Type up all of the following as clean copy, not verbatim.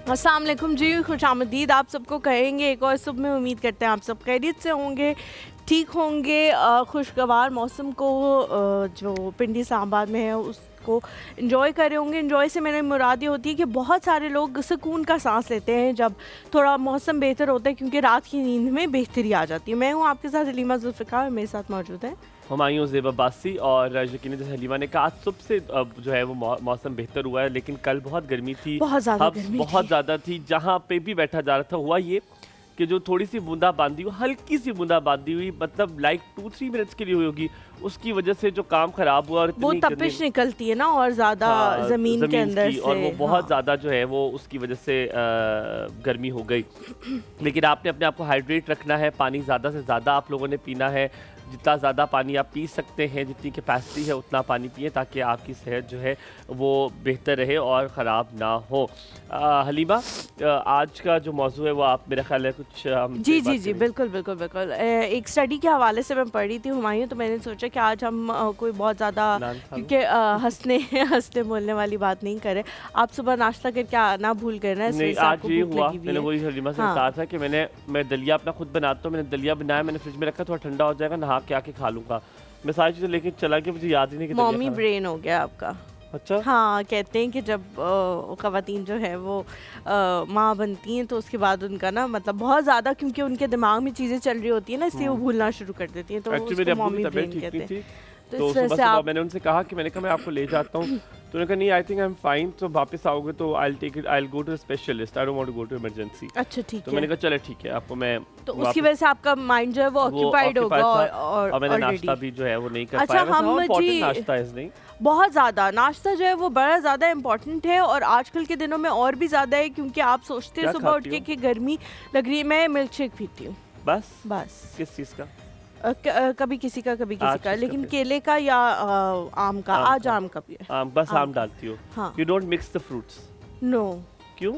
अस्सलाम वालेकुम जी, खुशामदीद आप सबको कहेंगे एक और सुबह में। उम्मीद करते हैं आप सब खैरियत से होंगे, ठीक होंगे। खुशगवार मौसम को जो पिंडी इस्लामाबाद में है उसको इन्जॉय कर रहे होंगे। इन्जॉय से मेरी मुराद ये होती है कि बहुत सारे लोग सुकून का सांस लेते हैं जब थोड़ा मौसम बेहतर होता है, क्योंकि रात की नींद में बेहतरी आ जाती है। मैं हूँ आपके साथ हलीमा जुल्फ़िकार और मेरे साथ मौजूद है हुमायूं ज़ेब अब्बासी। और यकीन जैसे हलीमा ने कहा, आज सुबह से जो है वो मौसम बेहतर हुआ है, लेकिन कल बहुत गर्मी थी, बहुत ज़्यादा थी। जहाँ पे भी बैठा जा रहा था, हुआ ये कि जो थोड़ी सी बूंदाबांदी हुई, हल्की सी बूंदाबांदी हुई, मतलब लाइक 2-3 मिनट्स के लिए हुई होगी, उसकी वजह से जो काम खराब हुआ और वो तपिश निकलती है ना, और ज़्यादा ज़मीन के अंदर से, और वो बहुत ज़्यादा जो है वो उसकी वजह से गर्मी हो गई। लेकिन आपने अपने आप को हाइड्रेट रखना है, पानी ज़्यादा से ज़्यादा आप लोगों ने पीना है। जितना ज़्यादा पानी आप पी सकते हैं, जितनी कैपेसिटी है उतना पानी पिए, ताकि आपकी सेहत जो है वो बेहतर रहे और ख़राब ना हो। हलीमा, आज का जो मौजू है वो आप मेरा ख्याल है कुछ जी बिल्कुल। एक स्टडी के हवाले से मैं पढ़ रही थी हुमायूं, तो मैंने सोचा कि आज हम कोई बहुत ज़्यादा, क्योंकि हंसने बोलने वाली बात नहीं करें। आप सुबह नाश्ता करके आना भूल गए ना, नहीं, आज ये हुआ, मैंने वही हलीमा से कहा था कि मैं दलिया अपना खुद बनाता हूँ। मैंने दलिया बनाया, मैंने फ्रिज में रखा, थोड़ा ठंडा हो जाएगा, नहा के आके खा लूँगा। मैं सारी चीज़ें लेके चला गया, मुझे याद ही नहीं कि मॉमी ब्रेन हो गया आपका। अच्छा, हाँ, कहते हैं कि जब ख़वातीन जो है वो माँ बनती हैं तो उसके बाद उनका ना, मतलब बहुत ज़्यादा, क्योंकि उनके दिमाग में चीज़ें चल रही होती है ना, इसलिए वो भूलना शुरू कर देती हैं, तो उसको मॉमी ब्रेन कहते हैं। तो सुबह मैंने उनसे कहा कि मैंने कहा मैं आपको ले जाता हूँ, तो उन्होंने कहा नहीं, I think I am fine, तो वापस आओगे तो I will go to specialist, I don't want to go to emergency. अच्छा, ठीक है। तो मैंने कहा चले ठीक है, आपको मैं, तो उसकी वजह से आपका माइंड जो है वो ऑक्यूपाइड होगा, और मैंने नाश्ता भी जो है वो नहीं कर पाया। अच्छा, हम जी नाश्ता नहीं, बहुत ज़्यादा नाश्ता जो है वो बड़ा ज़्यादा इम्पोर्टेंट है, और आजकल के दिनों में और भी ज़्यादा है, क्योंकि आप सोचते हैं सुबह उठ के कि गर्मी लग रही है। मैं मिल्क शेक पीती हूँ बस। किस चीज़ का? कभी किसी का, कभी किसी का, लेकिन केले का या आम का। आज आम का भी है। बस आम डालती हो? हाँ। You don't mix the fruits? No. क्यों?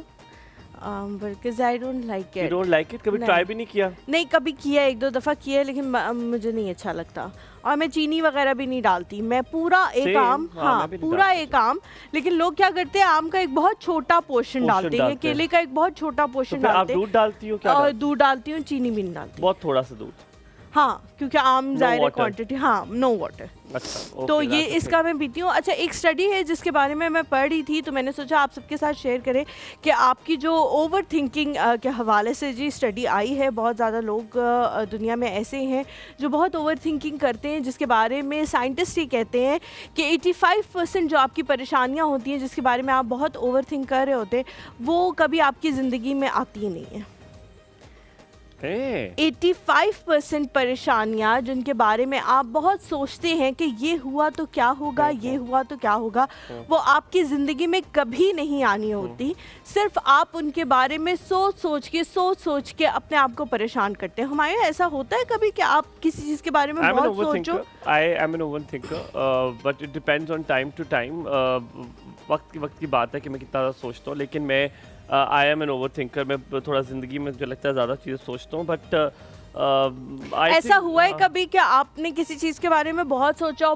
Because I don't like it. You don't like it? कभी ट्राई भी नहीं किया? नहीं, कभी किया, 1-2 दफ़ा किया, लेकिन मुझे नहीं अच्छा लगता। और मैं चीनी वगैरह भी नहीं डालती, मैं पूरा एक आम, हाँ पूरा एक आम। लेकिन लोग क्या करते हैं, आम का एक बहुत छोटा पोर्शन डालते हैं, केले का एक बहुत छोटा पोर्शन डालते हैं। दूध डालती हो क्या? और दूध डालती हूँ, चीनी भी नहीं डालती, बहुत थोड़ा सा दूध। हाँ, क्योंकि आम ज़ाहिर क्वांटिटी, हाँ, नो वाटर। अच्छा, तो ये इसका मैं पीती हूँ। अच्छा, एक स्टडी है जिसके बारे में मैं पढ़ रही थी, तो मैंने सोचा आप सबके साथ शेयर करें कि आपकी जो ओवर थिंकिंग के हवाले से जी स्टडी आई है। बहुत ज़्यादा लोग दुनिया में ऐसे हैं जो बहुत ओवर थिंकिंग करते हैं, जिसके बारे में साइंटिस्ट ही कहते हैं कि 85% जो आपकी परेशानियाँ होती हैं, जिसके बारे में आप बहुत ओवर थिंक कर रहे होते हैं, वो कभी आपकी ज़िंदगी में आती ही नहीं है। 85% परेशानियाँ जिनके बारे में आप बहुत सोचते हैं कि ये हुआ तो क्या होगा, ये हुआ तो क्या होगा, वो आपकी ज़िंदगी में कभी नहीं आनी होती। सिर्फ आप उनके बारे में सोच सोच के अपने आप को परेशान करते हैं। हमारे ऐसा होता है कभी कि आप किसी चीज़ के बारे में बहुत सोचो? I am an overthinker, but it depends on time to time. वक्त की बात है कि मैं कितना ज़्यादा सोचता हूँ, लेकिन मैं I am an over thinker. मैं थोड़ा ज़िंदगी में मुझे लगता है ज़्यादा चीज़ें सोचता हूँ, बट ऐसा हुआ है कभी कि आपने किसी चीज़ के बारे में बहुत सोचा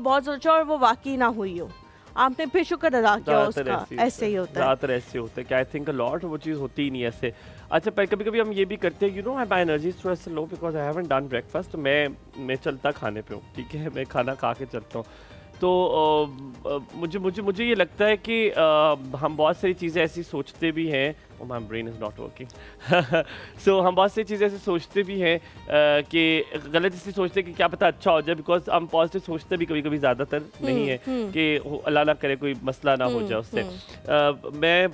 और वो वाकई ना हुई हो, आपने फिर शुक्र अदा किया उसका? ऐसे ही होता है, ज़्यादातर ऐसे होता है कि आई थिंक अ लॉट, वो चीज़ होती ही नहीं ऐसे। अच्छा, पर कभी कभी हम ये भी करते हैं, you know, my energy is थोड़ा सा low because I haven't done breakfast. तो मैं चलता खाने पे हूँ, ठीक है, मैं खाना खा के चलता हूँ। तो मुझे ये लगता है कि हम बहुत सारी चीज़ें ऐसी सोचते भी हैं, my brain is not working. So हम बहुत सारी चीज़ें ऐसे सोचते भी हैं कि गलत इसलिए सोचते हैं कि क्या पता अच्छा हो जाए, बिकॉज हम पॉजिटिव सोचते भी कभी ज़्यादातर नहीं है कि अल्लाह ना करे कोई मसला ना हो जाए उससे। मैं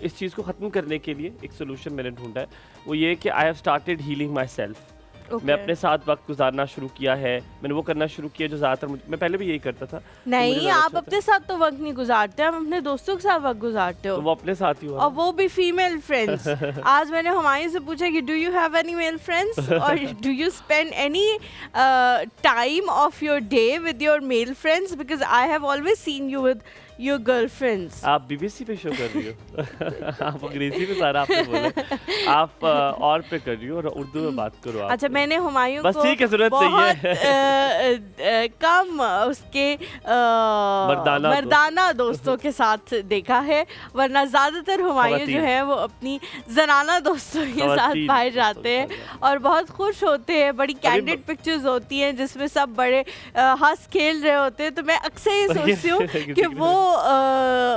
इस चीज़ को ख़त्म करने के लिए एक सोल्यूशन मैंने ढूंढा है, वो ये कि I have started healing my self. मैं अपने साथ वक्त गुजारना शुरू किया है, मैंने वो करना शुरू किया जो ज़्यादातर मैं पहले भी यही करता था। नहीं, आप अपने साथ तो वक्त नहीं गुजारते, आप अपने दोस्तों के साथ वक्त गुजारते हो। तो वो अपने साथ ही हुआ, और वो भी फीमेल फ्रेंड्स। आज मैंने हुमायूं से पूछा कि do you have any male friends, और do you spend any time of your day with your male friends, because I have always seen you with your girlfriends. आप बीबीसी पे शो कर रही हो आप अंग्रेजी में सारा आपने बोला, आप और पे कर रही हो और उर्दू में बात करो आप। अच्छा, मैंने हुमायूं बस को ठीक है, जरूरत नहीं बहुत है। कम उसके मर्दाना दोस्तों के साथ देखा है, वरना ज्यादातर हुमायूं जो है वो अपनी जनाना दोस्तों के साथ पाए जाते हैं और बहुत खुश होते हैं। बड़ी कैंडिड पिक्चर्स होती हैं जिसमें सब बड़े हंस खेल रहे होते हैं। तो मैं अक्सर ये सोचती हूँ कि वो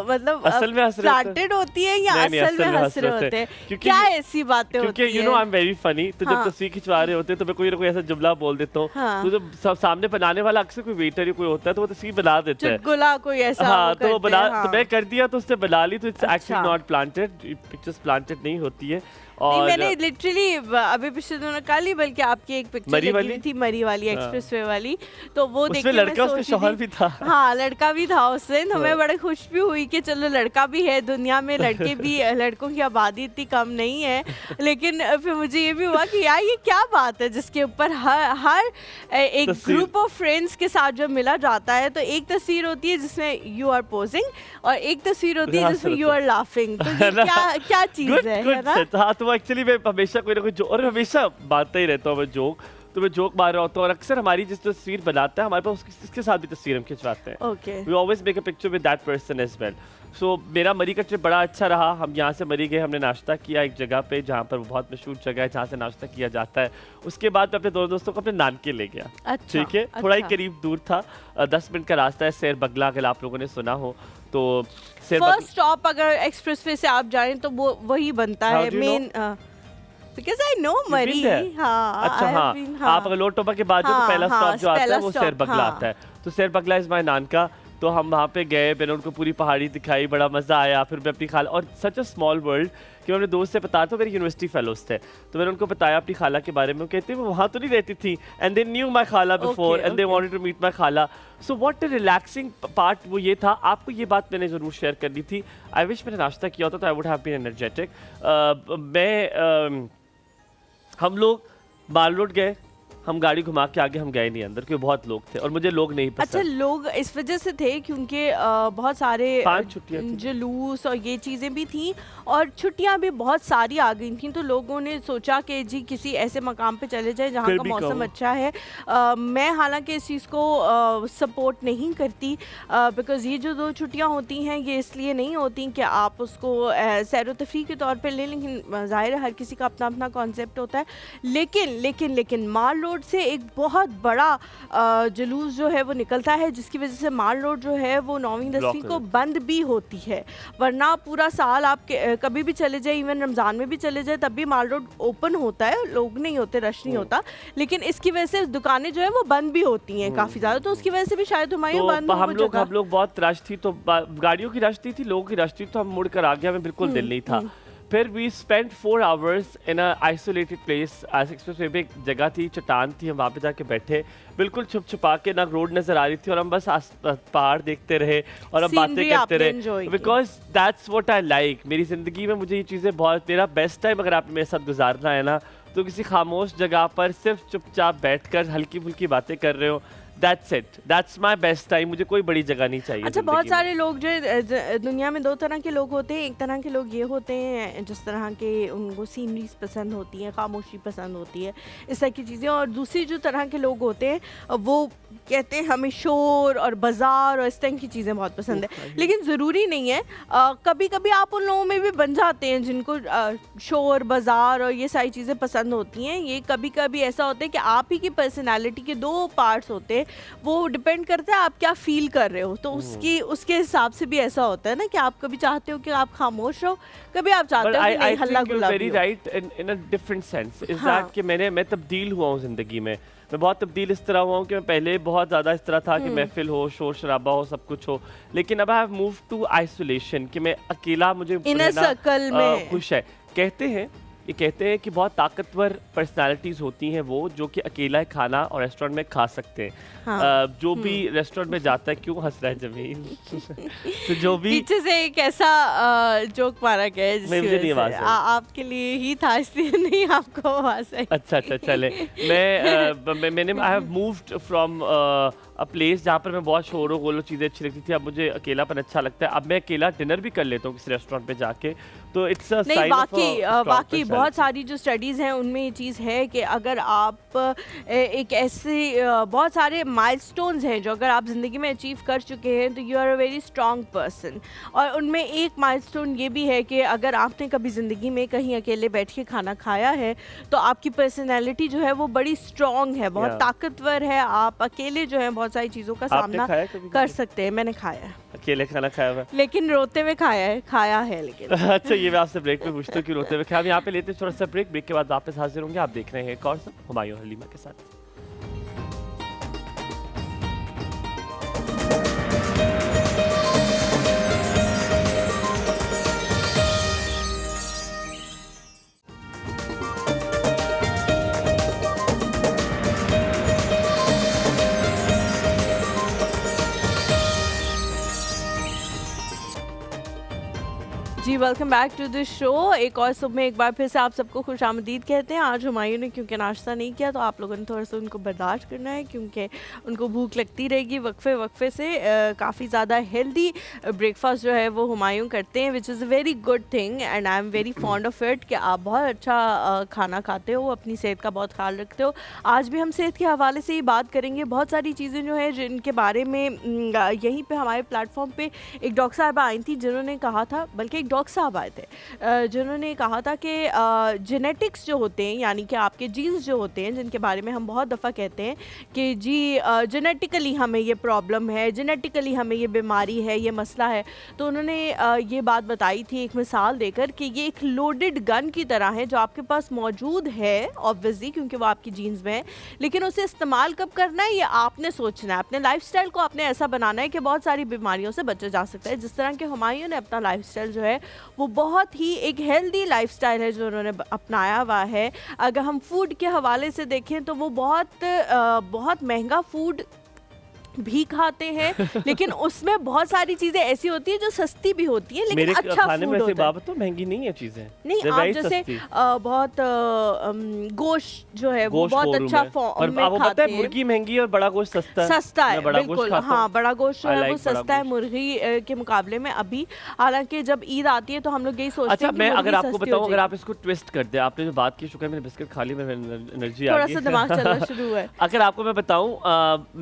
मतलब असल में प्लांटेड होती है या असल में हंस रहे होते हैं। क्या ऐसी बातें होती हैं? क्योंकि you know I am very funny, तो जब तस्वीर खिंचवा रहे होते हैं तो मैं कोई ना कोई ऐसा जुमला बोल देता हूँ, तो जब सामने बनाने वाला अक्सर कोई वेटर या कोई होता है तो वो तस्वीर बना देता है, चुटकुला कोई ऐसा। हाँ, तो बना, तो मैं कर दिया तो उससे बना ली, तो it's actually not planted, pictures planted नहीं होती है। और मैंने लिटरली अभी पिछले दिनों कल ही बल्कि आपकी एक पिक्चर लगी थी मरी वाली, एक्सप्रेसवे वाली, तो वो देख के लड़का उसका शौहर भी था। हाँ, लड़का भी था उससे, तो मैं बड़े खुश भी हुई कि चलो लड़का भी है, दुनिया में लड़के भी, लड़कों की आबादी इतनी कम नहीं है। लेकिन फिर मुझे ये भी हुआ कि यार ये क्या बात है जिसके ऊपर हर एक ग्रुप ऑफ फ्रेंड्स के साथ जब मिला जाता है तो एक तस्वीर होती है जिसमें यू आर पोजिंग और एक तस्वीर होती है जिसमें यू आर लाफिंग। तो ये क्या चीज है ना? तो एक्चुअली मैं हमेशा कोई ना कोई जोक, और हमेशा बांटता ही रहता हूँ मैं जोक, तो मैं जोक मार रहा होता हूँ और अक्सर हमारी जिस तस्वीर बनाता है हमारे पास उसके साथ भी तस्वीर हम खिंचवाते हैं। Okay, we always make a picture with that person as well. So मेरा मरी का ट्रिप बड़ा अच्छा रहा। हम यहाँ से मरी गए, हमने नाश्ता किया एक जगह पे जहाँ पर बहुत मशहूर जगह है जहाँ से नाश्ता किया जाता है। उसके बाद मैं अपने दोनों दोस्तों को अपने नानके ले गया। अच्छा, ठीक है, थोड़ा ही करीब दूर था, 10 मिनट का रास्ता है, शेर बगला, अगर आप लोगों ने सुना हो तो। फर्स्ट स्टॉप अगर एक्सप्रेसवे से आप जाएं तो वो वही बनता है मेन, because I know मरी। हाँ, अच्छा, हाँ, आप अगर लोट टोपा के बाद जो तो पहला स्टॉप जो आता है वो शेर बगला आता है, तो शेर बगला इज माय नानका। तो हम वहाँ पे गए, मैंने उनको पूरी पहाड़ी दिखाई, बड़ा मजा आया। फिर मैं अपनी खाला, और सच अ स्मॉल वर्ल्ड कि मैं अपने दोस्त से बता था, मेरे यूनिवर्सिटी फेलोज थे, तो मैंने उनको बताया अपनी खाला के बारे में। वो कहते वो वहाँ तो नहीं रहती थी, एंड दे न्यू माय खाला before and they wanted to meet my खाला। So what a relaxing part वो ये था। आपको ये बात मैंने ज़रूर शेयर करनी थी। आई विश मैंने नाश्ता किया होता तो I would have been energetic. हम लोग माल रोड गए, हम गाड़ी घुमा के आगे, हम गए नहीं अंदर क्योंकि बहुत लोग थे और मुझे लोग नहीं पसंद। अच्छा, लोग इस वजह से थे क्योंकि बहुत सारे 5 छुट्टियां जुलूस और ये चीज़ें भी थी और छुट्टियां भी बहुत सारी आ गई थी, तो लोगों ने सोचा कि जी किसी ऐसे मकाम पे चले जाए जहाँ का मौसम अच्छा है। मैं हालांकि इस चीज़ को सपोर्ट नहीं करती, बिकॉज़ ये जो 2 छुट्टियाँ होती हैं ये इसलिए नहीं होती कि आप उसको सैर व तफरीह के तौर पर लें, लेकिन ज़ाहिर है हर किसी का अपना अपना कॉन्सेप्ट होता है। लेकिन माल रोड से एक बहुत बड़ा जुलूस जो है वो निकलता है, जिसकी वजह से माल रोड जो है वो 9वीं 10वीं को बंद भी होती है। वरना पूरा साल आप कभी भी चले जाए, इवन रमज़ान में भी चले जाए, तब भी माल रोड ओपन होता है, लोग नहीं होते, रश नहीं होता। लेकिन इसकी वजह से दुकानें जो है वो बंद भी होती हैं काफ़ी ज़्यादा, तो उसकी वजह से भी शायद हुमायूं बंद हो। हम लोग बहुत रश थी, तो गाड़ियों की रश थी, लोगों की रश थी, तो हम मुड़ कर आ गया, हमें बिल्कुल दिल नहीं था। फिर we spend 4 hours in a isolated place. Expressway पे एक जगह थी, चट्टान थी, हम वहाँ पे जाके बैठे, बिल्कुल छुप छुपा के, ना रोड नजर आ रही थी और हम बस पहाड़ देखते रहे और हम बातें करते रहे, because that's what I like. मेरी ज़िंदगी में मुझे ये चीज़ें बहुत, मेरा बेस्ट टाइम अगर आपने मेरे साथ गुजारना है ना, तो किसी खामोश जगह पर सिर्फ चुपचाप बैठकर हल्की फुल्की बातें कर रहे हो, That's it. That's my best time. मुझे कोई बड़ी जगह नहीं चाहिए। अच्छा, बहुत सारे लोग जो दुनिया में 2 तरह के लोग होते हैं। एक तरह के लोग ये होते हैं जिस तरह के उनको सीनरीज पसंद होती हैं, खामोशी पसंद होती है, इस तरह की चीज़ें। और दूसरी जो तरह के लोग होते हैं वो कहते हैं हमें शोर और बाजार और इस तरह की चीज़ें बहुत पसंद है। लेकिन ज़रूरी नहीं है, कभी कभी आप उन लोगों में भी बन जाते हैं जिनको शोर बाजार और ये सारी चीज़ें पसंद होती हैं। ये कभी कभी ऐसा होता है कि आप ही की पर्सनैलिटी के 2 पार्ट्स होते हैं, वो डिपेंड करता है आप क्या फील कर रहे हो। तो उसके हिसाब से भी ऐसा होता है ना कि आप कभी चाहते हो कि आप खामोश रहो, कभी आप चाहते हो कि नहीं हल्ला गुल्ला। Very right in a different sense is that कि मैं तब्दील हुआ हूँ ज़िंदगी में। मैं बहुत तब्दील इस तरह हुआ हूँ कि मैं पहले बहुत ज़्यादा इस तरह था कि महफिल हो, शोर शराबा हो, सब कुछ हो, लेकिन अब I have move to isolation कि मैं अकेला, मुझे इनर सर्कल में खुश है। कहते हैं कि बहुत ताकतवर पर्सनालिटीज होती हैं वो जो कि अकेला खाना और रेस्टोरेंट में खा सकते हैं। हाँ। जो भी रेस्टोरेंट में जाता है, क्यों हंस रहा है जमीन? तो जो भी पीछे से एक ऐसा जोक मारा गया है जिसकी वजह से आपके लिए ही था, इसलिए नहीं आपको आवाज आई। अच्छा चले। मैंने I have moved from place जहाँ पर मैं बहुत शोर गोलो चीज़ें अच्छी लगती थी, अब मुझे अकेलापन अच्छा लगता है। अब मैं अकेला डिनर भी कर लेता हूँ किसी रेस्टोरेंट पे जाके, तो इट्स अ नहीं, वाकई बहुत सारी जो स्टडीज़ हैं उनमें ये चीज़ है कि अगर आप एक ऐसे बहुत सारे माइलस्टोन्स हैं जो अगर आप ज़िंदगी में अचीव कर चुके हैं तो you are a very strong person. और उनमें एक माइलस्टोन ये भी है कि अगर आपने कभी ज़िंदगी में कहीं अकेले बैठ के खाना खाया है तो आपकी पर्सनैलिटी जो है वो बड़ी स्ट्रॉन्ग है, बहुत ताकतवर है। आप अकेले जो है बहुत सारी चीज़ों का सामना कर सकते हैं। मैंने खाया है, अकेले खाना खाया हुआ, लेकिन रोते हुए खाया है लेकिन अच्छा, ये मैं आपसे ब्रेक में पूछता हूँ कि रोते हुए खाया। हम यहाँ पे लेते हैं थोड़ा सा ब्रेक के बाद वापस हाजिर होंगे। आप देख रहे हैं एक और सब हुमायूं हलीमा के साथ। जी, welcome back to the show. एक और सुबह में एक बार फिर से आप सबको खुशामदीद कहते हैं। आज हुमायूं ने क्योंकि नाश्ता नहीं किया तो आप लोगों ने थोड़ा सा उनको बर्दाश्त करना है, क्योंकि उनको भूख लगती रहेगी वक्फे से। काफ़ी ज़्यादा हेल्दी ब्रेकफास्ट जो है वो हुमायूं करते हैं, which is a very good thing and I am very fond of it कि आप बहुत अच्छा खाना खाते हो, अपनी सेहत का बहुत ख्याल रखते हो। आज भी हम सेहत के हवाले से ही बात करेंगे। बहुत सारी चीज़ें जो है जिनके बारे में यहीं पर हमारे प्लेटफॉर्म पर एक डॉक्टर साहबा आई थी जिन्होंने कहा था, बल्कि एक डॉक्टर साहब आए थे जिन्होंने कहा था कि जेनेटिक्स जो होते हैं, यानी कि आपके जीन्स जो होते हैं, जिनके बारे में हम बहुत दफ़ा कहते हैं कि जी जेनेटिकली हमें ये प्रॉब्लम है, जेनेटिकली हमें ये बीमारी है, ये मसला है। तो उन्होंने ये बात बताई थी एक मिसाल देकर कि ये एक लोडेड गन की तरह है जो आपके पास मौजूद है ऑब्वियसली, क्योंकि वो आपकी जीन्स में है, लेकिन उसे इस्तेमाल कब करना है ये आपने सोचना है। अपने लाइफस्टाइल को आपने ऐसा बनाना है कि बहुत सारी बीमारियों से बचा जा सकता है। जिस तरह के हुमायूं ने अपना लाइफस्टाइल जो है वो बहुत ही एक हेल्दी लाइफस्टाइल है जो उन्होंने अपनाया हुआ है। अगर हम फूड के हवाले से देखें तो वो बहुत महंगा फूड भी खाते हैं, लेकिन उसमें बहुत सारी चीजें ऐसी होती है जो सस्ती भी होती है, लेकिन अच्छा खाने फूड में होता है। तो महंगी नहीं है चीजें। नहीं, आप जैसे बहुत गोश्त जो है वो बहुत अच्छा फॉर्म में खाते हैं। मुर्गी महंगी और बड़ा गोश्त सस्ता है। बिल्कुल, हाँ, बड़ा गोश्त जो है वो सस्ता है मुर्गी के मुकाबले में अभी। हालांकि जब ईद आती है तो हम लोग यही सोचते हैं। मैं अगर आपको बताऊं, अगर आप इसको ट्विस्ट कर दे, आपने जो बात की, शुक्र मैंने बिस्किट खा ली, मेरी एनर्जी आ गई, थोड़ा सा दिमाग चलना शुरू है। अगर आपको मैं बताऊं,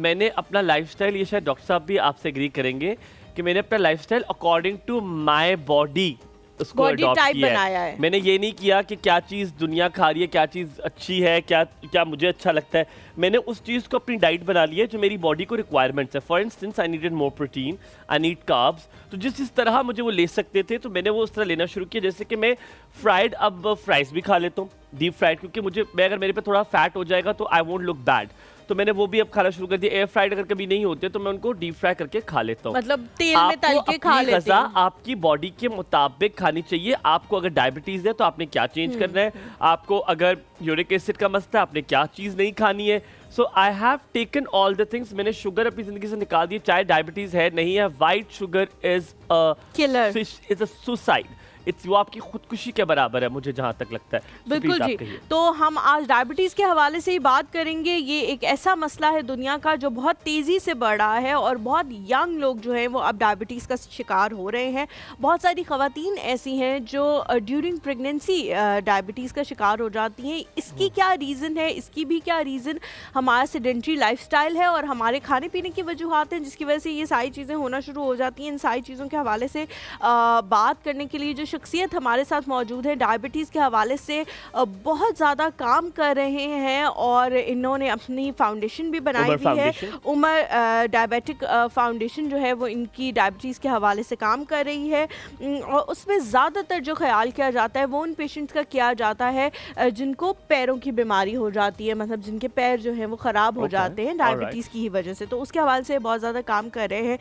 मैंने अपना लाइफस्टाइल, ये शायद डॉक्टर साहब भी आपसे एग्री करेंगे कि मैंने अपना lifestyle according to my body उसको अडॉप्ट किया है। मैंने ये नहीं किया कि क्या चीज़ दुनिया खा रही है, क्या चीज़ अच्छी है, क्या मुझे अच्छा लगता है। मैंने उस चीज़ को अपनी डाइट बना ली है जो मेरी बॉडी को रिक्वायरमेंट्स है। For instance, I needed more protein, I need carbs, तो जिस तरह मुझे वो ले सकते थे तो मैंने वो उस तरह लेना शुरू किया। जैसे कि मैं फ्राइड अब फ्राइज भी खा लेता हूँ, डीप फ्राइड, क्योंकि अगर मेरे पे थोड़ा फैट हो जाएगा तो आई वोंट लुक बैड, तो मैंने वो भी अब खाना शुरू कर दिया। एयर फ्राइड अगर कभी नहीं होते तो मैं उनको डीप फ्राई करके खा लेता हूँ। मतलब तेल में तल के खा लेते हैं। आपकी बॉडी के मुताबिक खानी चाहिए। आपको अगर डायबिटीज है तो आपने क्या चेंज करना है, आपको अगर यूरिक एसिड का मसला है आपने क्या चीज नहीं खानी है। So I have taken all the things. मैंने शुगर अपनी जिंदगी से निकाल दी, चाहे डायबिटीज है नहीं है। White sugar is a killer, is a suicide. वो आपकी खुदकुशी के बराबर है, मुझे जहाँ तक लगता है। बिल्कुल जी। तो हम आज डायबिटीज़ के हवाले से ही बात करेंगे। ये एक ऐसा मसला है दुनिया का जो बहुत तेज़ी से बढ़ रहा है और बहुत यंग लोग जो हैं वो अब डायबिटीज़ का शिकार हो रहे हैं। बहुत सारी ख़वातीन ऐसी हैं जो ड्यूरिंग प्रेगनेंसी डायबिटीज़ का शिकार हो जाती हैं। इसकी क्या रीज़न है? इसकी भी क्या रीज़न हमारा सेडेंट्री लाइफस्टाइल है और हमारे खाने पीने की वजूहात हैं जिसकी वजह से ये सारी चीज़ें होना शुरू हो जाती हैं। इन सारी चीज़ों के हवाले से बात करने के लिए जो शख्सियत हमारे साथ मौजूद है, डायबिटीज़ के हवाले से बहुत ज़्यादा काम कर रहे हैं और इन्होंने अपनी फाउंडेशन भी बनाई हुई है। उमर डायबिटिक फाउंडेशन जो है वो इनकी डायबिटीज़ के हवाले से काम कर रही है और उसमें ज़्यादातर जो ख्याल किया जाता है वो उन पेशेंट्स का किया जाता है जिनको पैरों की बीमारी हो जाती है, मतलब जिनके पैर जो हैं वो ख़राब हो जाते हैं डायबिटीज़ की ही वजह से। तो उसके हवाले से बहुत ज़्यादा काम कर रहे हैं।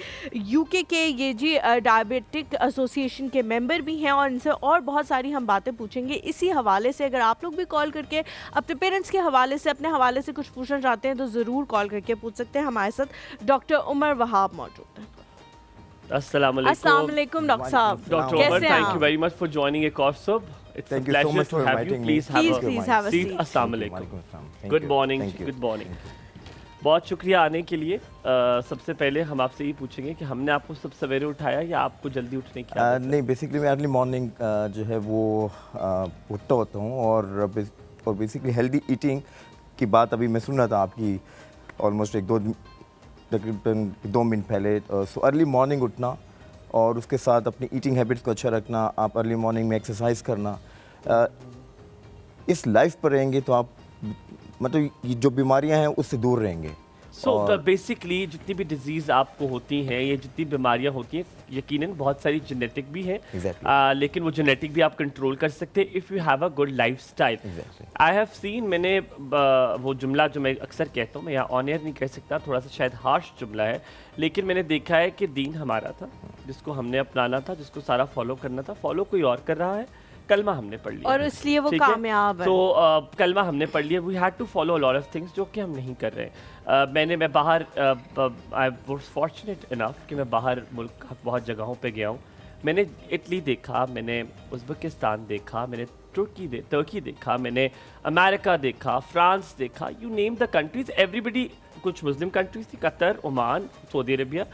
यूके के ये जी डायबिटिक एसोसिएशन के मेंबर भी हैं और इनसे और बहुत सारी हम बातें पूछेंगे इसी हवाले से। अगर आप लोग भी कॉल करके अपने पेरेंट्स के हवाले से, अपने हवाले से कुछ पूछना चाहते हैं तो ज़रूर कॉल करके पूछ सकते हैं। हमारे साथ डॉक्टर उमर वहाब मौजूद हैं। अस्सलाम वालेकुम डॉक्टर साहब, doctor Umar, thank you very much for joining a कॉफ सब। It's a pleasure to have you. Please have a seat. Assalamu alaikum. Good morning. Good morning. बहुत शुक्रिया आने के लिए। सबसे पहले हम आपसे ये पूछेंगे कि हमने आपको सब सवेरे उठाया या आपको जल्दी उठने की आदत है? नहीं, बेसिकली मैं अर्ली मॉर्निंग जो है वो उठता होता हूँ और बेसिकली हेल्दी ईटिंग की बात अभी मैं सुन रहा था आपकी ऑलमोस्ट तकरीबन 2 मिनट पहले। सो अर्ली मॉर्निंग उठना और उसके साथ अपनी ईटिंग हैबिट्स को अच्छा रखना, आप अर्ली मॉर्निंग में एक्सरसाइज करना, इस लाइफ पर रहेंगे तो आप मतलब ये जो बीमारियां हैं उससे दूर रहेंगे। सो बेसिकली जितनी भी डिजीज़ आपको होती हैं, ये जितनी बीमारियां होती हैं, यकीनन बहुत सारी जेनेटिक भी हैं। Exactly. लेकिन वो जेनेटिक भी आप कंट्रोल कर सकते हैं if you have a good lifestyle. Exactly. I have scene, मैंने वो जुमला जो मैं अक्सर कहता हूँ, मैं यहाँ ऑन एयर नहीं कह सकता, थोड़ा सा शायद हार्श जुमला है, लेकिन मैंने देखा है कि दीन हमारा था जिसको हमने अपनाना था, जिसको सारा फॉलो करना था, फॉलो कोई और कर रहा है, कलमा हमने पढ़ लिया और इसलिए वो ठीक है? कामयाब है। तो कलमा हमने पढ़ लिया, we had to follow a lot of things जो कि हम नहीं कर रहे हैं। मैं बाहर आई वाज फॉर्चुनेट इनफ कि मैं बाहर मुल्क का बहुत जगहों पे गया हूँ। मैंने इटली देखा, मैंने उज़्बेकिस्तान देखा, मैंने तुर्की देखा, मैंने अमेरिका देखा, फ्रांस देखा, you name the countries, everybody. कुछ मुस्लिम कंट्रीज थी, Qatar, Oman, Saudi Arabia,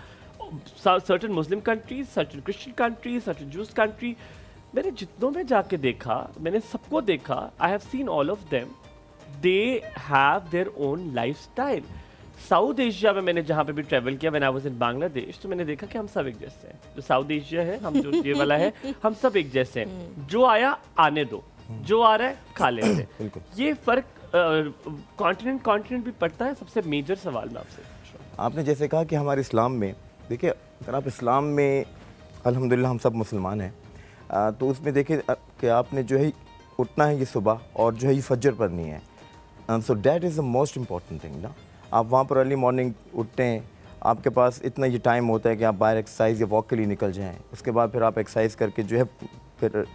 certain Muslim countries, certain Christian countries, certain juice country. मैंने जितनों में जाके देखा, मैंने सबको देखा, आई have seen all of them, they have their own lifestyle. South Asia में मैंने जहाँ पे भी ट्रैवल किया, when I was in Bangladesh, तो मैंने देखा कि हम सब एक जैसे हैं। जो साउथ एशिया है, हम जो ये वाला है, हम सब एक जैसे हैं। जो आया आने दो, जो आ रहा है खा लेते हैं। ये फर्क कॉन्टिनेंट भी पड़ता है। सबसे मेजर सवाल मैं आपसे पूछ रहा हूं। आपने जैसे कहा कि हमारे इस्लाम में, देखिए अगर आप इस्लाम में अल्हम्दुलिल्लाह हम सब मुसलमान हैं, तो उसमें देखिए कि आपने जो है उठना है ये सुबह और जो है ये फजर पढ़नी है। So that is the most important thing ना। आप वहाँ पर अर्ली मॉर्निंग उठते हैं, आपके पास इतना ये टाइम होता है कि आप बाहर एक्सरसाइज या वॉक के लिए निकल जाएं। उसके बाद फिर आप एक्सरसाइज करके जो है फिर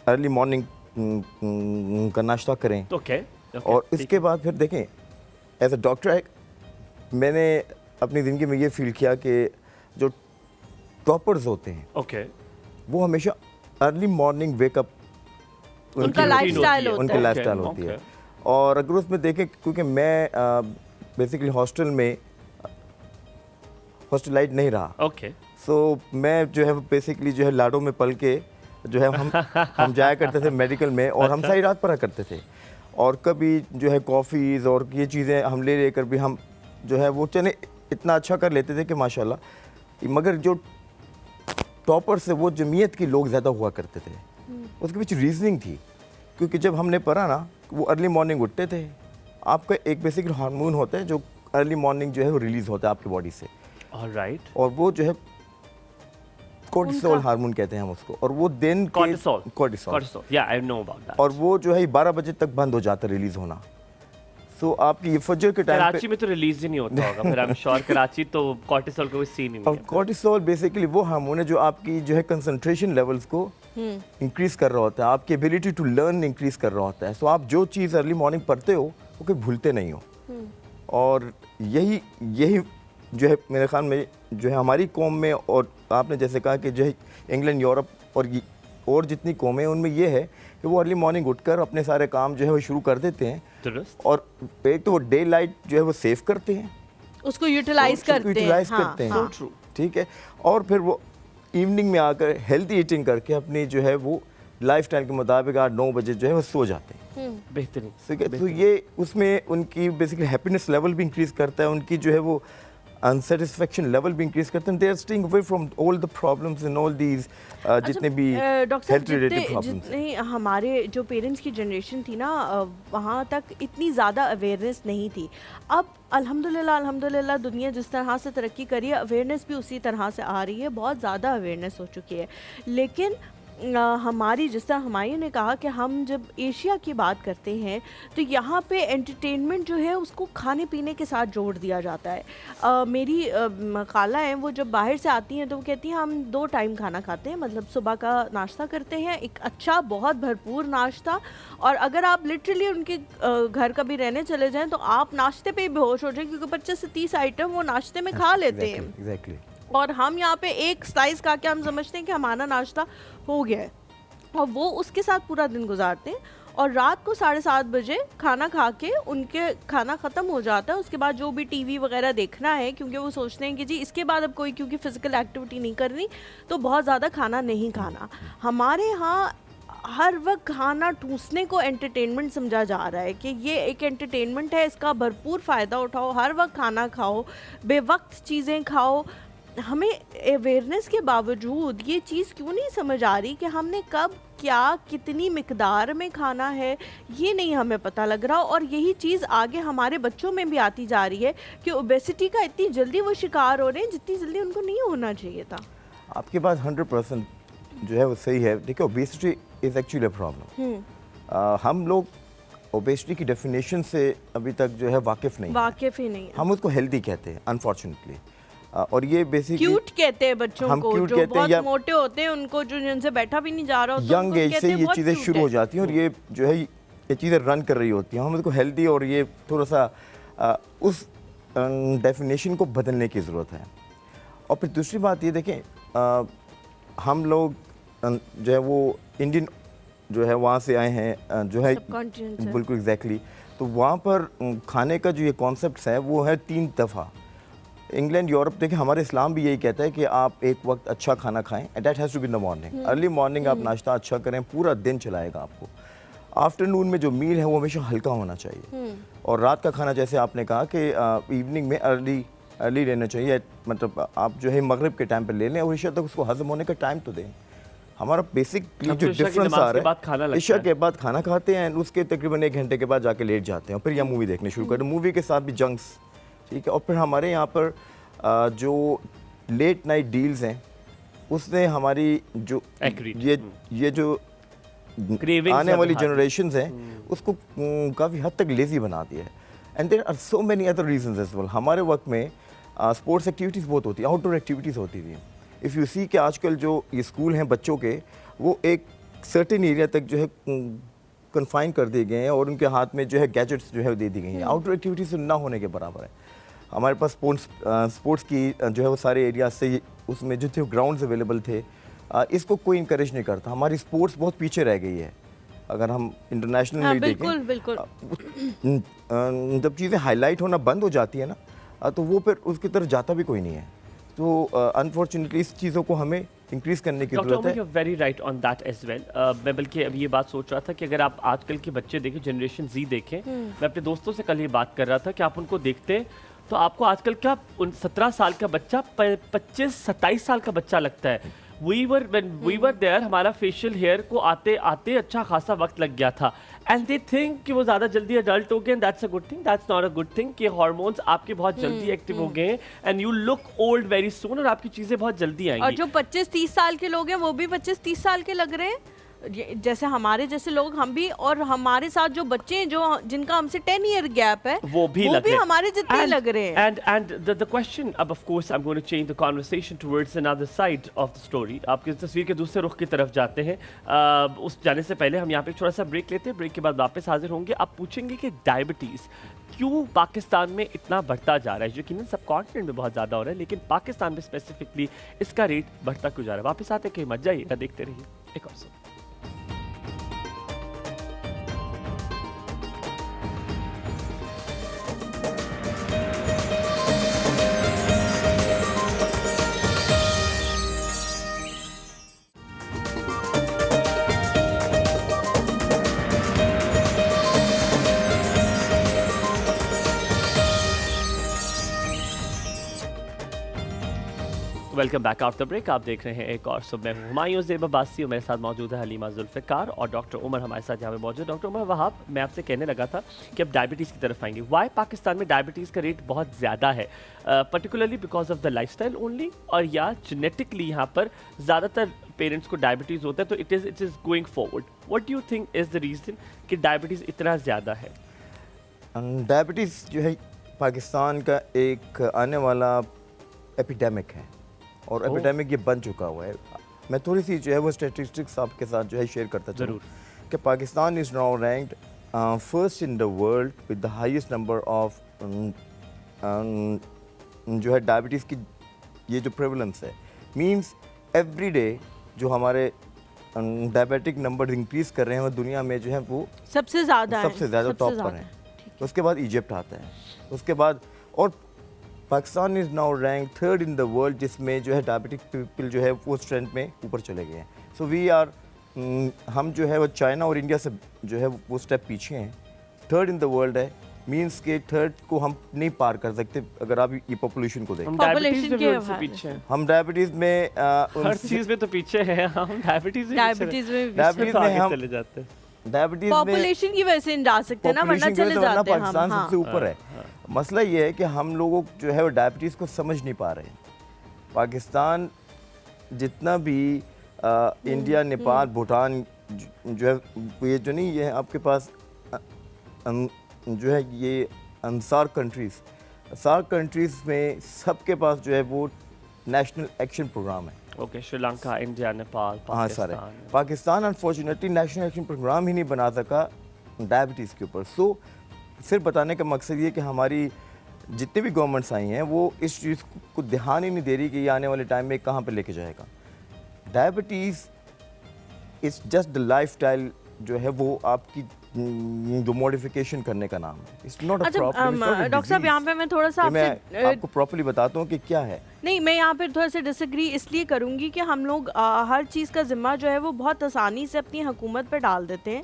अर्ली मॉर्निंग का नाश्ता करें। ओके, और इसके बाद फिर देखें, एज अ डॉक्टर मैंने अपनी ज़िंदगी में ये फील किया कि जो टॉपर्स होते हैं ओके, वो हमेशा अर्ली मॉर्निंग वेकअप उनका लाइफस्टाइल होता उनकी है। लाइफस्टाइल होती है। और अगर उसमें देखें, क्योंकि मैं बेसिकली हॉस्टल में हॉस्टलाइट नहीं रहा, ओके, सो मैं जो है बेसिकली जो है लाडो में पल के जो है हम जाया करते थे मेडिकल में, और हम सारी रात पढ़ा करते थे। और कभी जो है कॉफ़ीज़ और ये चीज़ें हम ले लेकर भी हम जो है वो चने इतना अच्छा कर लेते थे कि माशाल्लाह। मगर जो टॉपर से वो जमीयत के लोग ज़्यादा हुआ करते थे। उसके पीछे रीजनिंग थी, क्योंकि जब हमने पढ़ा ना, वो अर्ली मॉर्निंग उठते थे। आपका एक बेसिकली हार्मोन होता है जो अर्ली मॉर्निंग जो है वो रिलीज़ होता है आपकी बॉडी से, ऑलराइट। और वो जो है कोर्टिसोल हार्मोन कहते हैं हम उसको, और वो दिन कोर्टिसोल, या आई नो अबाउट दैट। और वो जो है 12 बजे तक बंद हो जाता है रिलीज़ होना। सो आपकी ये फजर के टाइम पे कराची में तो रिलीज ही नहीं होता होगा फिर, आई एम श्योर कराची तो कोर्टिसोल का कोई सीन ही नहीं और है। कोर्टिसोल बेसिकली वो हार्मोन है जो आपकी जो है कंसंट्रेशन लेवल्स को इंक्रीज कर रहा होता है, आपकी एबिलिटी टू लर्न इंक्रीज कर रहा होता है। सो आप जो चीज़ अर्ली मॉर्निंग पढ़ते हो वो कभी भूलते नहीं हो। और यही जो है मेरे ख्याल में जो है हमारी कौम में, और आपने जैसे कहा कि जो है इंग्लैंड, यूरोप और जितनी कौमें हैं उनमें ये है कि वो अर्ली मॉर्निंग उठकर अपने सारे काम जो है वो शुरू कर देते हैं। दुरुस्त। और एक तो वो डे लाइट जो है वो सेव करते हैं, उसको यूटिलाइज करते हैं। हाँ, ट्रू। ठीक है। और फिर वो इवनिंग में आकर हेल्दी ईटिंग करके अपनी जो है वो लाइफस्टाइल के मुताबिक 8-9 बजे जो है वो सो जाते हैं। बेहतरीन। ठीक है। तो ये उसमें उनकी बेसिकली हैप्पीनेस लेवल भी इंक्रीज करता है, उनकी जो है वो अनसेटिस्फेक्शन लेवल भी इंक्रीज करते हैं। They are staying away from all the problems and all these जितने भी हेल्थ रिलेटेड प्रॉब्लम्स। जितने हमारे जो पेरेंट्स की जनरेशन थी ना, वहाँ तक इतनी ज़्यादा अवेयरनेस नहीं थी। अब अल्हम्दुलिल्लाह दुनिया जिस तरह से तरक्की करी है, अवेयरनेस भी उसी तरह से आ रही है, बहुत ज़्यादा अवेयरनेस हो चुकी है। लेकिन हमारी, जिस तरह हुमायूं ने कहा कि हम जब एशिया की बात करते हैं तो यहाँ पे एंटरटेनमेंट जो है उसको खाने पीने के साथ जोड़ दिया जाता है। मेरी खाला हैं, वो जब बाहर से आती हैं तो वो कहती हैं हम 2 टाइम खाना खाते हैं, मतलब सुबह का नाश्ता करते हैं, एक अच्छा बहुत भरपूर नाश्ता, और अगर आप लिटरली उनके घर कभी रहने चले जाएं तो आप नाश्ते पे ही बेहोश हो जाएं, क्योंकि 25 से 30 आइटम वो नाश्ते में खा लेते हैं। एग्जैक्टली। और हम यहाँ पे एक स्लाइस खा के हम समझते हैं कि हमारा नाश्ता हो गया है, और वो उसके साथ पूरा दिन गुजारते हैं। और रात को 7:30 बजे खाना खा के उनके खाना ख़त्म हो जाता है। उसके बाद जो भी टीवी वगैरह देखना है, क्योंकि वो सोचते हैं कि जी इसके बाद अब कोई क्योंकि फिज़िकल एक्टिविटी नहीं करनी तो बहुत ज़्यादा खाना नहीं खाना। हमारे यहाँ हर वक्त खाना ठूंसने को एंटरटेनमेंट समझा जा रहा है कि ये एक एंटरटेनमेंट है, इसका भरपूर फ़ायदा उठाओ, हर वक्त खाना खाओ, बेवक्त चीज़ें खाओ। हमें अवेयरनेस के बावजूद ये चीज़ क्यों नहीं समझ आ रही कि हमने कब क्या कितनी मिकदार में खाना है, ये नहीं हमें पता लग रहा। और यही चीज़ आगे हमारे बच्चों में भी आती जा रही है कि ओबेसिटी का इतनी जल्दी वो शिकार हो रहे हैं जितनी जल्दी उनको नहीं होना चाहिए था। आपकी बात 100% जो है वो सही है। देखिए, obesity is actually a problem. हम लोग ओबेसिटी की डेफिनेशन से अभी तक जो है वाकिफ़ नहीं हैं। वाकिफ ही नहीं है। हम उसको हेल्दी कहते हैं अनफॉर्चुनेटली, और ये बेसिकली क्यूट कहते हैं बच्चों हम को cute जो कहते हैं बहुत या मोटे होते हैं उनको, जो जिनसे बैठा भी नहीं जा रहा होता यंग उनको एज कहते से हैं ये बहुत चीज़ें cute शुरू है। हो जाती हैं और ये जो है ये चीज़ें रन कर रही होती हैं। हम इसको हेल्दी और ये थोड़ा सा उस डेफिनेशन को बदलने की ज़रूरत है। और फिर दूसरी बात ये देखें, हम लोग जो है वो इंडियन जो है वहाँ से आए हैं, जो है Subcontinent से। बिल्कुल एग्जैक्टली। तो वहाँ पर खाने का जो ये कॉन्सेप्ट है वो है 3 दफ़ा। इंग्लैंड, यूरोप, देखिए हमारे इस्लाम भी यही कहता है कि आप एक वक्त अच्छा खाना खाएं, and that has to be in the morning. Early morning आप नाश्ता अच्छा करें, पूरा दिन चलाएगा आपको। आफ्टरनून में जो मील है वो हमेशा हल्का होना चाहिए, और रात का खाना जैसे आपने कहा कि इवनिंग में अर्ली लेना चाहिए, मतलब आप जो है मगरिब के टाइम पर ले लें और इशा तक उसको हजम होने का टाइम तो दें। हमारा बेसिकली हम जो तो इशा की डिफरेंस नमाज आ के रहा बाद खाना है, लगता इशा है। के बाद खाना खाते हैं, उसके तकरीबन 1 घंटे के बाद जाके लेट जाते हैं, और फिर या मूवी देखने शुरू करते हैं, मूवी के साथ भी जंक्स, ठीक है। और फिर हमारे यहाँ पर जो लेट नाइट डील्स हैं उसने हमारी जो Agreed. ये जो Cravings आने हैं वाली बढ़ा दी। जनरेशंस हैं उसको काफ़ी हद तक लेज़ी बना दिया है। And there are so many other reasons as well. हमारे वक्त में स्पोर्ट्स एक्टिविटीज़ बहुत होती, आउटडोर एक्टिविटीज़ होती थी। इफ़ यू सी कि आजकल जो ये स्कूल हैं बच्चों के, वो एक सर्टेन एरिया तक जो है कन्फाइन कर दिए गए हैं और उनके हाथ में जो है गैजेट्स जो है दे दी गई हैं। आउटडोर एक्टिविटीज़ ना होने के बराबर है। हमारे पास स्पोर्ट्स की जो है वो सारे एरियाज से उसमें जो थे ग्राउंड्स अवेलेबल थे, इसको कोई इंकरेज नहीं करता। हमारी स्पोर्ट्स बहुत पीछे रह गई है। अगर हम इंटरनेशनल हाँ, में बिल्कुल देखें, बिल्कुल। जब चीज़ें हाईलाइट होना बंद हो जाती है ना, तो वो फिर उसकी तरफ जाता भी कोई नहीं है। तो अनफॉर्चुनेटली इस चीज़ों को हमें इंक्रीज करने की डॉक्टर ज़रूरत उमर, है। You very right on that as well. मैं बल्कि अभी ये बात सोच रहा था कि अगर आप आजकल के बच्चे देखें, जनरेशन जी देखें, मैं अपने दोस्तों से कल ये बात कर रहा था कि आप उनको देखते तो आपको आजकल क्या 17 साल का बच्चा 25-27 साल का बच्चा लगता है। वी वर देयर, हमारा फेशियल हेयर को आते आते अच्छा खासा वक्त लग गया था, एंड दे थिंक कि वो ज़्यादा जल्दी अडल्ट हो गए, that's a good thing, that's not a good thing कि हार्मोन्स आपके बहुत जल्दी एक्टिव हो गए हैं and you look old very soon, और आपकी चीज़ें बहुत जल्दी और आएंगी। जो 25-30 साल के लोग हैं वो भी 25-30 साल के लग रहे हैं, जैसे हमारे जैसे लोग हम भी, और हमारे साथ जो बच्चे हैं जो जिनका हमसे 10 ईयर गैप है वो भी हमारे जितने ही लग रहे हैं। And the question, अब of course I'm going to change the conversation towards another side of the story. आपकी तस्वीर के दूसरे रुख की तरफ जाते हैं। उस जाने से पहले हम यहाँ पे एक छोटा सा ब्रेक लेते हैं। ब्रेक के बाद वापस हाजिर होंगे। आप पूछेंगे कि डायबिटीज़ क्यों पाकिस्तान में इतना बढ़ता जा रहा है। यकीनन सब कॉन्टिनेंट में बहुत ज़्यादा हो रहा है, लेकिन पाकिस्तान में स्पेसिफिकली इसका रेट बढ़ता क्यों जा रहा है। वापस आते कहीं मत जाइएगा, देखते रहिए एक और सुन। Welcome back after break. आप देख रहे हैं एक और सुबह। मैं हुमायूं ज़ेब अब्बासी और मेरे साथ मौजूद है हलीमा जुल्फ़िकार और डॉक्टर उमर हमारे साथ यहाँ पे मौजूद। डॉक्टर उमर वहाब, मैं आपसे कहने लगा था कि अब डायबिटीज़ की तरफ आएंगे। वाई पाकिस्तान में डायबिटीज़ का रेट बहुत ज़्यादा है, particularly because of the lifestyle only, और या जेनेटिकली यहाँ पर ज़्यादातर पेरेंट्स को डायबिटीज़ होता है, तो it is going forward. What do you think is the reason कि डायबिटीज़ इतना ज़्यादा है? डायबिटीज़ जो है पाकिस्तान का एक आने वाला एपिडेमिक है, और एपिडेमिक ये बन चुका हुआ है। मैं थोड़ी सी जो है वो स्टैटिस्टिक्स आपके साथ जो है शेयर करता चलूँ कि Pakistan is now ranked first in the world with the highest number of जो है डायबिटीज़ की ये जो प्रेवलेंस है। मींस एवरी डे जो हमारे डायबिटिक नंबर इंक्रीज कर रहे हैं, वो दुनिया में जो है वो सबसे ज़्यादा सबसे ज़्यादा टॉप पर है। उसके बाद इजिप्ट आता है, उसके बाद और Pakistan is now rank 3rd in the world, जिसमें जो है डायबिटिक पीपल जो है वो स्ट्रेंथ में ऊपर चले गए हैं। सो वी आर हम जो है वो चाइना और इंडिया से जो है वो स्टेप पीछे हैं। 3rd इन द वर्ल्ड है, मींस के 3rd को हम नहीं पार कर सकते अगर आप ये पॉपुलेशन को देखें। हम Population डायबिटीज में भी के उनसे हवाले पीछे हैं, हम डायबिटीज़ में हर चीज में तो पीछे हैं हम, डायबिटीज में डायबिटीज में डायबिटीज़ तो में आगे हम चले जाते हैं। डायबिटीज़ में पॉपुलेशन की वजह से नहीं जा सकते ना, वरना population की वजह चले से वरना जाते हैं हम। पाकिस्तान हाँ। सबसे ऊपर है। मसला ये है कि हम लोगों जो है वो डायबिटीज़ को समझ नहीं पा रहे हैं। पाकिस्तान जितना भी इंडिया, नेपाल, भूटान जो है ये जो नहीं, ये है आपके पास जो है ये अंसार कंट्रीज़ में सबके पास जो है वो नेशनल एक्शन प्रोग्राम है। ओके, श्रीलंका, इंडिया, नेपाल, हाँ sir, Pakistan. Pakistan unfortunately national action programme ही नहीं बना सका डायबिटीज़ के ऊपर। सो सिर्फ बताने का मकसद ये कि हमारी जितनी भी गवर्नमेंट्स आई हैं वो इस चीज़ को ध्यान ही नहीं दे रही कि ये आने वाले टाइम में कहाँ पे लेके जाएगा। Diabetes it's just the lifestyle जो है वो आपकी जो मॉडिफिकेशन करने का नाम है। इट्स नॉट अ अच्छा प्रॉब्लम। डॉक्टर साहब, यहाँ पे मैं थोड़ा सा मैं आपसे आपको प्रॉपर्ली बताता हूँ कि क्या है। नहीं, मैं यहाँ पे थोड़ा सा डिसएग्री इसलिए करूँगी कि हम लोग हर चीज़ का ज़िम्मा जो है वो बहुत आसानी से अपनी हुकूमत पर डाल देते हैं।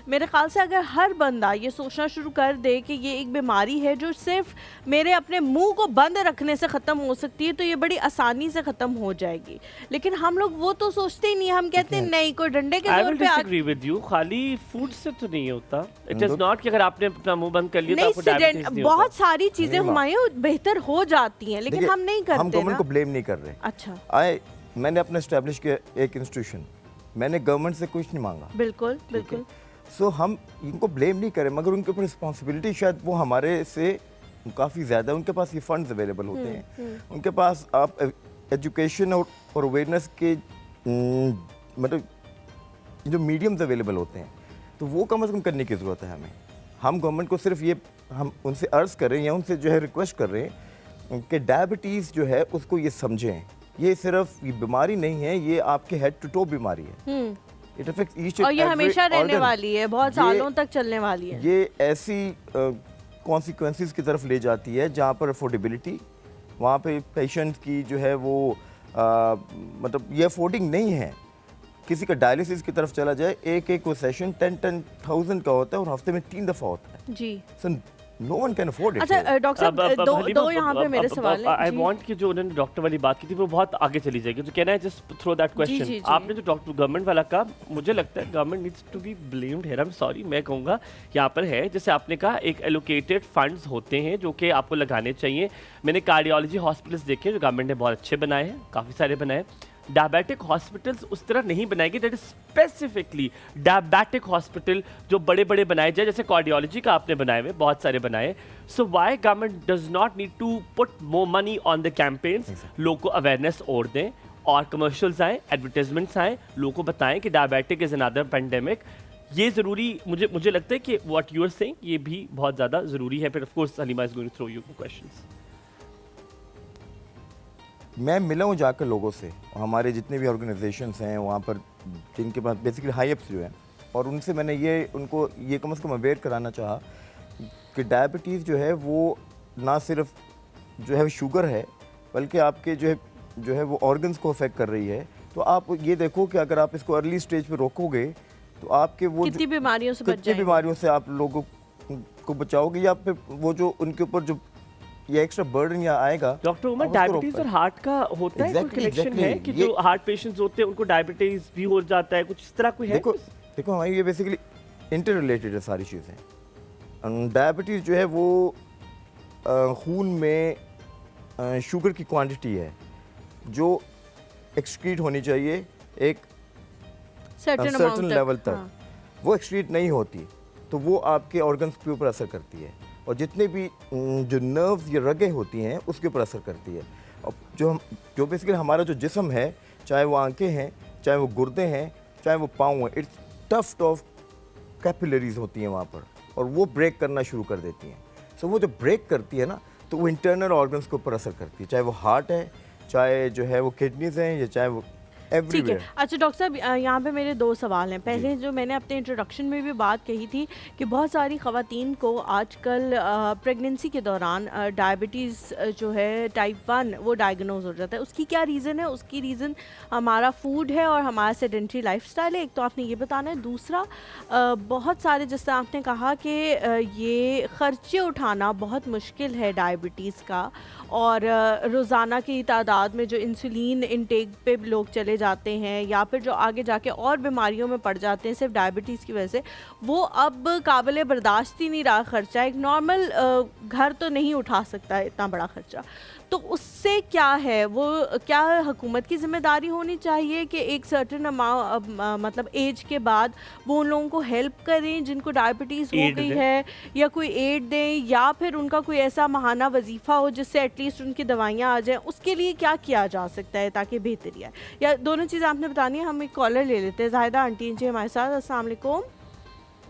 मेरे ख्याल से अगर हर बंदा ये सोचना शुरू कर दे कि ये एक बीमारी है जो सिर्फ मेरे अपने मुंह को बंद रखने से ख़त्म हो सकती है, तो ये बड़ी आसानी से ख़त्म हो जाएगी। लेकिन हम लोग वो तो सोचते ही नहीं, हम कहते हैं नहीं, कोई डंडे के I जोर will पे disagree with you, खाली फूड से तो नहीं होता। It is not कि अगर आपने अपना मुंह बंद कर लिया तो नहीं, आपको डायबिटीज नहीं बहुत होता। सारी चीज़ें नहीं, हुमायूं बेहतर हो जाती हैं, लेकिन देखिए, हम नहीं हम करते गवर्नमेंट ना। को ब्लेम नहीं कर रहे। अच्छा, मैंने अपने एस्टेब्लिश किया एक इंस्टीट्यूशन, मैंने गवर्नमेंट से कुछ नहीं मांगा। बिल्कुल बिल्कुल। सो हम इनको ब्लेम नहीं करें, मगर उनके ऊपर रिस्पॉन्सिबिलिटी शायद वो हमारे से काफ़ी ज़्यादा। उनके पास ये फंड्स अवेलेबल होते हैं, उनके पास आप एजुकेशन और अवेयरनेस के मतलब जो मीडियम्स अवेलेबल होते हैं, तो वो कम से कम करने की ज़रूरत है हमें। हम गवर्नमेंट को सिर्फ ये हम उनसे अर्ज़ कर रहे हैं या उनसे जो है रिक्वेस्ट कर रहे हैं कि डायबिटीज़ जो है उसको ये समझें, ये सिर्फ ये बीमारी नहीं है, ये आपके हेड टू टो बीमारी है। इट अफेक्ट्स ईच और ये हमेशा रहने वाली है, बहुत सालों तक चलने वाली है। ये ऐसी कॉन्सिक्वेंसेस की तरफ ले जाती है जहाँ पर अफोर्डेबिलिटी, वहाँ पे पेशेंट की जो है वो मतलब ये अफोर्डिंग नहीं है। किसी का डायलिसिस की तरफ चला जाए, एक वो सेशन 10,000 का होता है और हफ्ते में 3 दफ़ा होता है। जी, so no one can afford it. अच्छा डॉक्टर साहब, दो यहाँ पे मेरे सवाल हैं। आई जी। वांट कि जो उन्होंने डॉक्टर वाली बात की थी वो बहुत आगे चली जाएगी, तो can I just throw that जी, क्वेश्चन। जी। आपने जो डॉक्टर गवर्नमेंट वाला कहा, मुझे लगता है government needs to be blamed here. I am sorry, मैं कहूँगा यहाँ पर है, जैसे आपने कहा एक एलोकेटेड फंड्स होते हैं जो कि आपको लगाने चाहिए। मैंने कार्डियोलॉजी हॉस्पिटल्स देखे जो गवर्नमेंट ने बहुत अच्छे बनाए हैं, काफ़ी सारे बनाए। डायबिटिक हॉस्पिटल्स उस तरह नहीं बनाएगी, that is specifically diabetic hospital जो बड़े बड़े बनाए जाए, जैसे कार्डियोलॉजी का आपने बनाए हुए बहुत सारे बनाए। So why government does not need to put more money on the campaigns, लोगों को अवेयरनेस और दें और कमर्शियल्स आए, एडवर्टाइजमेंट्स आए, लोगों को बताएं कि डायबिटिक इज अनदर पेंडेमिक। ये ज़रूरी मुझे लगता है कि व्हाट यू आर सेइंग ये भी बहुत ज़्यादा ज़रूरी है। फिर of course Halima is going to throw you questions. मैं मिला हूँ जाकर लोगों से, हमारे जितने भी ऑर्गेनाइजेशंस हैं वहाँ पर जिनके पास बेसिकली हाई अप्स जो हैं, और उनसे मैंने उनको ये कम से कम अवेयर कराना चाहा कि डायबिटीज़ जो है वो ना सिर्फ जो है शुगर है, बल्कि आपके जो है वो ऑर्गन्स को अफेक्ट कर रही है। तो आप ये देखो कि अगर आप इसको अर्ली स्टेज पे रोकोगे तो आपके वो कितनी बीमारियों से बच कितनी जाएंगे। बीमारियों से आप लोगों को बचाओगे, या फिर वो जो उनके ऊपर जो ये एक्स्ट्रा बर्डन या आएगा। डॉक्टर उमर, आप उसको डायबिटीज रोक और हार्ट का होता है कोई कनेक्शन है कि जो हार्ट पेशेंट्स होते हैं उनको डायबिटीज भी हो जाता है, कुछ इस तरह कोई है? देखो हमारी ये बेसिकली इंटर रिलेटेड है सारी चीज़ें। डायबिटीज़ जो है वो खून में शुगर की क्वांटिटी है जो एक्सक्रीट होनी चाहिए एक सर्टेन लेवल तक। हाँ। वो एक्सक्रीट नहीं होती तो वो आपके ऑर्गन्स के ऊपर असर करती है, और जितने भी जो नर्व्स या रगें होती हैं उसके ऊपर असर करती है। और जो बेसिकली हमारा जो जिस्म है, चाहे वो आंखें हैं, चाहे वो गुर्दे हैं, चाहे वो पाँव हैं, इट्स टफ्ट ऑफ कैपिलरीज होती हैं वहाँ पर, और वो ब्रेक करना शुरू कर देती हैं। सो वो जब ब्रेक करती है ना, तो वो इंटरनल ऑर्गन्स के ऊपर असर करती है, चाहे वो हार्ट है, चाहे जो है वो किडनीज हैं, या चाहे वो ठीक है। एवरीवेयर। अच्छा डॉक्टर साहब, यहाँ पे मेरे 2 सवाल हैं। पहले जो मैंने अपने इंट्रोडक्शन में भी बात कही थी कि बहुत सारी ख़वातीन को आजकल प्रेगनेंसी के दौरान डायबिटीज़ जो है टाइप 1 वो डायग्नोज हो जाता है। उसकी क्या रीज़न है? उसकी रीज़न हमारा फूड है और हमारा सेडेंट्री लाइफस्टाइल है। एक तो आपने ये बताना है। दूसरा, बहुत सारे, जैसे आपने कहा कि ये ख़र्चे उठाना बहुत मुश्किल है डायबिटीज़ का, और रोज़ाना की तादाद में जो इंसुलिन इंटेक पे लोग चले जाते हैं या फिर जो आगे जाके और बीमारियों में पड़ जाते हैं सिर्फ डायबिटीज़ की वजह से, वो अब काबिल बर्दाश्त ही नहीं रहा ख़र्चा। एक नॉर्मल घर तो नहीं उठा सकता है इतना बड़ा ख़र्चा। तो उससे क्या है, वो क्या हुकूमत की ज़िम्मेदारी होनी चाहिए कि एक सर्टेन मतलब एज के बाद वो उन लोगों को हेल्प करें जिनको डायबिटीज़ हो एड गई दें। है, या कोई एड दें, या फिर उनका कोई ऐसा माहाना वजीफ़ा हो जिससे एटलीस्ट उनकी दवाइयाँ आ जाएं? उसके लिए क्या किया जा सकता है ताकि बेहतरी आए? या दोनों चीज़ आपने बतानी है। हम एक कॉलर ले लेते हैं। जाहिदा आंटी जी हमारे साथ। अस्सलाम वालेकुम।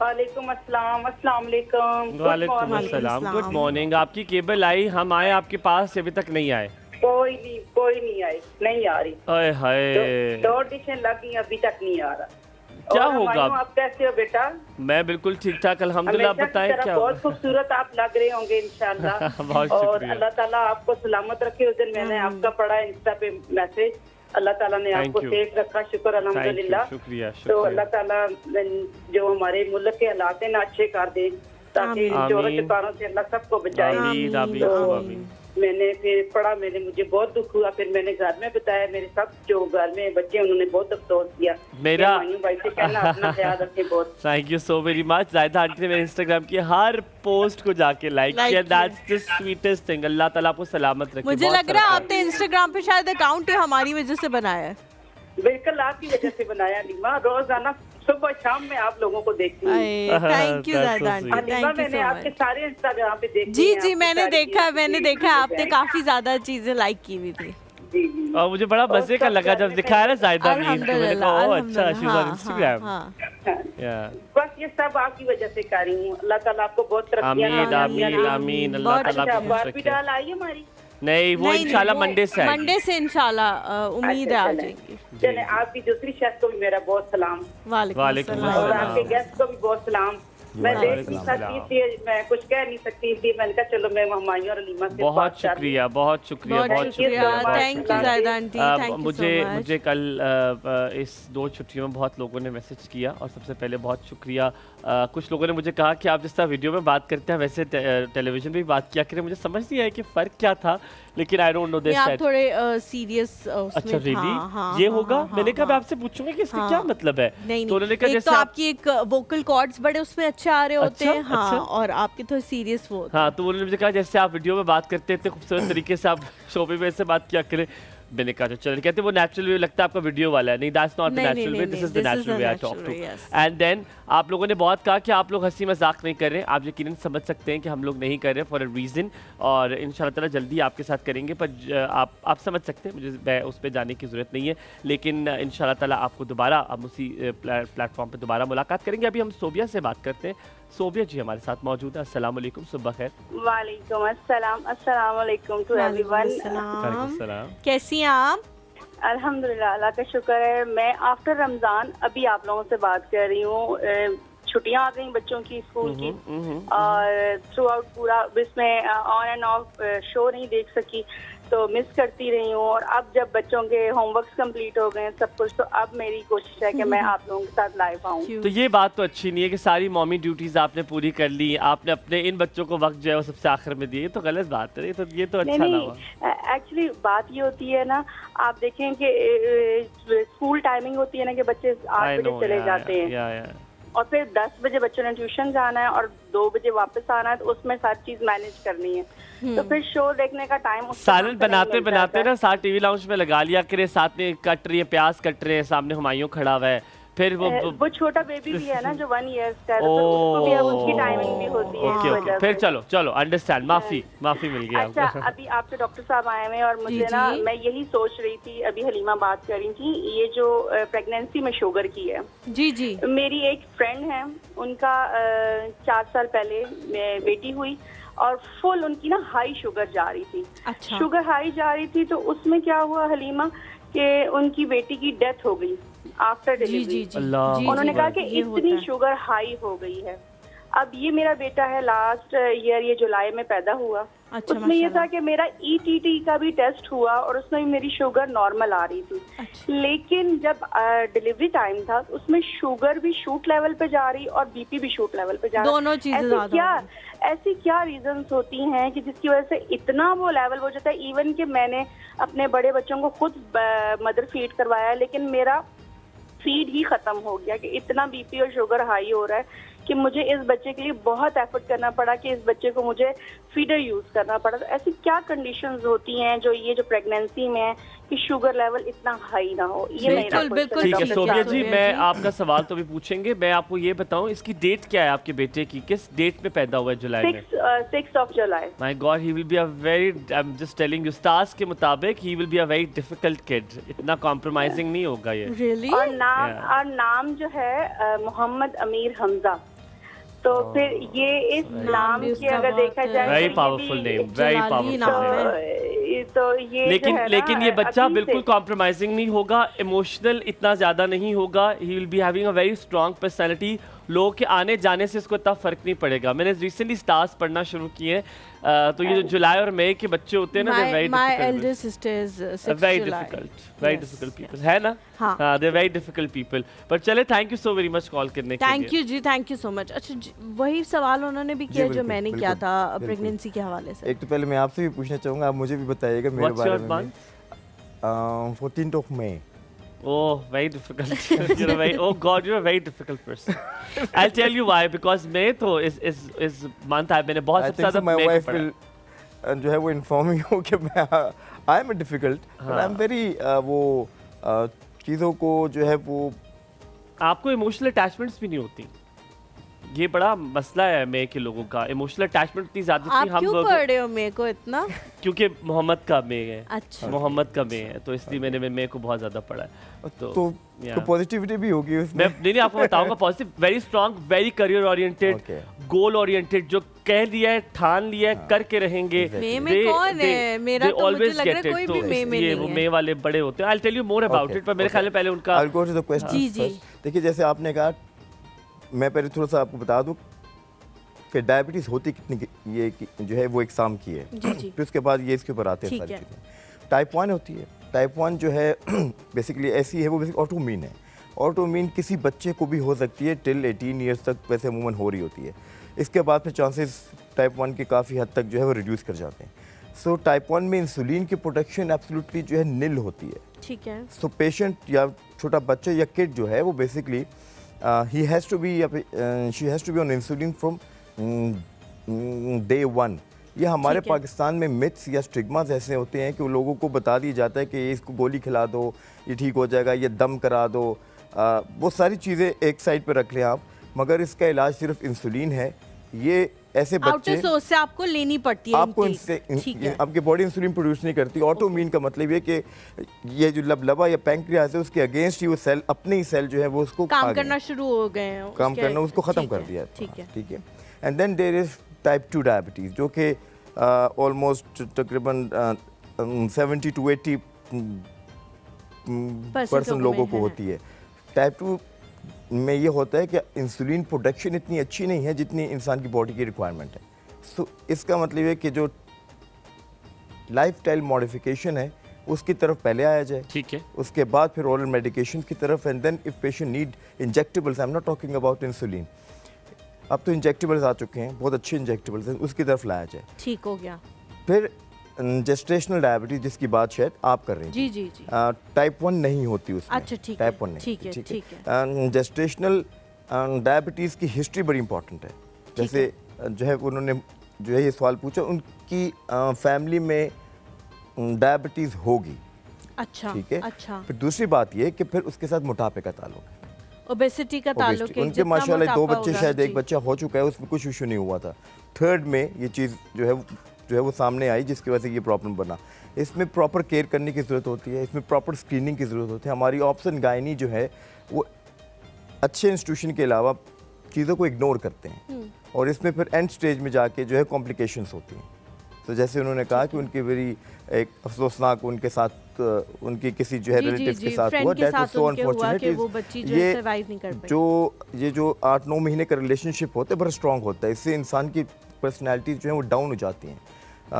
वालेकुम अस्सलाम, अस्सलाम वालेकुम। वालेकुम morning. अस्सलाम, गुड अस्सलाम। मॉर्निंग। आपकी केबल आई, हम आए आपके पास, अभी तक नहीं आए। कोई नहीं आई, नहीं आ रही। अय हाय, दो डिशें लगी, अभी तक नहीं आ रहा। क्या और होगा? हमायूं, आप कैसे हो बेटा? मैं बिल्कुल ठीक ठाक अल्हम्दुलिल्लाह। हमेशा की बताएं तरह क्या बहुत होगा? खूबसूरत आप लग रहे होंगे इंशाल्लाह। बहुत और शुक्रिया। अल्लाह ताला आपको सलामत रखे। उस दिन मैंने आपका पढ़ा इंस्टा पे मैसेज, अल्लाह ताला ने Thank आपको you. सेफ रखा, शुक्र थैंक यू, अल्हम्दुलिल्लाह। शुक्रिया तो अल्लाह शुक्रिया। ताला जो हमारे मुल्क के हालात हैं ना अच्छे कर दे, ताकि आमीन। चोरों आमीन। चकारों से अल्लाह सबको बचाए। आमीन आमीन आमीन। आमीन। मैंने फिर पढ़ा, मुझे बहुत दुख हुआ। फिर मैंने घर में बताया, मेरे सब जो घर में बच्चे उन्होंने बहुत अफसोस किया। मेरा- कि हमायूं भाई से कहना अपना ख्याल रखें बहुत। Thank you so very much. जायदा आंटी ने मेरे इंस्टाग्राम की हर पोस्ट को जाके लाइक Like किया। किया। That's the sweetest thing. Allah ताला आपको सलामत रखे। मुझे बहुत लग रहा है सारा आपने इंस्टाग्राम पे शायद अकाउंट ही हमारी वजह से बनाया है। बिल्कुल आपकी वजह से बनाया नीमा। रोजाना सुबह शाम में आप लोगों को देखती हूँ। थैंक यू That's so जायदा आंटी, sweet. और नीमा, थैंक यू मैंने सो आपके मच। सारे इंस्टाग्राम पे देखी जी हैं, जी, आपकी मैंने सारी देखा है, चीजें मैंने देखी देखा है, आपने हैं। काफी ज्यादा चीजें लाइक की हुई थी। जी जी। और मुझे बड़ा मजे का सब लगा जब घर दिखाया ना में जायदा मीम को। मैंने अल्हम्दुलिल्लाह, कहा ओह अच्छा, शी इज ऑन हाँ, इंस्टाग्राम। हाँ। हाँ। या बस ये सब आपकी वजह से कर रही हूँ। अल्लाह ताला आपको बहुत तरक्कियां आमीन कामयाबियां आमीन दे। आमीन। अल्लाह बहुत ताला अच्छा, आपको खुश बात भी रखे। डाल आई हमारी। नहीं वो नहीं, इंशाल्लाह वो मंडे से आएगी। मंडे से इंशाल्लाह उम्मीद है आ चलें। जाएगी। चलें, आपकी दूसरी शेफ को भी मेरा बहुत सलाम, वालेकुम वालेकुम अस्सलाम। और अस्सलाम। आपके गेस्ट को भी बहुत सलाम। मैं देख वालेकुम नहीं सकती, अस्सलाम। इसलिए मैं कुछ कह नहीं सकती, इसलिए मैंने कहा चलो मैं हमायूं और अलीमा से बहुत बात कर लूं। शुक्रिया, बहुत शुक्रिया, बहुत बहुत शुक्रिया, शुक्रिया, बहुत थैंक यू शुक्रिया। जायदा आंटी, थैंक यू मुझे सो मच। मुझे कल इस 2 छुट्टियों में बहुत लोगों ने मैसेज किया, और सबसे पहले बहुत शुक्रिया। कुछ लोगों ने मुझे कहा कि आप जिस तरह वीडियो में बात करते हैं वैसे टेलीविजन पे भी बात किया करें। मुझे समझ नहीं आया कि फ़र्क क्या था, लेकिन आई डोंट नो दिस। आप थोड़े सीरियस अच्छा रियली ये होगा? मैंने कहा मैं आपसे पूछूंगा कि इसका क्या मतलब है। नहीं तो उन्होंने कहा एक जैसे तो आप आपकी एक वोकल कॉर्ड्स बड़े उसमें अच्छे आ रहे होते अच्छा, हैं, हाँ, अच्छा। और आपके थोड़े सीरियस वो होते हाँ, तो उन्होंने मुझे कहा जैसे आप वीडियो में बात करते हैं इतने खूबसूरत तरीके से आप शो पे भी ऐसे बात किया करें। मैंने कहा चलो, कहते वो नेचुरल वे लगता है आपका वीडियो वाला है। नहीं, दैट्स नॉट द नहीं, नेचुरल नहीं, वे, नहीं, this is the this is natural the way I talk natural to. way, yes. And then आप लोगों ने बहुत कहा कि आप लोग हंसी मजाक नहीं कर रहे। आप यकीनन समझ सकते हैं कि हम लोग नहीं कर रहे फॉर अ रीज़न, और इंशाल्लाह ताला जल्दी आपके साथ करेंगे। पर आप समझ सकते हैं, मुझे उस पर जाने की ज़रूरत नहीं है। लेकिन इंशाल्लाह ताला आपको दोबारा हम उसी प्लेटफॉर्म पर दोबारा मुलाकात करेंगे। अभी हम सोबिया से बात करते हैं। सोबिया जी हमारे साथ मौजूद है। अस्सलाम वालेकुम, सुबह खैर। वालेकुम अस्सलाम, अस्सलाम वालेकुम टू एवरीवन। वालेकुम हैं। सलाम। कैसी हैं आप? अल्हम्दुलिल्लाह, अल्लाह का शुक्र है। मैं आफ्टर रमज़ान अभी आप लोगों से बात कर रही हूँ। छुट्टियां आ गई बच्चों की स्कूल की, और थ्रू आउट पूरा इसमें ऑन एंड ऑफ शो नहीं देख सकी, तो मिस करती रही हूँ। और अब जब बच्चों के होमवर्क्स कंप्लीट हो गए सब कुछ, तो अब मेरी कोशिश है कि मैं आप लोगों के साथ लाइव आऊँ। Cute. तो ये बात तो अच्छी नहीं है कि सारी मॉमी ड्यूटीज आपने पूरी कर ली, आपने अपने इन बच्चों को वक्त जो है वो सबसे आखिर में दिए। ये तो गलत बात है। ये तो अच्छा ना हुआ। नहीं, एक्चुअली बात ये होती है ना, आप देखें कि स्कूल टाइमिंग होती है ना कि बच्चे 8 बजे चले जाते हैं, और फिर 10 बजे बच्चों ने ट्यूशन जाना है, और 2 बजे वापस आना है, तो उसमें सारी चीज मैनेज करनी है। तो फिर शो देखने का टाइम सालन बनाते बनाते ना साथ टीवी लाउंज में लगा लिया करे, साथ में कट रही है, प्याज कट रहे हैं, सामने हुमायूं खड़ा हुआ है, फिर वो छोटा बेबी भी है ना जो 1 ईयर का है, तो उसको भी अब उसकी टाइमिंग भी होती है। ओके इस ओके, वजह फिर से। चलो अंडरस्टैंड, माफी मिल गई अच्छा, आपको। अभी आपके डॉक्टर साहब आए हुए, और मुझे जी, ना जी। मैं यही सोच रही थी, अभी हलीमा बात कर रही थी, ये जो प्रेगनेंसी में शुगर की है। जी जी। मेरी एक फ्रेंड है, उनका 4 साल पहले बेटी हुई, और फुल उनकी ना हाई शुगर जा रही थी। अच्छा। शुगर हाई जा रही थी, तो उसमें क्या हुआ हलीमा कि उनकी बेटी की डेथ हो गई आफ्टर जी डिलीवरी। जी जी अल्लाह। जी, उन्होंने जी, कहा कि ये होता इतनी है। शुगर हाई हो गई है। अब ये मेरा बेटा है, लास्ट ईयर ये जुलाई में पैदा हुआ। अच्छा, उसमें ये था माशाल्लाह। कि मेरा ईटीटी का भी टेस्ट हुआ और उसमें भी मेरी शुगर नॉर्मल आ रही थी। अच्छा। लेकिन जब डिलीवरी टाइम था उसमें शुगर भी शूट लेवल पे जा रही और बीपी भी शूट लेवल पे जा रहा। दोनों चीजें ऐसी ज्यादा क्या हो गई। ऐसी क्या रीजंस होती हैं कि जिसकी वजह से इतना वो लेवल हो जाता है। इवन कि मैंने अपने बड़े बच्चों को खुद मदर फीड करवाया, लेकिन मेरा फीड ही खत्म हो गया कि इतना बीपी और शुगर हाई हो रहा है कि मुझे इस बच्चे के लिए बहुत एफर्ट करना पड़ा कि इस बच्चे को मुझे फीडर यूज करना पड़ा। तो ऐसी क्या कंडीशंस होती हैं जो ये जो प्रेगनेंसी में है कि शुगर लेवल इतना हाई ना हो। ये मेरा बिल्कुल, बिल्कुल, ठीक है डॉक्टर सोबिया साहब, जी, सोबिया मैं जी। आपका सवाल तो भी पूछेंगे, मैं आपको ये बताऊं इसकी डेट क्या है आपके बेटे की, किस डेट में पैदा हुआ है जुलाई में? 6 of July. My God, he will be a very, I am just telling you, stars के मुताबिक he will be a very difficult kid. इतना कॉम्प्रोमाइजिंग नहीं होगा ये। रियली? और नाम Yeah. और नाम जो है मोहम्मद अमीर हमजा। तो फिर ये इस नाम भी की उसका अगर देखा बहुत जाए वेरी तो ये पावरफुल भी- नेम, वेरी जलाली पावरफुल नाम नेम। है। तो ये जो लेकिन है ना, लेकिन ये बच्चा अभी बिल्कुल से- कॉम्प्रोमाइजिंग नहीं होगा, इमोशनल इतना ज़्यादा नहीं होगा। He will be having a very strong personality. लोगों के आने जाने से इसको इतना फ़र्क नहीं पड़ेगा। मैंने रिसेंटली स्टार्स पढ़ना शुरू किए हैं, तो ये जो जुलाई और मई के बच्चे होते हैं ना, My very my difficult, elder sister is 6 very July. Difficult, very Yes, difficult people yes. है ना। हाँ। They very difficult people. पर चले, thank you so very much call करने के लिए। Thank you ji, thank you so much. अच्छा वही सवाल उन्होंने भी किया जो बिल्कुल, मैंने बिल्कुल, किया था बिल्कुल। प्रेगनेंसी के हवाले से। एक तो पहले मैं आपसे भी पूछना चाहूँगा, आप मुझे भी बताइएगा मेरे What's बारे your में। month? 14th of May। Oh, very difficult. You're a very, oh God, you're a very difficult person. I'll tell you why. Because May तो is month है, मैंने बहुत I सबसे think so ज़्यादा my May को wife पढ़ा। will जो है वो इन्फॉर्म ही हो कि मैं I M difficult, but I am very वो चीज़ों को जो है वो आपको इमोशनल अटैचमेंट्स भी नहीं होती। ये बड़ा मसला है मे के लोगों का, इमोशनल अटैचमेंट इतनी ज़्यादा आप थी हम क्यों लोग, पढ़ रहे हो मेरे को इतना? क्योंकि मोहम्मद का मे है। अच्छा। मोहम्मद का मे है, तो इसलिए मैंने मे को बहुत ज़्यादा पढ़ा है। तो yeah. पॉजिटिविटी भी होगी मैं उसमें। नहीं आपको बताऊंगा positive, very strong, very career oriented, Okay. Goal oriented, जो कह दिया है, ठान लिया है, करके रहेंगे। मे में कौन है? मेरा तो मुझे लग रहा है कोई भी मे में ये नहीं वो है। मे वाले बड़े होते हैं। I tell you more about it, पर मेरे ख्याल में पहले उनका I'll go to the questions ji, ji. first। देखिए जैसे आपने कहा, मैं पहले थोड़ा सा आपको बता दूं कि डायबिटीज़ होती कितनी ये जो है वो एग्जाम की है। जी, जी। फिर उसके बाद ये इसके ऊपर आते हैं ठीक सारी है। चीज़ें। टाइप 1 होती है। टाइप 1 जो है बेसिकली ऐसी है, वो बेसिक ऑटोमीन है। ऑटोमीन किसी बच्चे को भी हो सकती है, टिल 18 ईयर्स तक वैसे अमूमन हो रही होती है। इसके बाद फिर चांसेस टाइप 1 के काफ़ी हद तक जो है वो रिड्यूस कर जाते हैं। सो टाइप 1 में इंसुलिन की प्रोडक्शन एब्सोल्युटली जो है निल होती है। ठीक है। सो पेशेंट या छोटा बच्चा या किड जो है वो basically he has to be she has to be on insulin from day 1। ये हमारे ठीक है। पाकिस्तान में मिथ्स या स्टिग्मास ऐसे होते हैं कि वो लोगों को बता दिया जाता है कि इसको गोली खिला दो, ये ठीक हो जाएगा, ये दम करा दो, वो सारी चीज़ें एक साइड पर रख लें आप, मगर इसका इलाज सिर्फ इंसुलिन है। ये ऐसे बच्चे आउटर सोर्स से आपको लेनी पड़ती है आपको इनकी। ठीक है। आपकी बॉडी इंसुलिन प्रोड्यूस नहीं करती। ऑटोमीन का मतलब ये कि ये जो लबलबा या पैंक्रियास है उसके अगेंस्ट ही वो सेल, अपने ही सेल जो है वो उसको खा काम गए। करना शुरू हो गए हैं काम उसके- करना उसको ख़त्म ठीक कर है, दिया। ठीक है। ठीक है। And then there is type 2 diabetes, जो कि ऑलमोस्ट तकरीबन 70 to 80 परसेंट लोगों को होती है। टाइप 2 में ये होता है कि इंसुलिन प्रोडक्शन इतनी अच्छी नहीं है जितनी इंसान की बॉडी की रिक्वायरमेंट है। सो इसका मतलब है कि जो लाइफस्टाइल मॉडिफिकेशन है उसकी तरफ पहले आया जाए, ठीक है। उसके बाद फिर ओरल मेडिकेशन की तरफ, and then if patient need injectables, I am not talking about insulin, अब तो इंजेक्टेबल्स आ चुके हैं, बहुत अच्छे इंजेक्टेबल्स हैं, उसकी तरफ लाया जाए। ठीक हो गया। फिर जेस्टेशनल डायबिटीज जिसकी बात शायद आप कर रही हैं, जी जी जी। टाइप 1 नहीं होती उसमें। अच्छा, ठीक है, टाइप 1 नहीं ठीक है, होती, ठीक है। जेस्टेशनल डायबिटीज़ की हिस्ट्री बड़ी इंपॉर्टेंट है। जैसे जो है उन्होंने जो है ये सवाल पूछा, उनकी फैमिली में डायबिटीज़ होगी। अच्छा, ठीक है। अच्छा। फिर दूसरी बात ये कि फिर उसके साथ मोटापे का ताल्लुक है। ओबेसिटी का ताल्लुक है। उनके जितना माशाल्लाह 2 मोटापा बच्चे, होगा, शायद जी। एक बच्चा हो चुका है, उसमें कुछ इशू नहीं हुआ था। थर्ड में ये चीज़ जो है वो सामने आई, जिसकी वजह से ये प्रॉब्लम बना। इसमें प्रॉपर केयर करने की ज़रूरत होती है, इसमें प्रॉपर स्क्रीनिंग की ज़रूरत होती है। हमारी ऑप्शन गायनी जो है वो अच्छे इंस्टीट्यूशन के अलावा चीज़ों को इग्नोर करते हैं, और इसमें फिर एंड स्टेज में जाके जो है कॉम्प्लिकेशंस होती हैं। तो जैसे उन्होंने कहा कि उनकी बड़ी एक अफसोसनाक उनके साथ उनकी किसी जो है रिलेटिव्स के साथ हुआ, डेथ वाज सो अनफॉर्चुनेट। वो बच्ची जो है सर्वाइव नहीं कर पाई। ये जो 8-9 महीने का रिलेशनशिप होता है बड़ा स्ट्रांग होता है, इससे इंसान की पर्सनैलिटी जो है वो डाउन हो जाती हैं,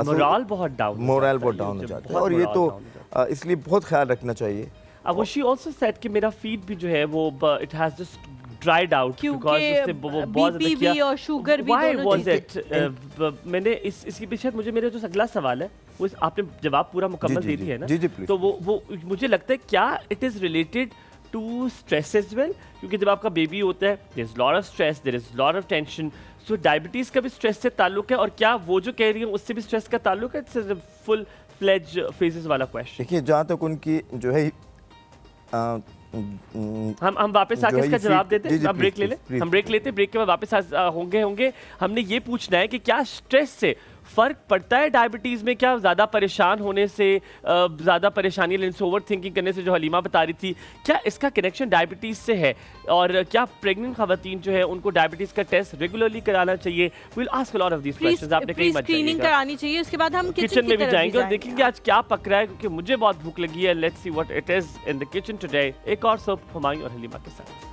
मोरल बहुत डाउन हो जाता है। और ये तो इसलिए बहुत ख्याल रखना चाहिए। अब शी आल्सो सेड कि मेरा फीड भी जो है वो it has just dried out because उससे बहुत बीपी भी और शुगर भी व्हाई दोनों वाज इट मैंने इसके पीछे मुझे मेरा जो अगला सवाल है वो आपने जवाब पूरा मुकम्मल दे दिया है ना। जी तो वो मुझे लगता है क्या it is related to stress as well, क्योंकि जब आपका बेबी होता है there is lot of stress, there is lot of tension, so diabetes का भी स्ट्रेस से ताल्लुक है, और क्या वो जो कह रही है उससे भी स्ट्रेस का ताल्लुक है? इट्स फुल फ्लेज फेजेस वाला क्वेश्चन। देखिए जहाँ तक उनकी जो है हम वापस आके इसका जवाब देते हैं। हम ब्रेक ले लें, हम ब्रेक लेते हैं, ब्रेक के बाद वापस होंगे हमने ये पूछना है कि क्या स्ट्रेस से फर्क पड़ता है डायबिटीज में? क्या ज़्यादा परेशान होने से, ज़्यादा परेशानी लेने से, ओवर थिंकिंग करने से, जो हलीमा बता रही थी, क्या इसका कनेक्शन डायबिटीज से है? और क्या प्रेग्नेंट खवातीन जो है उनको डायबिटीज का टेस्ट रेगुलरली कराना चाहिए? Will ask a lot of these questions. आपने कहीं मत स्क्रीनिंग करानी चाहिए, उसके बाद हम किचन में भी जाएंगे और देखेंगे आज क्या पक रहा है, क्योंकि मुझे बहुत भूख लगी है। Let's see what it is in the kitchen today. एक और सब हुमायूं और हलीमा के साथ।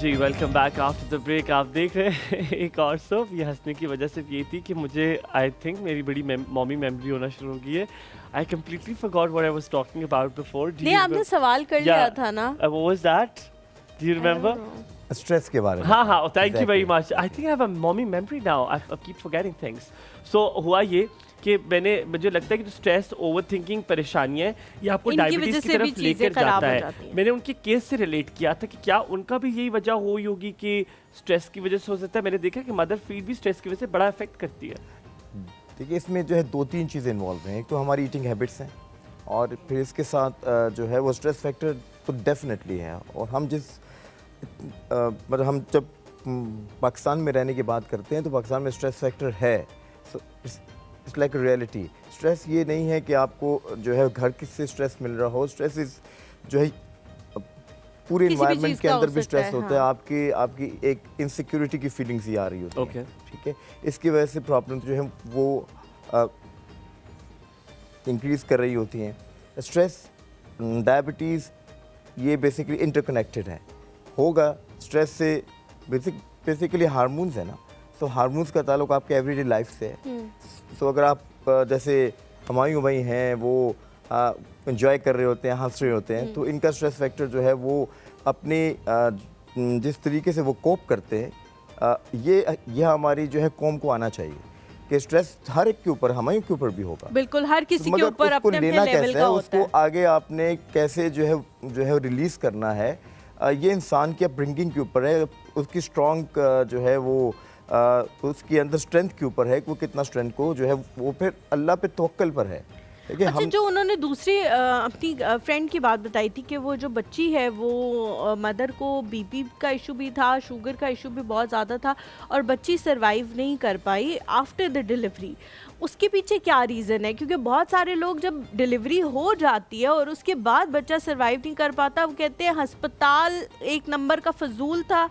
जी welcome back after the break. आप देख रहे हैं एक और सब। ये हंसने की वजह सिर्फ ये थी कि मुझे आई थिंक मेरी बड़ी मॉमी मेमोरी होना शुरू हो गई है। I completely forgot what I was talking about before. नहीं, आपने सवाल कर लिया था ना। What was that? Do you remember? Stress के बारे में। हाँ, thank you very much. I think I have a mommy memory now. I keep forgetting things. So हुआ ये कि मुझे लगता है कि जो स्ट्रेस, ओवर थिंकिंग, परेशानियां हैं, ये आपको डायबिटीज की तरफ लेकर जाता है। मैंने उनके केस से रिलेट किया था कि क्या उनका भी यही वजह हुई होगी कि स्ट्रेस की वजह से हो सकता है। मैंने देखा कि मदर फीड भी स्ट्रेस की वजह से बड़ा इफेक्ट करती है। देखिए इसमें जो है 2-3 चीज़ें इन्वॉल्व हैं। एक तो हमारी ईटिंग हैबिट्स हैं, और फिर इसके साथ जो है वो स्ट्रेस फैक्टर तो डेफिनेटली है। और हम मतलब हम जब पाकिस्तान में रहने की बात करते हैं तो पाकिस्तान में स्ट्रेस फैक्टर है। It's like reality. स्ट्रेस ये नहीं है कि आपको जो है घर किससे स्ट्रेस मिल रहा हो। स्ट्रेस इज जो है पूरे इन्वायरमेंट के अंदर भी स्ट्रेस होता है। आपकी एक इनसिक्योरिटी की फीलिंग्स ही आ रही होती है, ठीक है। इसकी वजह से प्रॉब्लम जो है वो इंक्रीज कर रही होती हैं। स्ट्रेस, डायबिटीज़, ये बेसिकली इंटरकनेक्टेड है। होगा स्ट्रेस से बेसिकली हार्मोन्स है ना, तो हार्मोन्स का ताल्लुक आपके एवरीडे लाइफ से है। सो अगर आप जैसे हुमायूं भाई हैं, वो एंजॉय कर रहे होते हैं, हंस रहे होते हैं, तो इनका स्ट्रेस फैक्टर जो है वो अपने जिस तरीके से वो कोप करते हैं, ये हमारी जो है कौम को आना चाहिए कि स्ट्रेस हर एक के ऊपर, हुमायूं के ऊपर भी होगा। बिल्कुल, हर किसी के ऊपर अपने लेना लेवल कैसे का है, होता है। उसको आगे आपने कैसे जो है रिलीज करना है, ये इंसान की अपब्रिंगिंग के ऊपर है। उसकी स्ट्रॉन्ग जो है वो उसके अंदर स्ट्रेंथ के ऊपर है कि वो कितना स्ट्रेंथ को जो है वो फिर अल्लाह पे तवक्कल पर है। अच्छा, जो उन्होंने दूसरी अपनी फ्रेंड की बात बताई थी कि वो जो बच्ची है वो मदर को बीपी का इशू भी था, शुगर का इशू भी बहुत ज़्यादा था, और बच्ची सरवाइव नहीं कर पाई आफ्टर द डिलीवरी। उसके पीछे क्या रीज़न है? क्योंकि बहुत सारे लोग जब डिलीवरी हो जाती है और उसके बाद बच्चा सरवाइव नहीं कर पाता, वो कहते हैं अस्पताल एक नंबर का फजूल था।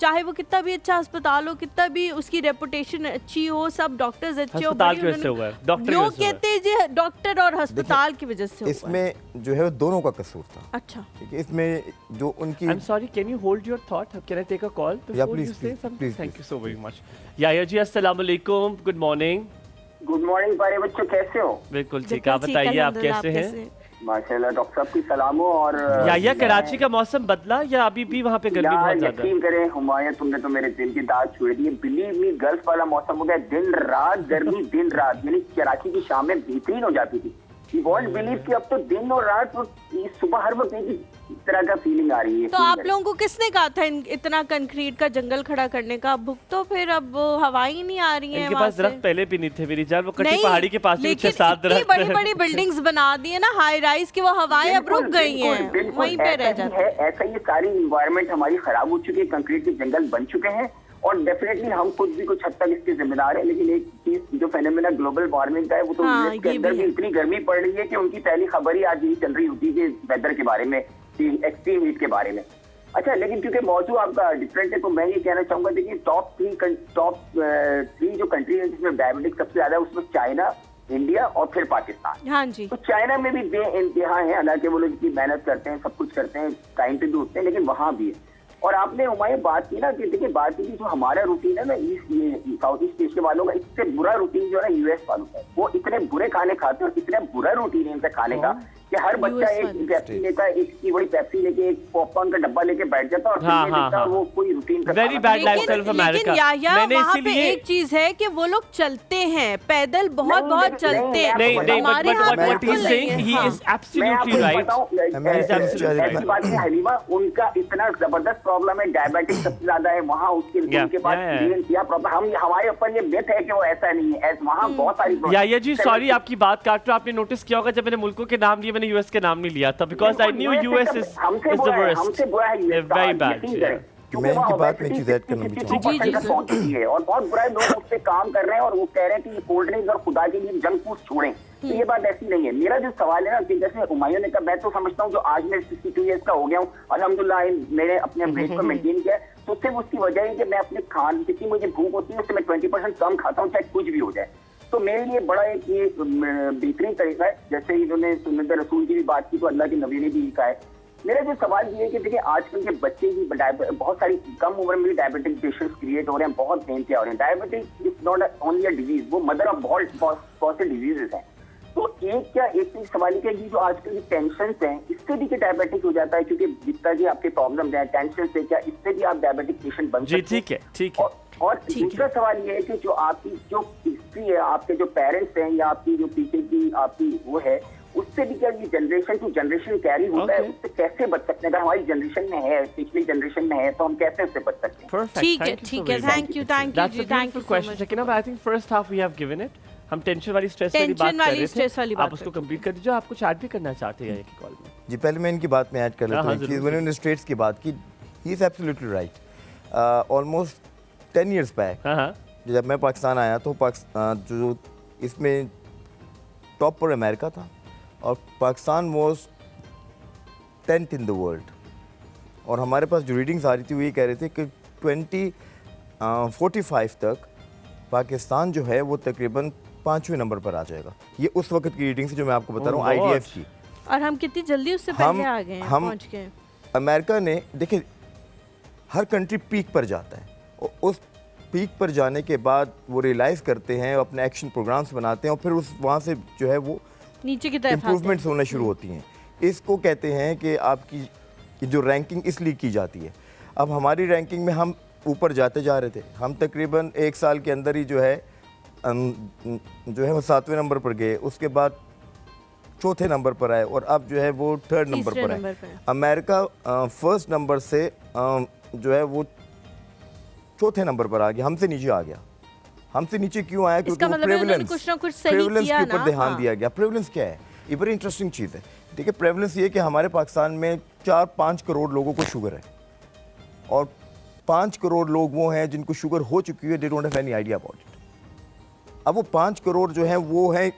चाहे वो कितना भी अच्छा अस्पताल हो, कितना भी उसकी रेपुटेशन अच्छी हो, सब डॉक्टर्स अच्छे हो, लोग कहते हैं जी डॉक्टर और अस्पताल की वजह से। इसमें जो है दोनों का कसूर था। अच्छा, ठीक है। इसमें जो उनकी I'm sorry, can you hold your thought? Can I take a call before you say something? Thank you so very much. याया जी, अस्सलाम वालेकुम, गुड मॉर्निंग। गुड मॉर्निंग प्यारे बच्चों, कैसे हो? बिल्कुल ठीक, आप बताइए आप कैसे हैं? माशाल्लाह, डॉक्टर साहब की सलाम हो। और या कराची का मौसम बदला या अभी भी वहाँ पे गर्मी बहुत ज्यादा? यकीन करें हुमायूं, तुमने तो मेरे दिल की दाद छुड़ दी। बिलीव मी, गल्फ वाला मौसम हो गया, दिन रात गर्मी, दिन रात। यानी कराची की शामें बेहतरीन हो जाती थी। यू वॉन्ट बिलीव कि अब तो दिन और रात सुबह हर वक्त एक ही तरह का फीलिंग आ रही है। तो आप लोगों को किसने कहा था इतना कंक्रीट का जंगल खड़ा करने का? भुक तो फिर अब हवा ही नहीं आ रही है इनके वहाँ पास से। दरख्त पहले भी नहीं थे मेरी जान, वो कटी नहीं, पहाड़ी के पास लेकिन 6-7 इतनी दरख्त बड़ी बड़ी बिल्डिंग्स बना दी है ना हाई राइज की, वो हवाएं अब रुक गई हैं, वहीं पे रह जाती है। ऐसा ये सारी इन्वायरमेंट हमारी खराब हो चुकी है, कंक्रीट के जंगल बन चुके हैं और डेफिनेटली हम खुद भी कुछ हद तक इसके जिम्मेदार हैं। लेकिन एक चीज जो फेनोमेना ग्लोबल वार्मिंग का है वो तो हाँ, इसके ये अंदर भी भी है। इतनी गर्मी पड़ रही है कि उनकी पहली खबर ही आज यही चल रही होती है कि वेदर के बारे में, एक्सट्रीम हीट के बारे में। अच्छा, लेकिन क्योंकि मौजूद आपका डिफरेंट है तो मैं ये कहना चाहूंगा, देखिए टॉप थ्री जो कंट्री है जिसमें डायबिटिक सबसे ज्यादा है उसमें चाइना, इंडिया और फिर पाकिस्तान। हाँ जी। तो चाइना में भी बेइंतहा है, हालांकि वो लोग इतनी मेहनत करते हैं, सब कुछ करते हैं, टाइम पे भी उठते हैं, लेकिन वहां भी है। और आपने हुमायूं बात की ना कि देखिए बात की जो हमारा रूटीन है ना साउथ ईस्ट एशिया वालों का, इससे बुरा रूटीन जो है ना यूएस वालों का। वो इतने बुरे खाने खाते हैं और इतने बुरा रूटीन है इनका खाने का कि हर बच्चा एक पेप्सी लेता है, एक बड़ी पेप्सी लेके एक पॉपकॉर्न का डब्बा लेके बैठ जाता है और हाँ, फिर हाँ, देखता है हाँ। वो कोई रूटीन का Very खाना bad नहीं है। lifestyle of लेकिन America। याया मैंने वहाँ पे इसीलिए- एक चीज है कि वो लोग चलते हैं पैदल, बहुत नहीं, बहुत नहीं, चलते हैं। नहीं नहीं, हमारे यहाँ but what बिल्कुल he's नहीं saying, है। he हाँ। is मैं absolutely आपको right. बताऊं, ऐसी बात है हलीमा, उनका इतना जबरदस्त प्रॉब्लम है, डायबिटिक सबसे ज्यादा है वहाँ, उनके पास क्या प्रॉब्लम। हम हमारे ऊपर ये मिथ है कि वो ऐसा नहीं है, वहाँ बहुत सारी या जी सॉरी आपकी बात काट रहा हूं, आपने नोटिस किया होगा जब मैंने मुल्कों के नाम लिए मैंने यूएस के नाम नहीं लिया था, because I knew US is हमसे द बुरा है, वर्स्ट, हमसे बुरा है यूएस का, वेरी बैड। यकीन करें। क्योंकि मैं इनकी वहाँ बात में एक चीज़ obesity ऐड करना भी 52% का quantity है और बहुत बुरा है, लोग उस पे काम कर रहे हैं और वो कह रहे हैं कि ये कोल्ड ड्रिंक्स और खुदा के लिए जंक फूड छोड़ें। तो ये बात ऐसी नहीं है। मेरा जो सवाल है ना कि जैसे हुमायूं ने कहा, मैं तो समझता हूँ जो आज मैं 62 ईयर्स का हो गया हूँ, अल्हम्दुलिल्लाह मैंने अपने वेट को मेंटेन किया, तो सिर्फ उसकी वजह है कि मैं अपने खान, जितनी मुझे भूख होती है उससे मैं 20% कम खाता हूँ, चाहे कुछ भी हो जाए। तो मेरे लिए बड़ा एक ये बेहतरीन तरीका है। जैसे इन्होंने सुन्नत रसूल की भी बात की तो अल्लाह के नबी ने भी कहा है। मेरा जो सवाल ये है कि देखिए आजकल के बच्चे भी बहुत सारी कम उम्र में भी डायबिटिक पेशेंट्स क्रिएट हो रहे हैं, बहुत बेनते हो रहे हैं। Diabetic is not only a disease, वो मदर ऑफ बहुत से डिजीजेस हैं। तो एक चीज सवाल है कि जो आजकल की टेंशन हैं इससे भी क्या डायबिटिक हो जाता है? क्योंकि जितना भी आपके प्रॉब्लम है टेंशन से, क्या इससे भी आप डायबिटिक पेशेंट बन सकते हैं? जी ठीक है। और दूसरा सवाल ये है कि जो आपकी जो हिस्ट्री है, आपके जो पेरेंट्स हैं या आपकी जो पीछे की आपकी वो है, उससे भी क्या ये जनरेशन टू जनरेशन कैरी होता है? उससे कैसे बच सकते हैं? अगर हमारी जनरेशन में है, पिछली जनरेशन में है, तो हम कैसे उससे बच सकते हैं? Perfect. ठीक है, Thank you ठीक so है, very much. Thank you That's ji, a thank beautiful you question, Sakina. But I think first half we have given it. हम टेंशन वाली स्ट्रेस वाली बात कर रहे थे, आप उसको कंप्लीट कर दीजिए। आप कुछ ऐड भी करना चाहते हैं की कॉल में? जी, पहले मैं इनकी बात में ऐड कर लेता हाँ, हूँ कि ज़रूर। उन्होंने स्टेट्स की बात की, he is absolutely right. Almost 10 years back हाँ जब मैं पाकिस्तान आया तो पाकिस्तान जो इसमें टॉप पर अमेरिका था और Pakistan was 10th in the world. और हमारे पास जो रीडिंग्स आ रही थी वो ये कह रहे थे कि 2045 तक पाकिस्तान जो है वो तकरीबन 5वें नंबर पर आ जाएगा। ये उस वक्त की रीडिंग से जो मैं आपको बता रहा हूँ, Oh, IDF की। और हम कितनी जल्दी उससे हम- पहले आ गए हैं, हम- पहुंच गए। अमेरिका ने देखिए हर कंट्री पीक पर जाता है और उस पीक पर जाने के बाद वो रियलाइज़ करते हैं, अपने एक्शन प्रोग्राम्स बनाते हैं और फिर उस वहाँ से जो है वो नीचे की तरफ आते हैं। इम्प्रूवमेंट्स होना शुरू होती हैं। इसको कहते हैं कि आपकी जो रैंकिंग इसलिए की जाती है। अब हमारी रैंकिंग में हम ऊपर जाते जा रहे थे, हम तकरीबन 1 साल के अंदर ही जो है वो 7वें नंबर पर गए, उसके बाद 4थे नंबर पर आए और अब जो है वो 3rd नंबर तीसरे पर नंबर है। पे है। अमेरिका 1st नंबर से जो है वो 4थे नंबर पर आ गया, हमसे नीचे आ गया। हमसे नीचे क्यों आया? क्योंकि इसका वो मतलब है उन्होंने प्रेवलेंस कुछ ना कुछ सही प्रेवलेंस किया के ऊपर ना, ध्यान हाँ। दिया गया। प्रेवलेंस क्या है? ये बड़ी इंटरेस्टिंग चीज़ है। देखिए प्रेवलेंस ये कि हमारे पाकिस्तान में 4-5 करोड़ लोगों को शुगर है और 5 करोड़ लोग वो हैं जिनको शुगर हो चुकी है, they don't have any idea about it. अब वो 5 करोड़ जो हैं वो है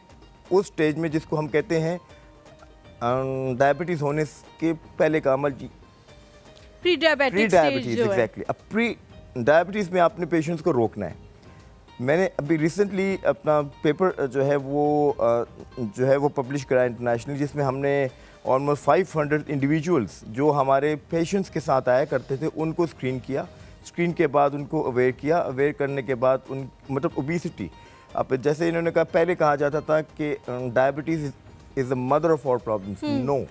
उस स्टेज में जिसको हम कहते हैं डायबिटीज़ होने के पहले का अमल जी, pre pre diabetic diabetes. Stage जो है। एग्जैक्टली। अब प्री डायबिटीज़ में आपने पेशेंट्स को रोकना है। मैंने अभी रिसेंटली अपना पेपर जो है वो पब्लिश करा इंटरनेशनली, जिसमें हमने ऑलमोस्ट 500 इंडिविजुअल्स जो हमारे पेशेंट्स के साथ आया करते थे उनको स्क्रीन किया। स्क्रीन के बाद उनको अवेयर किया, अवेयर करने के बाद उन मतलब ओबेसिटी, अब जैसे इन्होंने कहा पहले कहा जाता था कि diabetes is the mother of all problems. No,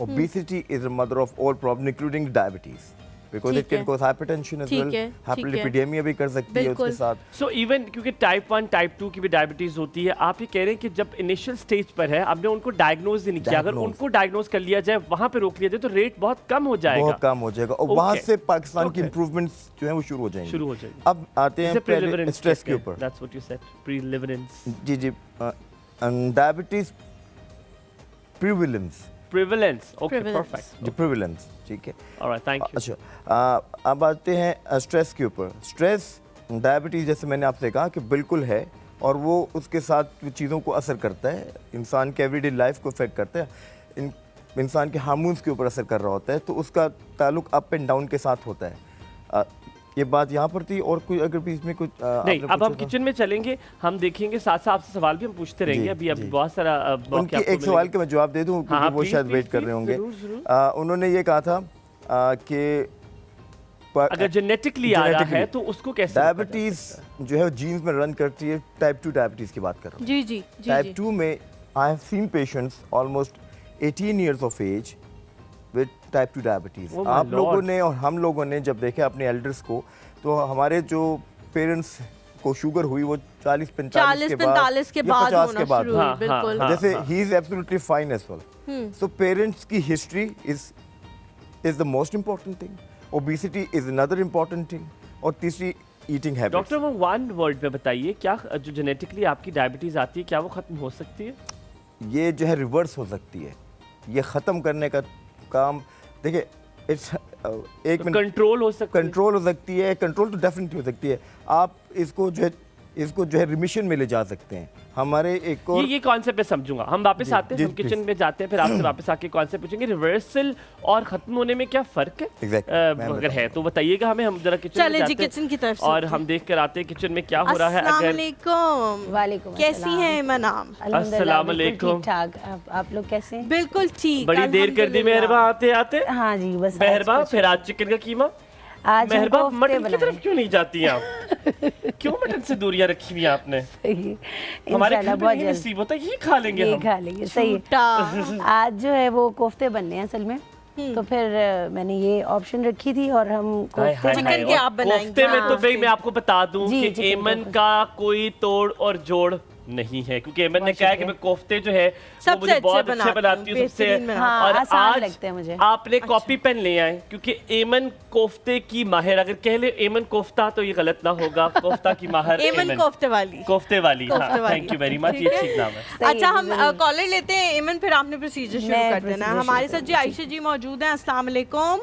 obesity is the mother of all problem including diabetes. Because it ठीक है। कैन कॉज हाइपरटेंशन एज ठीक वेल, है, ठीक है। हाइपरलिपिडेमिया भी कर सकती है उसके बिल्कुल। साथ। सो इवन क्योंकि टाइप 1 टाइप 2 की भी डायबिटीज होती है, आप ये कह रहे हैं कि जब इनिशियल स्टेज पर है, आपने उनको डायग्नोज नहीं किया, अगर Diagnose। उनको डायग्नोज कर लिया जाए, वहां पे रोक लिया जाए, तो रेट बहुत कम हो जाएगा। बहुत कम हो जाएगा और वहाँ Okay. से पाकिस्तान की Okay. इम्प्रूवमेंट्स जो है वो शुरू हो जाएंगी। शुरू हो जाएगी। अब आते हैं पहले प्रीलिवरेंस स्ट्रेस के ऊपर। That's what you said, prevalence, जी जी, diabetes prevalence, prevalence, okay Prevalence। Perfect, जी प्रिविलेंस, ठीक है। Alright, thank you. अच्छा, अब आते हैं स्ट्रेस के ऊपर। स्ट्रेस डायबिटीज़ जैसे मैंने आपसे कहा कि बिल्कुल है, और वो उसके साथ चीज़ों को असर करता है, इंसान के एवरीडे लाइफ को इफेक्ट करता है, इंसान के हार्मोन्स के ऊपर असर कर रहा होता है, तो उसका ताल्लुक अप एंड डाउन के साथ होता है। ये बात यहाँ पर थी, और कोई अगर बीच में कुछ नहीं, अब हम किचन में चलेंगे, हम देखेंगे, साथ साथ आपसे सवाल भी हम पूछते रहेंगे। जी, अभी जी। बहुत सारा मौके उनकी आपको एक सवाल मिलेंगे। का मैं जवाब दे दूं, क्योंकि हाँ, वो please, शायद please, वेट कर please, रहे होंगे। जरूर, जरूर। उन्होंने ये कहा था कि अगर जेनेटिकली आ रहा है genetically, तो उसको कैसे रोका जा डायबिटीज सकता जो है जीन्स में रन करती है। टाइप 2 डायबिटीज की बात कर रहा हूँ। जी जी जी टाइप जी 2 में I have seen patients almost 18 years of age with type 2 diabetes. Oh my आप लोगों Lord। ने और हम लोगों ने जब देखे अपने एल्डर्स को, तो हमारे जो पेरेंट्स को शुगर हुई वो 40-45 के बाद 40-45 के या बाद 50 होना के बाद शुरू हुई। हुई, हाँ, बिल्कुल। हाँ, जैसे हाँ। He is absolutely fine as well. So parents की history is the most important thing, obesity is another important thing, और तीसरी ईटिंग हैबिट्स। डॉक्टर, वो वन वर्ड में बताइए, क्या जो जेनेटिकली आपकी डायबिटीज आती है, क्या वो खत्म हो सकती है? ये जो है रिवर्स हो सकती है। ये ख़त्म करने का काम, देखिए, इट्स एक मिनट, कंट्रोल हो सकता है? कंट्रोल हो सकती है, कंट्रोल तो डेफिनेटली हो सकती है। आप इसको जो है रिमिशन में ले जा सकते हैं। हमारे एक और ये कॉन्सेप्ट मैं समझूंगा। हम वापस आते हैं, जी, हम किचन please। में जाते हैं, फिर आपसे वापस आके कॉन्सेप्ट पूछेंगे। रिवर्सल और खत्म होने में क्या फर्क है? Exactly, मैं अगर बताऊंगा। है तो बताइएगा हमें, हम जरा किचन में चले जी, जाते हैं किचन की तरफ से और हम देख कर आते हैं किचन में क्या हो रहा है। अस्सलाम अगर वालेकुम। वालेकुम कैसी अस्सलाम। हैं इमनाम? अल्हम्दुलिल्लाह, अस्सलाम बिल्कुल वालेकुम। ठीक-ठाक। आप लोग कैसे हैं? बिल्कुल ठीक, बड़ी देर कर दी अल्हम्दुलिल्लाह। मेहरबा आते आते। हाँ जी, बस आज मेहरबा, कुछ- फिर आज चिकन का कीमा। आज हम मेहरबा, कोफ्ते मटन की बनाए। तरफ क्यों नहीं जाती हैं आप? क्यों मटन से दूरियां रखी हुई हैं आपने? हमारे घर इंशाल्लाह में बहुत नहीं जल्द नसीब होता, ये खा लेंगे ये हम। खा लेंगे, सही है। झूठा। आज जो है वो कोफ्ते बनने हैं असल में, तो फिर मैंने ये ऑप्शन रखी थी और हम हाय, कोफ्ते हाय, चिकन हाय। बनाएंगे। के और आप बनाएंगे। कोफ्ते में तो हाँ। भाई मैं आपको बता दूं जी, कि चिकन एमन कोफ्ते। का कोई तोड़ और जोड़ नहीं है, क्योंकि एमन ने बहुत कहा है कि शुक्रिया। मैं कोफ्ते जो है वो सबसे मुझे अच्छे बहुत अच्छे बनाती बनाती हूँ, हूँ, सबसे। बेहतरीन बनाती हूँ। और हाँ, आसान आज लगते हैं मुझे। आपने कॉपी पेन ले आए, क्योंकि एमन कोफ्ते की माहिर, अगर कह ले एमन कोफ्ता तो ये गलत ना होगा, कोफ्ता की माहिर एमन कोफ्ते वाली। कोफ्ते वाली। हाँ, कोफ्ते वाली। थैंक यू वेरी मच, ठीक ये है। ठीक नाम है। सही अच्छा, है, हम जरूर। कॉलर लेते हैं एमन, फिर आपने प्रोसीजर शुरू मैं कर देना। procedure हमारे शुरू साथ जी करूंगी। आयशा जी मौजूद हैं। अस्सलाम वालेकुम।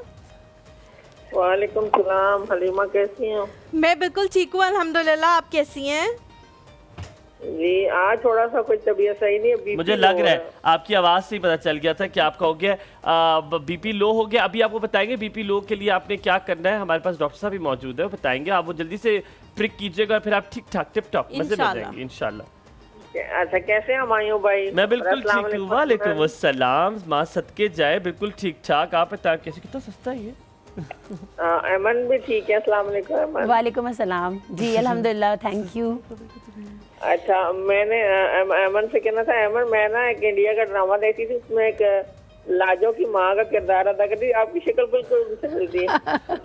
वालेकुम सलाम। हलीमा कैसी हैं? मैं बिल्कुल ठीक हूँ अल्हम्दुलिल्लाह, आप कैसी हैं? जी, आज थोड़ा सा कुछ तबीयत सही नहीं है, बीपी मुझे लो लग हो रहा है आपकी आवाज से ही पता चल गया था कि आपका हो गया बीपी लो हो गया। अभी आपको बताएंगे बीपी लो के लिए आपने क्या करना है। हमारे पास डॉक्टर साहब भी मौजूद है, वो बताएंगे। आप वो जल्दी से ट्रिक कीजिएगा, फिर आप ठीक ठाक टिप टॉप मजे में इंशाल्लाह। जाएंगे इंशाल्लाह। अच्छा, कैसे हैं मायूं भाई? मैं बिल्कुल अस्सलाम ठीक हूँ। वालेकुम। वालेकुम अस्सलाम, माँ सदके जाए, बिल्कुल ठीक ठाक। आप बताएं कैसे, कितना सस्ता है ये? अमन भी ठीक है। अस्सलाम वालेकुम अमन। वालेकुम अस्सलाम जी, अल्हम्दुलिल्लाह, थैंक यू। अच्छा, मैंने अमन से कहना था, अमन मैं ना एक इंडिया का ड्रामा देखी थी, उसमें एक लाजो की माँ का किरदार अदा करती थी। आपकी शक्ल बिल्कुल उनसे मिलती है।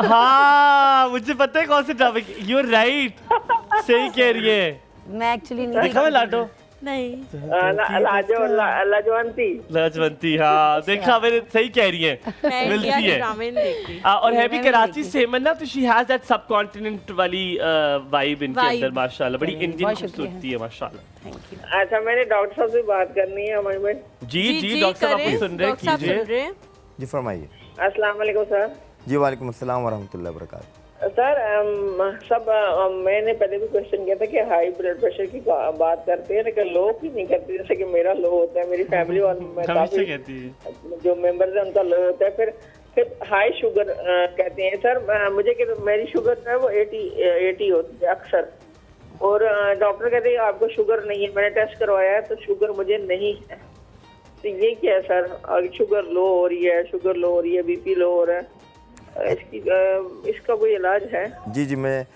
हाँ, मुझे पता है कौन से ड्रामे की। यू आर राइट, सही कह रही है। मैं एक्चुअली नहीं देखा मैं लाडो नहीं, लाजवंती। लाजवंती। हाँ, देखा मैंने, सही कह रही है, मैं मिलती इंडिया के है। ड्रामे नहीं देखती। और है भी मैं भी कराची देखी। से है ना, तो शी हैज दैट सब कॉन्टिनेंट वाली वाइब इनके Vibe। अंदर माशाल्लाह। बड़ी चलिए, इंडियन बहुत शुक्रिया। खूबसूरती है माशाल्लाह। Thank you. अच्छा, मैंने डॉक्टर साहब से बात करनी है अमन भाई। जी जी डॉक्टर साहब करें। आपको सुन रहे हैं, डॉक्टर साहब कीजिए। सुन रहे हैं। जी फरमाइए। अस्सलाम वालेकुम सर। जी वालेकुम अस्सलाम वरहमतुल्लाहि वबरकातुहू। सर मैंने पहले भी क्वेश्चन किया था कि हाई ब्लड प्रेशर की बात करते हैं, लेकिन लो की नहीं करते। जैसे कि मेरा लो होता है, मेरी फैमिली वाले में हमेशा काफी कहती है। जो मेंबर्स हैं उनका लो होता है। फिर हाई शुगर कहते हैं। सर मुझे कि मेरी शुगर जो है वो 80 होती है अक्सर, और डॉक्टर कहते हैं आपको शुगर नहीं है। मैंने टेस्ट करवाया है तो शुगर मुझे नहीं है। तो ये क्या है सर? शुगर लो हो रही है, शुगर लो हो रही है, बीपी लो हो रहा है, इसका कोई इलाज है? जी जी, मैं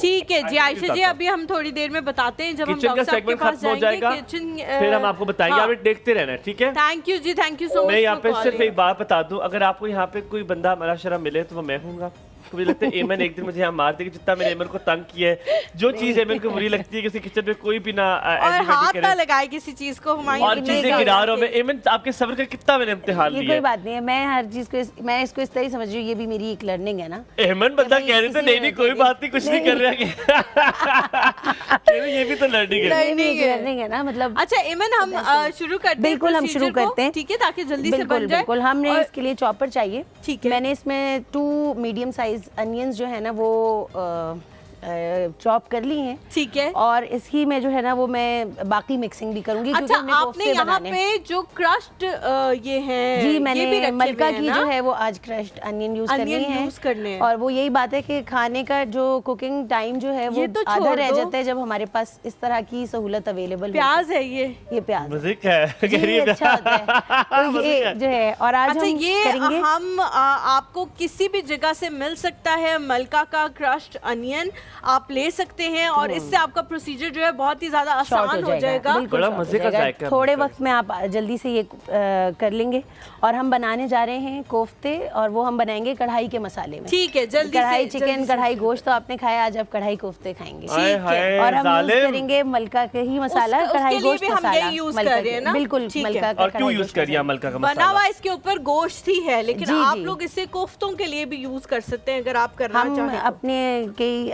ठीक है जी आयशा जी, अभी हम थोड़ी देर में बताते हैं जब हम किचन का डॉक्टर साहब के सेगमेंट पास खत्म हो जाएंगे जाएगा, किचन फिर हम आपको बताएंगे, आप देखते रहना है, ठीक है? Thank you ji, thank you so much. मैं यहाँ पे सिर्फ एक बात बता दूं, अगर आपको यहाँ पे कोई बंदा हमारा शरा मिले तो वो मैं हूँगा। मुझे लगता है एमन एक दिन मुझे यहाँ मार देगी, जितना मैंने एमन को तंग किया है। जो चीज एमन को बुरी लगती है किसी किचन में कोई भी ना और हाथ ना लगाए किसी चीज को हमारी और चीजें गिरा रहा हूं मैं। एमन आपके सब्र का कितना मैंने इम्तिहान ये लिया कोई है। बात नहीं है, मैं हर चीज को मैं इसको इस तरह ही समझ रही हूँ, ये भी मेरी एक लर्निंग है ना। एमन बंदा भाई कह रहे थे किसी नहीं कोई बात नहीं, कुछ नहीं कर रहा ये भी तो लर्निंग है। ये भी एक लर्निंग है ना, मतलब। अच्छा एमन हम शुरू करते हैं, बिल्कुल हम शुरू करते हैं, ठीक है, ताकि जल्दी से बिल्कुल बन जाए। बिल्कुल। हमने इसके लिए चॉपर चाहिए, ठीक है। मैंने इसमें 2 मीडियम साइज अनियंस जो है ना वो चॉप कर ली हैं, ठीक है। और इसी में जो है ना वो मैं बाकी मिक्सिंग भी करूंगी। क्योंकि अच्छा हमने आपने कोफ्ते यहाँ बनाने हैं। पे जो क्रश्ड ये है जी ये भी मैंने रखे मलका हुए हैं की ना? जो है वो आज क्रश्ड अनियन यूज करनी Onion है, use करने हैं। और वो यही बात है कि खाने का जो कुकिंग टाइम जो है वो ये तो आधा छोड़ रह दो। जाता है जब हमारे पास इस तरह की सहूलत अवेलेबल प्याज है ये प्याज मजे है जी, ये अच्छा होता है। तो ये जो है, और आज अच्छा हम ये करेंगे हम आपको किसी भी जगह से मिल सकता है मलका का क्रश्ड अनियन, आप ले सकते हैं और इससे आपका प्रोसीजर जो है बहुत ही ज्यादा शॉर्ट आसान हो जाएगा। बिल्कुल बड़ा short हो मजे का जाएगा। जायका थोड़े बनता है। वक्त में आप जल्दी से ये कर लेंगे। और हम बनाने जा रहे हैं कोफ्ते, और वो हम बनाएंगे कढ़ाई के मसाले में। ठीक है, जल्दी कढ़ाई से, चिकन, जल्दी से। कढ़ाई गोश्त तो आपने खाया, आज आप कढ़ाई कोफ्ते खाएंगे। हाय हाय और हम यूज जालिम। करेंगे मलका के ही मसाला, उसके कढ़ाई लिए गोश्त भी हम मसाला। यही यूज मलका कर रहे हैं के- ना? बिल्कुल ठीक है। मलका का और क्यों कढ़ाई यूज गोश्त करिए मसाला। मलका का बना मसाला? हुआ इसके ऊपर गोश्त ही है, लेकिन जी, आप जी। लोग इसे कोफ्तों के लिए भी यूज कर सकते हैं अगर आप करना हम चाहें तो। अपने कई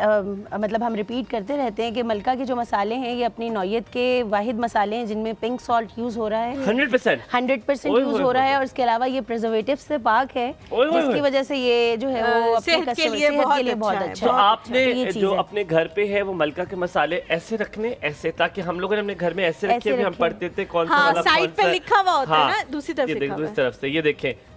मतलब हम रिपीट करते रहते हैं कि मलका के जो मसाले हैं ये अपनी नौयत के वाहिद मसाले हैं जिनमें पिंक सॉल्ट यूज हो रहा है, 100%। 100% ओए यूज होए हो रहा है, होए। और इसके अलावा ये प्रिजर्वेटिव से पाक है, ओए होए जिसकी होए। वजह से ये जो है वो अपने सेहत के customer- लिए सेहत बहुत के लिए बहुत अच्छा है। अच्छा तो है। आपने तो ये चीज़ जो है। अपने घर पे है वो मलका के मसाले ऐसे रखने, ऐसे, ताकि हम लोगों ने अपने घर में ऐसे रखे ऐसे अभी हम रखे। पढ़ते थे कौन सा हाँ, वाला साइड कौन पे सा लिखा हुआ होता है हाँ, ना, दूसरी तरफ ये लिखा देखो हुआ दूसरी है। तरफ से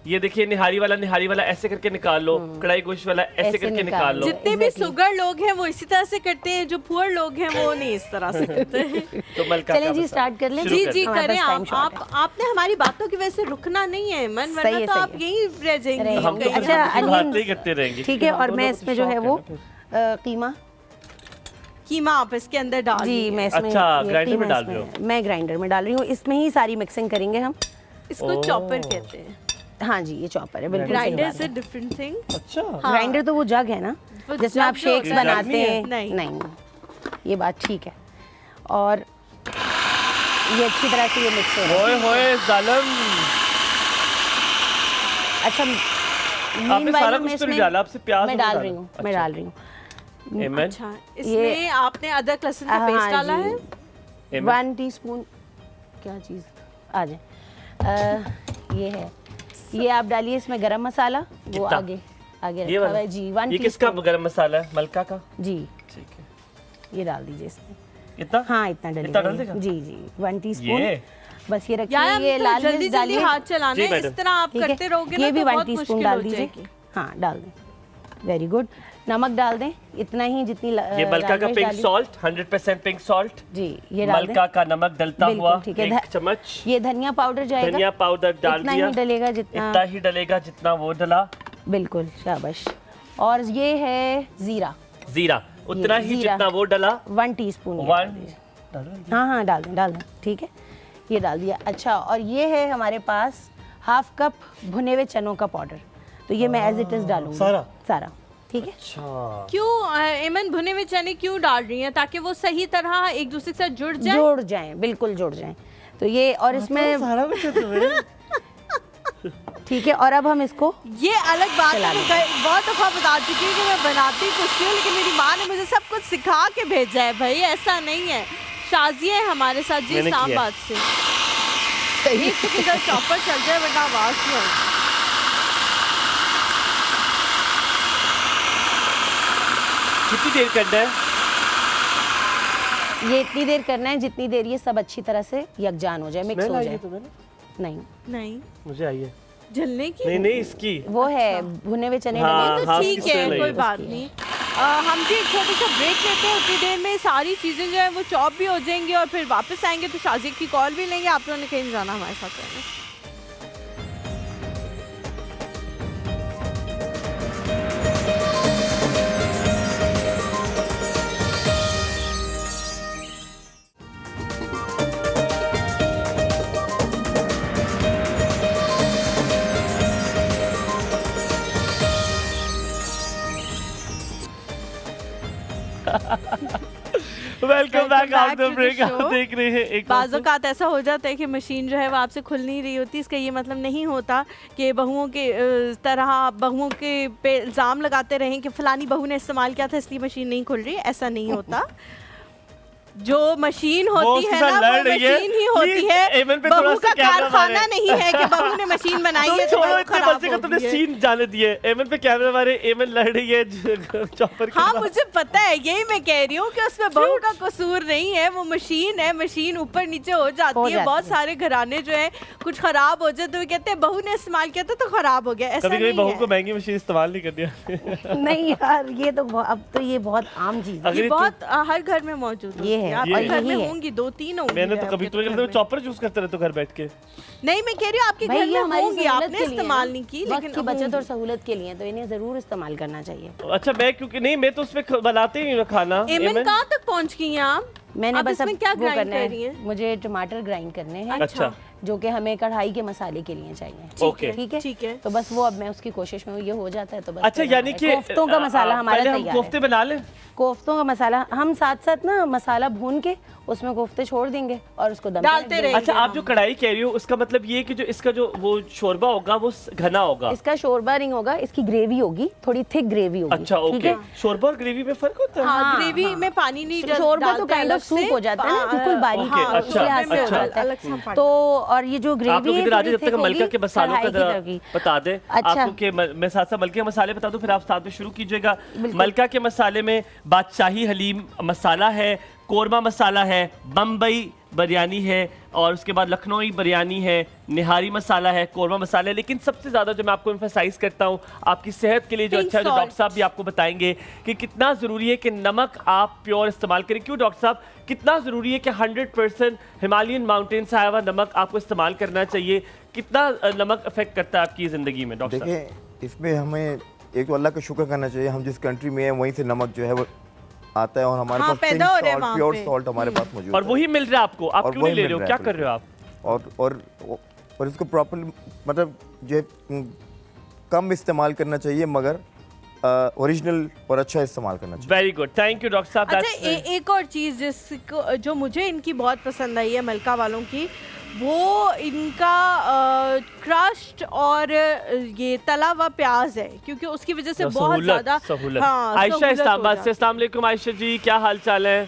ये देखिए निहारी वाला ऐसे करके निकाल लो, कढ़ाई गोश्त वाला ऐसे ऐसे करके निकाल निकाल लो। लो। जितने भी Exactly. सुगर लोग हैं वो इसी तरह से करते हैं, जो पुअर लोग हैं वो नहीं इस तरह से करते हैं। तो मलका चलें का जी, मसाला। स्टार्ट कर लें। शुरू जी कर जी दें। हमारे करें पास time आप, short है। आपने हमारी बातों की वजह से रुकना नहीं है मन, सही वरना है, तो सही आप है। यहीं रह जाएंगी रहेंगे। हम तो अच्छा, बातें onions- ही करते रहेंगे। ठीक है, और हम मैं दोनों को इसमें जो है शौक वो ना फिर। कीमा कीमा आप इसके अंदर डाल जी दीजिए। मैं इसमें अच्छा, ये ग्राइंडर में कीमा डाल इसमें- रहे हो? मैं ग्राइंडर में डाल रही हूँ, इसमें ही सारी मिक्सिंग करेंगे हम। इसको चॉपर कहते हैं। हाँ जी, ये चॉपर है, बिल्कुल सही ग्राइंडर बात से है। Different thing. अच्छा ग्राइंडर तो वो जग है ना वो जिसमें आप जग जो शेक्स होता है। बनाते हैं। नहीं। नहीं, ये बात ठीक है। और ये अच्छी तरह से ये मिक्स हो रहा है। ओए होए जालिम, अच्छा, आपने meanwhile सारा मैं कुछ तो नहीं इसमें- डाला, आपसे प्याज मैं और डाल डाला। रही हूँ, मैं अच्छा। डाल रही हूँ। एमन अच्छा इसमें आपने अदरक लहसुन का पेस्ट डाला है। एमन 1 टीस्पून क्या चीज़ आ जाए, ये है, ये आप डालिए इसमें गरम मसाला, वो कितना? आगे आगे ये रखा वाला? हुआ है जी। 1 ये किसका टीस्पून गरम मसाला है? मलका का? जी, ठीक है। ये डाल दीजिए इसमें। इतना? हाँ, इतना इतना डाल डलेगा देगा? जी जी, 1 टीस्पून। ये बस ये रखिए, यार ये लाल जल्दी मिर्च जल्दी डालिए। हाथ चलाना जी, है, मैडम। इस तरह आप ठीक है, करते रहोगे ना ये भी तो 1 बहुत टीस्पून मुश्किल डाल हो दीजिए। जाएगी। हाँ, डाल दें, वेरी गुड। नमक डाल दें इतना ही जितनी ये मलका लाल का मिर्च पिंक डाली। Salt, 100% pink salt. जी, ये डाल दें। मलका का नमक डलता बिल्कुल, हुआ ठीक है। 1 चम्मच। ये धनिया पाउडर जाएगा, धनिया पाउडर डाल इतना दिया। ही डलेगा जितना, इतना ही डलेगा जितना वो डला। बिल्कुल, शाबाश। और ये है जीरा, जीरा उतना ही जीरा। जितना वो डला। 1 टीस्पून। 1 हाँ हाँ, डाल दें, ठीक है, ये डाल दिया। अच्छा, और ये है हमारे पास 1/2 कप भुने हुए चनों का पाउडर, तो ये मैं एज इट इज डालूंगी सारा, ठीक है। अच्छा क्यों एमन भुने हुए चने क्यों डाल रही हैं? ताकि वो सही तरह एक दूसरे के साथ जुड़ जाए। जोड़ जाएं, बिल्कुल जोड़ जाएं। तो ये, और इसमें सारा कुछ है तुम्हें। ठीक है, और अब हम इसको ये अलग बात चला है, मैं बहुत दफ़ा बता चुकी हूँ कि मैं बनाती कुछ हूँ, लेकिन मेरी माँ ने मुझे सब कुछ सिखा के भेजा है भाई, ऐसा नहीं है। शाजिया है हमारे साथ जी मैंने किया। इस्लामाबाद से। एक सेकंड का चॉपर चल जाए वरना आवाज़ नहीं आएगी। कितनी देर करना है? ये इतनी देर करना है जितनी देर ये सब अच्छी तरह से यकजान हो जाए, मिक्स स्मेल हो आई जाए। है तुम्हें ना? नहीं, नहीं मुझे आई है। जलने की नहीं नहीं इसकी। वो है भुने हुए चने हाँ, डले। तो हाँ, ठीक उसकी है, smell आई कोई है। बात नहीं। हम जी एक छोटा सा ब्रेक लेते हैं, उतनी देर में सारी चीज़ें जो है वो चॉप भी हो जाएंगी और फिर वापस आएंगे तो शाजिया की कॉल भी लेंगे। आप लोगों ने कहीं जाना हमारे साथ रहना। Welcome back after to the break. आप show। देख रहे हैं एक बाज़ औक़ात ऐसा हो जाता है कि मशीन जो है वो आपसे खुल नहीं रही होती। इसका ये मतलब नहीं होता कि बहुओं के तरह बहुओं के पे इल्ज़ाम लगाते रहें कि फ़लानी बहू ने इस्तेमाल किया था इसलिए मशीन नहीं खुल रही। ऐसा नहीं होता। जो मशीन होती है ना वो मशीन ही होती है, बहू का कारखाना नहीं है कि बहू ने मशीन बनाई है तो छोड़ो इतने खराब मजे का होगी तुमने है। सीन जाने दिए। एमन पे कैमरा मारे, एमन लड़ रही है चॉपर के हाँ साथ। मुझे पता है, यही मैं कह रही हूँ कि उसमें बहू का कसूर नहीं है, वो मशीन है। मशीन ऊपर नीचे हो जाती है। बहुत सारे घराने जो है कुछ खराब हो जाते हुए कहते हैं बहू ने इस्तेमाल किया था तो खराब हो गया। ऐसा कभी कभी नहीं बहू है। को महंगी मशीन इस्तेमाल नहीं करनी आती। नहीं यार, ये तो अब तो ये बहुत आम चीज है। अगर ये बहुत हर घर में मौजूद होती ये है, आपके और घर में यही है। होंगी, 2-3 होंगी। मैंने तो जो कभी आपके तुम्हें घर कहते में। चॉपर चूज करते रहते हो घर बैठ के। नहीं मैं कह रही हूँ आपके भाई घर ये में हमारी होंगी, सहूलत आपने के लिए इस्तेमाल है। नहीं की वक्त लेकिन की बचत और होंगी। सहूलत के लिए, तो इन्हें जरूर इस्तेमाल करना चाहिए। अच्छा मैं क्योंकि नहीं, मैं तो उसमें बनाते ही नहीं हूँ खाना। एमन कहाँ तक पहुँच गई हैं आप? मैंने आप बस इसमें अब क्या वो ग्राइंड करना कर रही है, हैं? मुझे टमाटर ग्राइंड करने हैं। अच्छा। जो कि हमें कढ़ाई के मसाले के लिए चाहिए। ओके। ठीक है। तो बस वो अब मैं उसकी कोशिश में हूँ, ये हो जाता है तो बस। अच्छा फिर यानी कि कोफ्तों का मसाला हमारा पहले हम तैयार है। कोफ्ते बना लें। कोफ्तों का मसाला हम साथ साथ ना मसाला भून के उसमें कोफ्ते छोड़ देंगे और उसको दम पे डालते रख देंगे। रहेंगे। अच्छा आप जो कढ़ाई कह रही हो उसका मतलब ये है कि जो इसका जो वो शोरबा होगा वो घना होगा। इसका शोरबा नहीं होगा, इसकी ग्रेवी होगी, थोड़ी थिक ग्रेवी होगी। अच्छा ठीक ओके। है? शोरबा और ग्रेवी में फर्क होता है? हाँ ग्रेवी में पानी नहीं शोरबा तो डालते काइंड ऑफ अलग से। सूप हो जाता है ना, बिल्कुल बारीक। ओके, हाँ, अच्छा, उस लिहाज से हो अच्छा। जाता है। अलग सा पानी। तो और ये जो ग्रेवी आप लोग है इधर आ जाइए, थोड़ी जब तक thick मलका होगी, के मसालों का कढ़ाई की जरा तरह की। बता दें। अच्छा। आपको के मैं साथ साथ मलके के मसाले बता दूं, फिर आप साथ में शुरू कीजिएगा। मलका के मसाले में बादशाही हलीम मसाला है, कोरमा मसाला है, बम्बई बिरयानी है और उसके बाद लखनऊ बिरयानी है, निहारी मसाला है, कोरमा मसाला है। लेकिन सबसे ज़्यादा जो मैं आपको एम्फसाइज करता हूँ आपकी सेहत के लिए जो Pink अच्छा है, जो salt। डॉक्टर साहब भी आपको बताएंगे कि कितना ज़रूरी है कि नमक आप प्योर इस्तेमाल करें। क्यों डॉक्टर साहब, कितना ज़रूरी है कि 100% हिमालयन माउंटेन से आया हुआ नमक आपको इस्तेमाल करना चाहिए? कितना नमक अफेक्ट करता है आपकी ज़िंदगी में डॉक्टर साहब? देखिए इसमें हमें एक तो अल्लाह का शुक्र करना चाहिए, हम जिस कंट्री में हैं वहीं से नमक जो है वो आता है और हमारे हाँ, पास पैदा हो रहे हैं वहाँ प्योर पे। सॉल्ट हमारे पास मौजूद और है। वही मिल रहा है आपको, आप और क्यों नहीं वही ले रहे मिल हो? रहा क्या है कर रहे हो आप? और इसको प्रॉपर मतलब जो है, कम इस्तेमाल करना चाहिए मगर ओरिजिनल और अच्छा इस्तेमाल करना चाहिए। Very good, thank you doctor साहब। अच्छा एक और चीज़ जिसको जो मुझे इनकी बहुत पसंद आई है मलका वालों की, वो इनका क्रश्ड और ये तला हुआ प्याज है, क्योंकि उसकी वजह से बहुत ज़्यादा सहूलत। हाँ, आयशा सहूलत हो इस्लामाबाद से, जाती है। अस्सलाम वालेकुम आयशा जी, क्या हाल चाल है?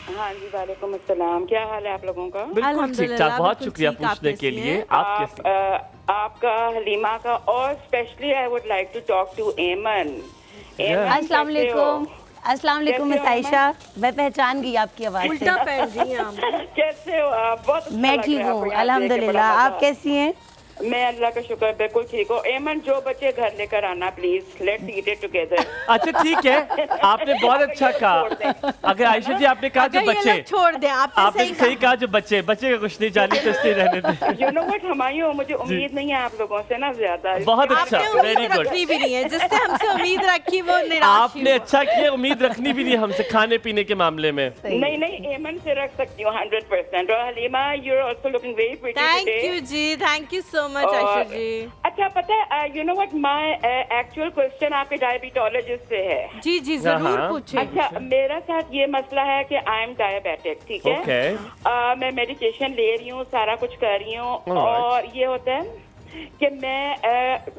हाँ जी, वालेकुम अस्सलाम। क्या हाल है आप लोगों का? बिल्कुल ठीक अल्हम्दुलिल्लाह, ठाक, बहुत बिल्कुल शुक्रिया ठीक। आप पूछने के कैसी लिए। हैं? आप कैसी? आपका, हलीमा का, और specially I would like to talk to Eman. अस्सलाम वालेकुम। अस्सलाम वालेकुम मिस कैसे हो आयशा, मैं पहचान गई आपकी आवाज़ से। उल्टा पैर जी हैं आप। कैसे हो आप? बहुत अच्छा मैं लग ठीक रहा है हूँ आपको यहाँ देख के, अल्हम्दुलिल्लाह। बड़ा आप मजा। कैसी हैं? मैं अल्लाह का शुक्र बिल्कुल ठीक हूँ। एमन जो बच्चे घर लेकर आना please, let's eat it together. अच्छा ठीक है, आपने बहुत अच्छा कहा। अगर आयशा जी आपने कहा जो अगर ये बच्चे, लोग छोड़ दें, आपने आपने सही कहा जो बच्चे का कुछ नहीं जानी तो इसलिए रहने दें। यू नो व्हाट हमायूं, मुझे उम्मीद नहीं है आप लोगों से ना ज्यादा। बहुत अच्छा, आपने वेरी उम्मीद गुड। रखनी भी नहीं है, जिससे हमसे उम्मीद रखी वो निराश ही आपने हुआ। अच्छा किया, उम्मीद रखनी भी नहीं हमसे खाने पीने के मामले में। नहीं नहीं, एमन से रख सकती हूँ 100%। और Halima, you are also looking very pretty thank today. You ji, thank you so much Ayesha जी। अच्छा पता है, you know what, my actual question आपके डायबिटोलॉजिस्ट से है। जी जी जरूर हाँ। पूछें। अच्छा, मेरा साथ ये मसला है कि आई एम डायबिटिक, ठीक है? ओके। मैं मेडिकेशन ले रही हूँ, सारा कुछ कर रही हूँ। Alright. और ये होता है कि मैं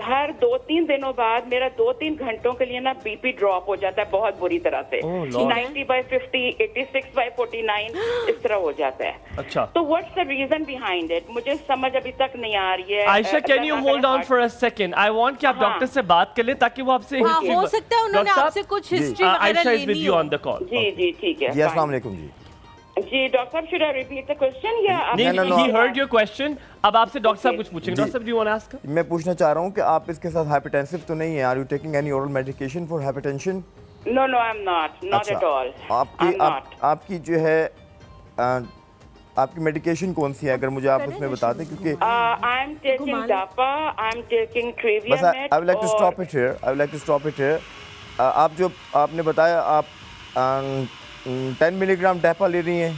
हर 2-3 दिनों बाद मेरा 2-3 घंटों के लिए ना बीपी ड्रॉप हो जाता है बहुत बुरी तरह से। Oh, Lord. 90/50, 86/49 इस तरह हो जाता है। अच्छा तो what's the reason behind it, मुझे समझ अभी तक नहीं आ रही है। Ayesha, can you hold on for a second? I want कि आप हाँ। डॉक्टर से बात कर लें ताकि वो आपसे हाँ हो सकता है उन्होंने डॉक्टर साहब, आपसे कुछ हिस्ट्री वगैरह आयशा इज विद लेनी यू हो। On the call. जी जी ठीक है, जी fine. अस्सलाम वालेकुम जी। जी डॉक्टर साहब, should I repeat the question या आप नहीं, no, no. he heard your question। अब आपसे डॉक्टर साहब Okay. कुछ पूछेंगे। जी। डॉक्टर साहब, do you want to ask? मैं पूछना चाह रहा हूँ कि आप इसके साथ हाइपरटेंसिव तो नहीं है? Are you taking any oral medication for hypertension? No no, I am not at all. आपकी जो है आपकी मेडिकेशन कौन सी है, अगर मुझे आप उसमें बता दें, क्योंकि I am taking dapa, I am taking बस trivia I would like to stop it here, I would like to stop it here. आप जो आपने बताया आप 10 मिलीग्राम डैपा ले रही हैं।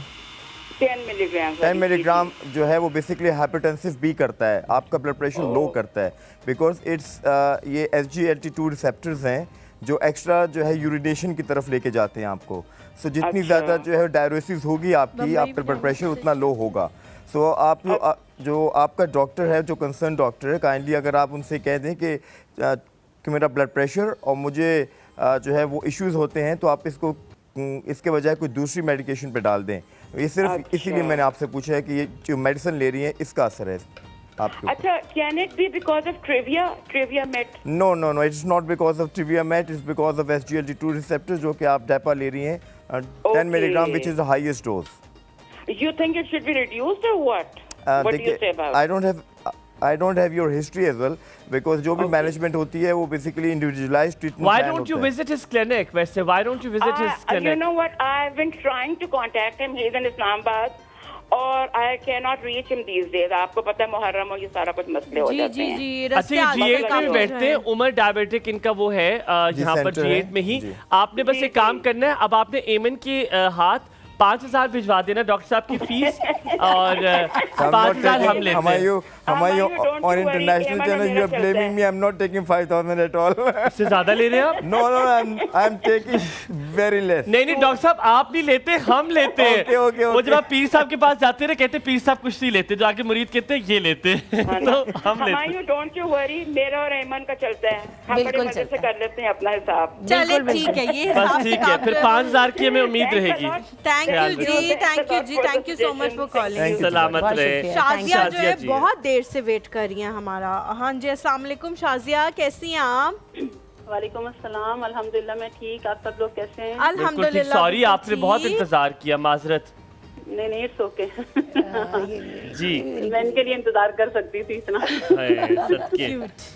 10 मिलीग्राम। 10 मिलीग्राम जो है वो बेसिकली हाइपरटेंसिव भी करता है, आपका ब्लड प्रेशर लो करता है, बिकॉज इट्स ये SGLT2 रिसेप्टर्स हैं जो एक्स्ट्रा जो है यूरिनेशन की तरफ लेके जाते हैं आपको। सो जितनी अच्छा। ज़्यादा जो है डायरोसिस होगी आपकी, आपका ब्लड प्रेशर उतना लो होगा। सो आप जो आपका डॉक्टर है, जो कंसर्न डॉक्टर है, काइंडली अगर आप उनसे कह दें कि मेरा ब्लड प्रेशर और मुझे जो है वो इश्यूज होते हैं, तो आप इसको इसके बजाय कोई दूसरी मेडिकेशन पे डाल दें। ये सिर्फ इसीलिए मैंने आपसे पूछा है कि ये जो मेडिसिन ले रही है इसका असर है आपके ऊपर। अच्छा, can it be because of trivia met? No no no, it's not because of trivia met, it's because of SGLT2 receptor जो कि आप डेपा ले रही हैं 10 milligram, which is the highest dose. You think it should be reduced or what? What do you say about it? I don't have your history as well, because जो भी management होती है वो basically individualised treatment Why plan don't you होता है। visit his clinic? वैसे why don't you visit his You clinic? know what? I've been trying to contact him. He's in Islamabad. और I cannot reach him these days. आपको पता है मुहर्रम और ये सारा कुछ मसले हो जी जाते जी हैं। जी अच्छा, रास्ते आगे G8 काफी में बैठते हैं, उमर डायबिटिक इनका वो है यहाँ पर सेंटर है। G8 में ही। जी। आपने बस एक काम करना है, अब आपने एमन के हाथ 5,000 भिजवा देना डॉक्टर साहब की फीस, और 5,000 हम लेते हैं। हमारे Hamayu, don't on you worry, international Eman channel you are मेरा blaming me, I'm not taking 5,000 at all। इससे ज्यादा ले रहे हैं आप? No no, I'm taking very less। नहीं नहीं डॉक्टर साहब, आप नहीं लेते, हम लेते हैं। Okay, okay, वो okay। जब आप पीर साहब के पास जाते रहे, कहते पीर साहब कुछ नहीं लेते, जो आगे मुरीद कहते हैं ये लेते हैं। तो हम लेते हैं। हमायू, डोंट यू वरी, मेरा और एमन का चलता है। हम बड़े बिल्कुल मजे से चलता कर लेते हैं अपना हिसाब। चले ठीक है, ये बस हिसाब ठीक है, किताब फिर जो है 5,000 की हमें उम्मीद रहेगी। थैंक ख्याल यू रखिए। जी, thank you ji, thank you so much for calling. सलामत बहुत रहे। शुक्रिया। शाजिया जो है जी। बहुत देर से वेट कर रही हैं हमारा। हाँ जी, अस्सलाम वालेकुम शाजिया, कैसी हैं आप? वालेकुम अस्सलाम, अल्हम्दुलिल्लाह मैं ठीक। आप सब लोग कैसे हैं? बिल्कुल ठीक। अल्हम्दुलिल्लाह सॉरी, बिल्कुल आपने बहुत ठीक। इंतजार किया, माजरत। नहीं नहीं, इट्स ओके। जी मैं इनके लिए इंतजार कर सकती थी इतना। हाय, सदके।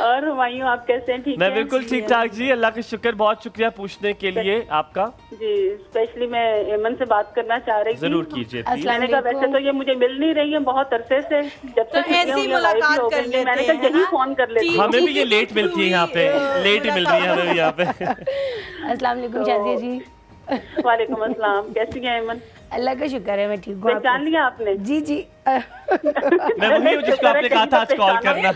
और हुमायूं, आप कैसे हैं? ठीक मैं हैं? बिल्कुल ठीक ठाक जी, अल्लाह का शुक्र। बहुत शुक्रिया पूछने के लिए आपका। जी, स्पेशली मैं एमन से बात करना चाह रही थी। जरूर कीजिए please। अस्सलाम मैंने कहा वैसे तो ये मुझे मिल नहीं रही है बहुत अरसे से, जब तो से ऐसी मुलाकात कर लेते मैंने कहा हैं, यही हाँ? फोन कर लेती हूँ। हमें भी ये लेट मिलती है यहाँ पे, लेट ही मिल रही है हमें भी यहाँ पे। अस्सलाम वालेकुम शाजिया जी। वालेकुम अस्सलाम, कैसी हैं एमन? अल्लाह का शुक्र है मैं ठीक हूँ। पहचान लिया आपने? जी जी। मैं वही हूँ जिसको आपने कहा था आज कॉल करना।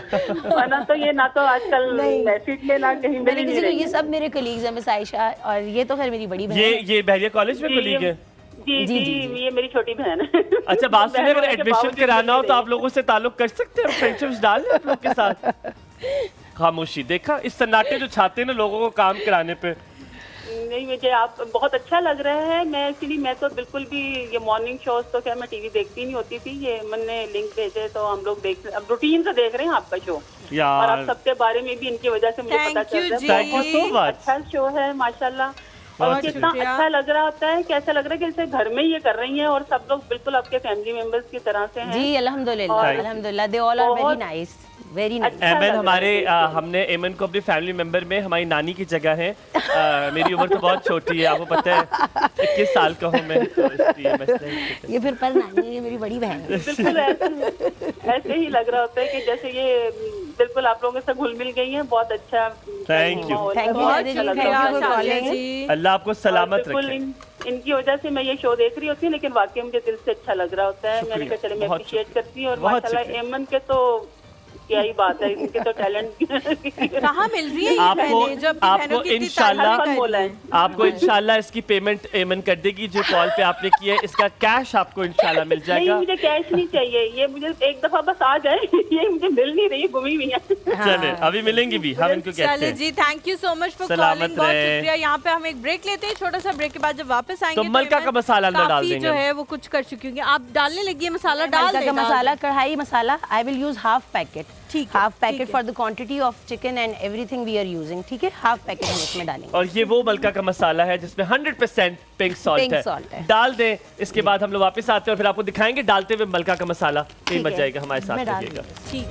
वरना तो ये ना तो आजकल नहीं। मैसेज में ना कहीं मिल मैंने ही किसी नहीं को, रही। ये सब मेरे कलीग्स हैं, मिस आयशा, और ये तो फिर मेरी बड़ी बहन है। ये बहरिया कॉलेज में जी, कोलीग है? जी जी, जी, जी, ये मेरी छोटी बहन है। अच्छा, बात सुनिए, अगर बहन होने के एडमिशन बावजूद कराना हो मिल तो रही आप लोगों से ताल्लुक कर सकते हैं, फ्रेंडशिप्स डाल लें आप लोग के साथ। खामोशी, देखा इस सन्नाटे जो छाते हैं ना लोगों को काम कराने पे। नहीं, मुझे आप बहुत अच्छा लग रहा है। मैं एक्चुअली मैं तो बिल्कुल भी ये मॉर्निंग शोज तो क्या मैं टीवी देखती नहीं होती थी। ये मैंने लिंक भेजे तो हम लोग देख, अब रूटीन से देख रहे हैं आपका शो, और यार आप सबके बारे में भी इनकी वजह से मुझे Thank पता चल you रहा जी। है। Thank you so much। अच्छा शो है माशाल्लाह, और बहुत कितना शुक्रिया। अच्छा लग रहा होता है, कैसा लग रहा है कि जैसे घर में ही ये कर रही हैं और सब लोग बिल्कुल आपके फैमिली मेंबर्स की तरह से हैं। जी अल्हम्दुलिल्लाह, और- अल्हम्दुलिल्लाह, दे ऑल आर वेरी बहुत- नाइस, वेरी नाइस। अच्छा लग एमन रहा है हमारे बिल्कुल। हमने एमन को अपने फैमिली मेंबर में हमारी नानी की जगह है। मेरी उम्र तो बहुत छोटी है, आपको पता है 21 साल का हूँ मैं, तो इसलिए मैं ये फिर पर नानी, ये मेरी बड़ी बहन है। बिल्कुल ऐसे ही लग रहा होता है कि जैसे ये बिल्कुल आप लोगों से घुल मिल गई हैं। बहुत अच्छा Thank you। माहौल है, Thank you, बहुत शादी अच्छा जी, लग thank रहा you है। for Shazia calling। जी। अल्लाह आपको सलामत बिल्कुल रखे। इनकी वजह से मैं ये शो देख रही होती हूँ, लेकिन वाकई मुझे दिल से अच्छा लग रहा होता है। मैंने कहा चले मैं बहुत अप्रिशिएट करती हूँ, और बहुत माशाल्लाह शुक्रिया। एमन के तो क्या ही बात है, इनके तो टैलेंट। कहाँ मिल रही है ये आपको- बहनें जो अपनी आपको बहनों की इतनी इंशाल्लाह- तारीफ कर बोला रही है। हैं? आपको इंशाल्लाह इसकी पेमेंट एमन कर देगी, जो कॉल पे आपने की है इसका कैश आपको इंशाल्लाह मिल नहीं, जाएगा। मुझे कैश नहीं चाहिए, ये मुझे एक दफा बस आ जाए। ये मुझे मिल नहीं रही, गुमी हुई है। चले अभी मिलेंगी भी, हम इनको कहते चले हैं। जी, thank you so much for सलामत कॉलिंग, बहुत रहे। शुक्रिया। यहाँ पे हम एक ब्रेक लेते हैं, छोटा सा ब्रेक के बाद जब वापस आएंगे तो मलका एमन का मसाला अंदर डाल काफी देंगे जो हम। है वो कुछ कर चुकी होंगी। आप डालने लगी है मसाला, डाल मलका दें, का डाल मसाला, दें। Kadai masala, I will use half packet, ठीक है, हाफ ठीक पैकेट है। For the quantity of chicken and everything we are using, ठीक है, हाफ पैकेट हम इसमें डालेंगे। और ये वो मलका का मसाला है जिसमें 100% पिंक सॉल्ट Pink है। salt है। डाल दें, इसके बाद हम लोग वापस आते हैं और फिर आपको दिखाएंगे डालते हुए मलका का मसाला। कहीं ठीक मच है। जाएगा, हमारे साथ मैं डाल रहिएगा। दूंगी। ठीक।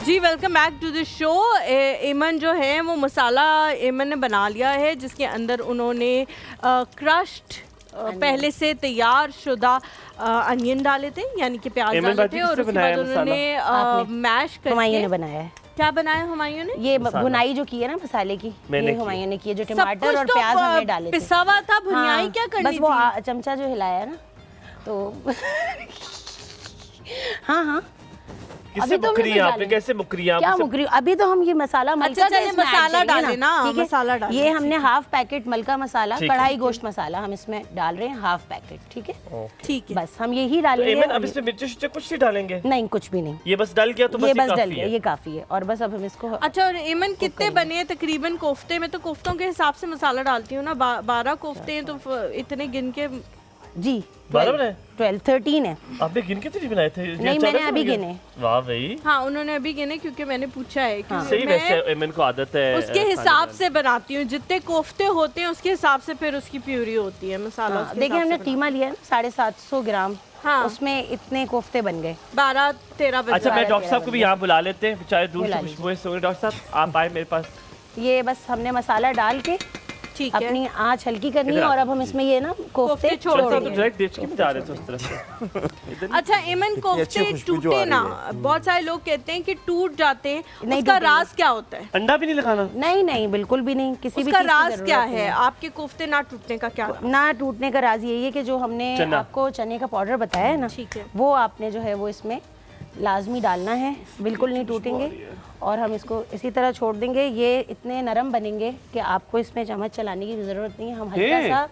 जी welcome back to the show. Eman जो है वो मसाला एमन ने बना लिया है, जिसके अंदर उन्होंने क्रश्ड पहले से तैयार शुदा अनियन डाले थे, यानी कि प्याज एमन डाले बाजी थे, और किससे उसके बनाया बाद उन्होंने आपने? मैश हुमायूं ने करके बनाया है। क्या बनाया हुमायूं ने? ये मसाला। भुनाई जो की है ना मसाले की, मैंने ये की। हुमायूं ने की है, जो सब टमाटर कुछ और तो प्याज हमने डाले थे। पिसा हुआ था, भुनियाई हाँ, क्या करनी बस वो थी? चमचा जो हिलाया है ना, तो हाँ हाँ किससे अभी तो मुकरी हमने आपने, डाले। कैसे मुकरी आप? क्या मुकरी, अभी तो हम ये मसाला मलका चलिए इसमें ऐड मसाला करेंगे डालें ना, ठीक है? मसाला डालें, ये हमने हाफ पैकेट मलका मसाला, ठीक है। कढ़ाई गोश्त मसाला हम इसमें डाल रहे हैं, हाफ पैकेट, ठीक है? ठीक है। बस हम यही तो डालेंगे। एमन और अब इसमें मिर्ची शिर्ची कुछ नहीं डालेंगे? नहीं, कुछ भी नहीं, ये बस डल गया तो ये बस बस डल काफी गया, है। ये काफी है। और बस अब हम इसको अच्छा, और एमन कितने बने हैं तकरीबन कोफ्ते में? तो कोफ्तों के हिसाब से मसाला डालती हूँ ना, 12 कोफ्ते हैं तो इतने गिन के। जी 12 बनाए? 12 13 है। आपने गिन के तो नहीं बनाए थे? ये नहीं, अचानक मैंने से अभी बन गया? गिने। वाह भाई, हाँ, उन्होंने अभी गिने क्योंकि मैंने पूछा है, क्योंकि सही। मैं वैसे एमन को आदत है उसके खाने हिसाब बनाने से बनाती हूँ, जितने कोफ्ते होते हैं उसके हिसाब से फिर उसकी प्यूरी होती है, मसाला हाँ, उसके देखिए हिसाब हमने से कीमा लिया है 750 ग्राम, हाँ। उसमें इतने कोफ्ते बन गए। 12-13 बजे। अच्छा, मैं डॉक्टर साहब को भी यहाँ बुला लेते हैं, चाहे दूर बुला से खुशबू से। डॉक्टर साहब आप आए मेरे पास। ये बस हमने मसाला डाल के ठीक है। अपनी आंच हल्की करनी है, इधर और आ। अब हम इसमें ये ना कोफ्ते छोड़ छोड़ डॉक्टर साहब तो देंगे। डायरेक्ट देख के बता रहे थे उस तरफ से। अच्छा, एमन कोफ्ते अच्छी खुशबू जो टूटे आ ना, रही बहुत सारे लोग कहते हैं कि टूट जाते हैं, नहीं उसका टूटेंगे। राज क्या होता है? अंडा भी नहीं लगाना? नहीं नहीं, बिल्कुल भी नहीं, किसी भी उसका चीज़ की राज जरूरत क्या नहीं है? आपके कोफ्ते ना टूटने का क्या राज? ना टूटने का राज यही है कि जो हमने चना। आपको चने का पाउडर बताया है ना, ठीक है। वो आपने जो है वो इसमें लाजमी डालना है, बिल्कुल नहीं टूटेंगे। और हम इसको इसी तरह छोड़ देंगे, ये इतने नरम बनेंगे कि आपको इसमें चम्मच चलाने की ज़रूरत नहीं है। हम हल्का हे। सा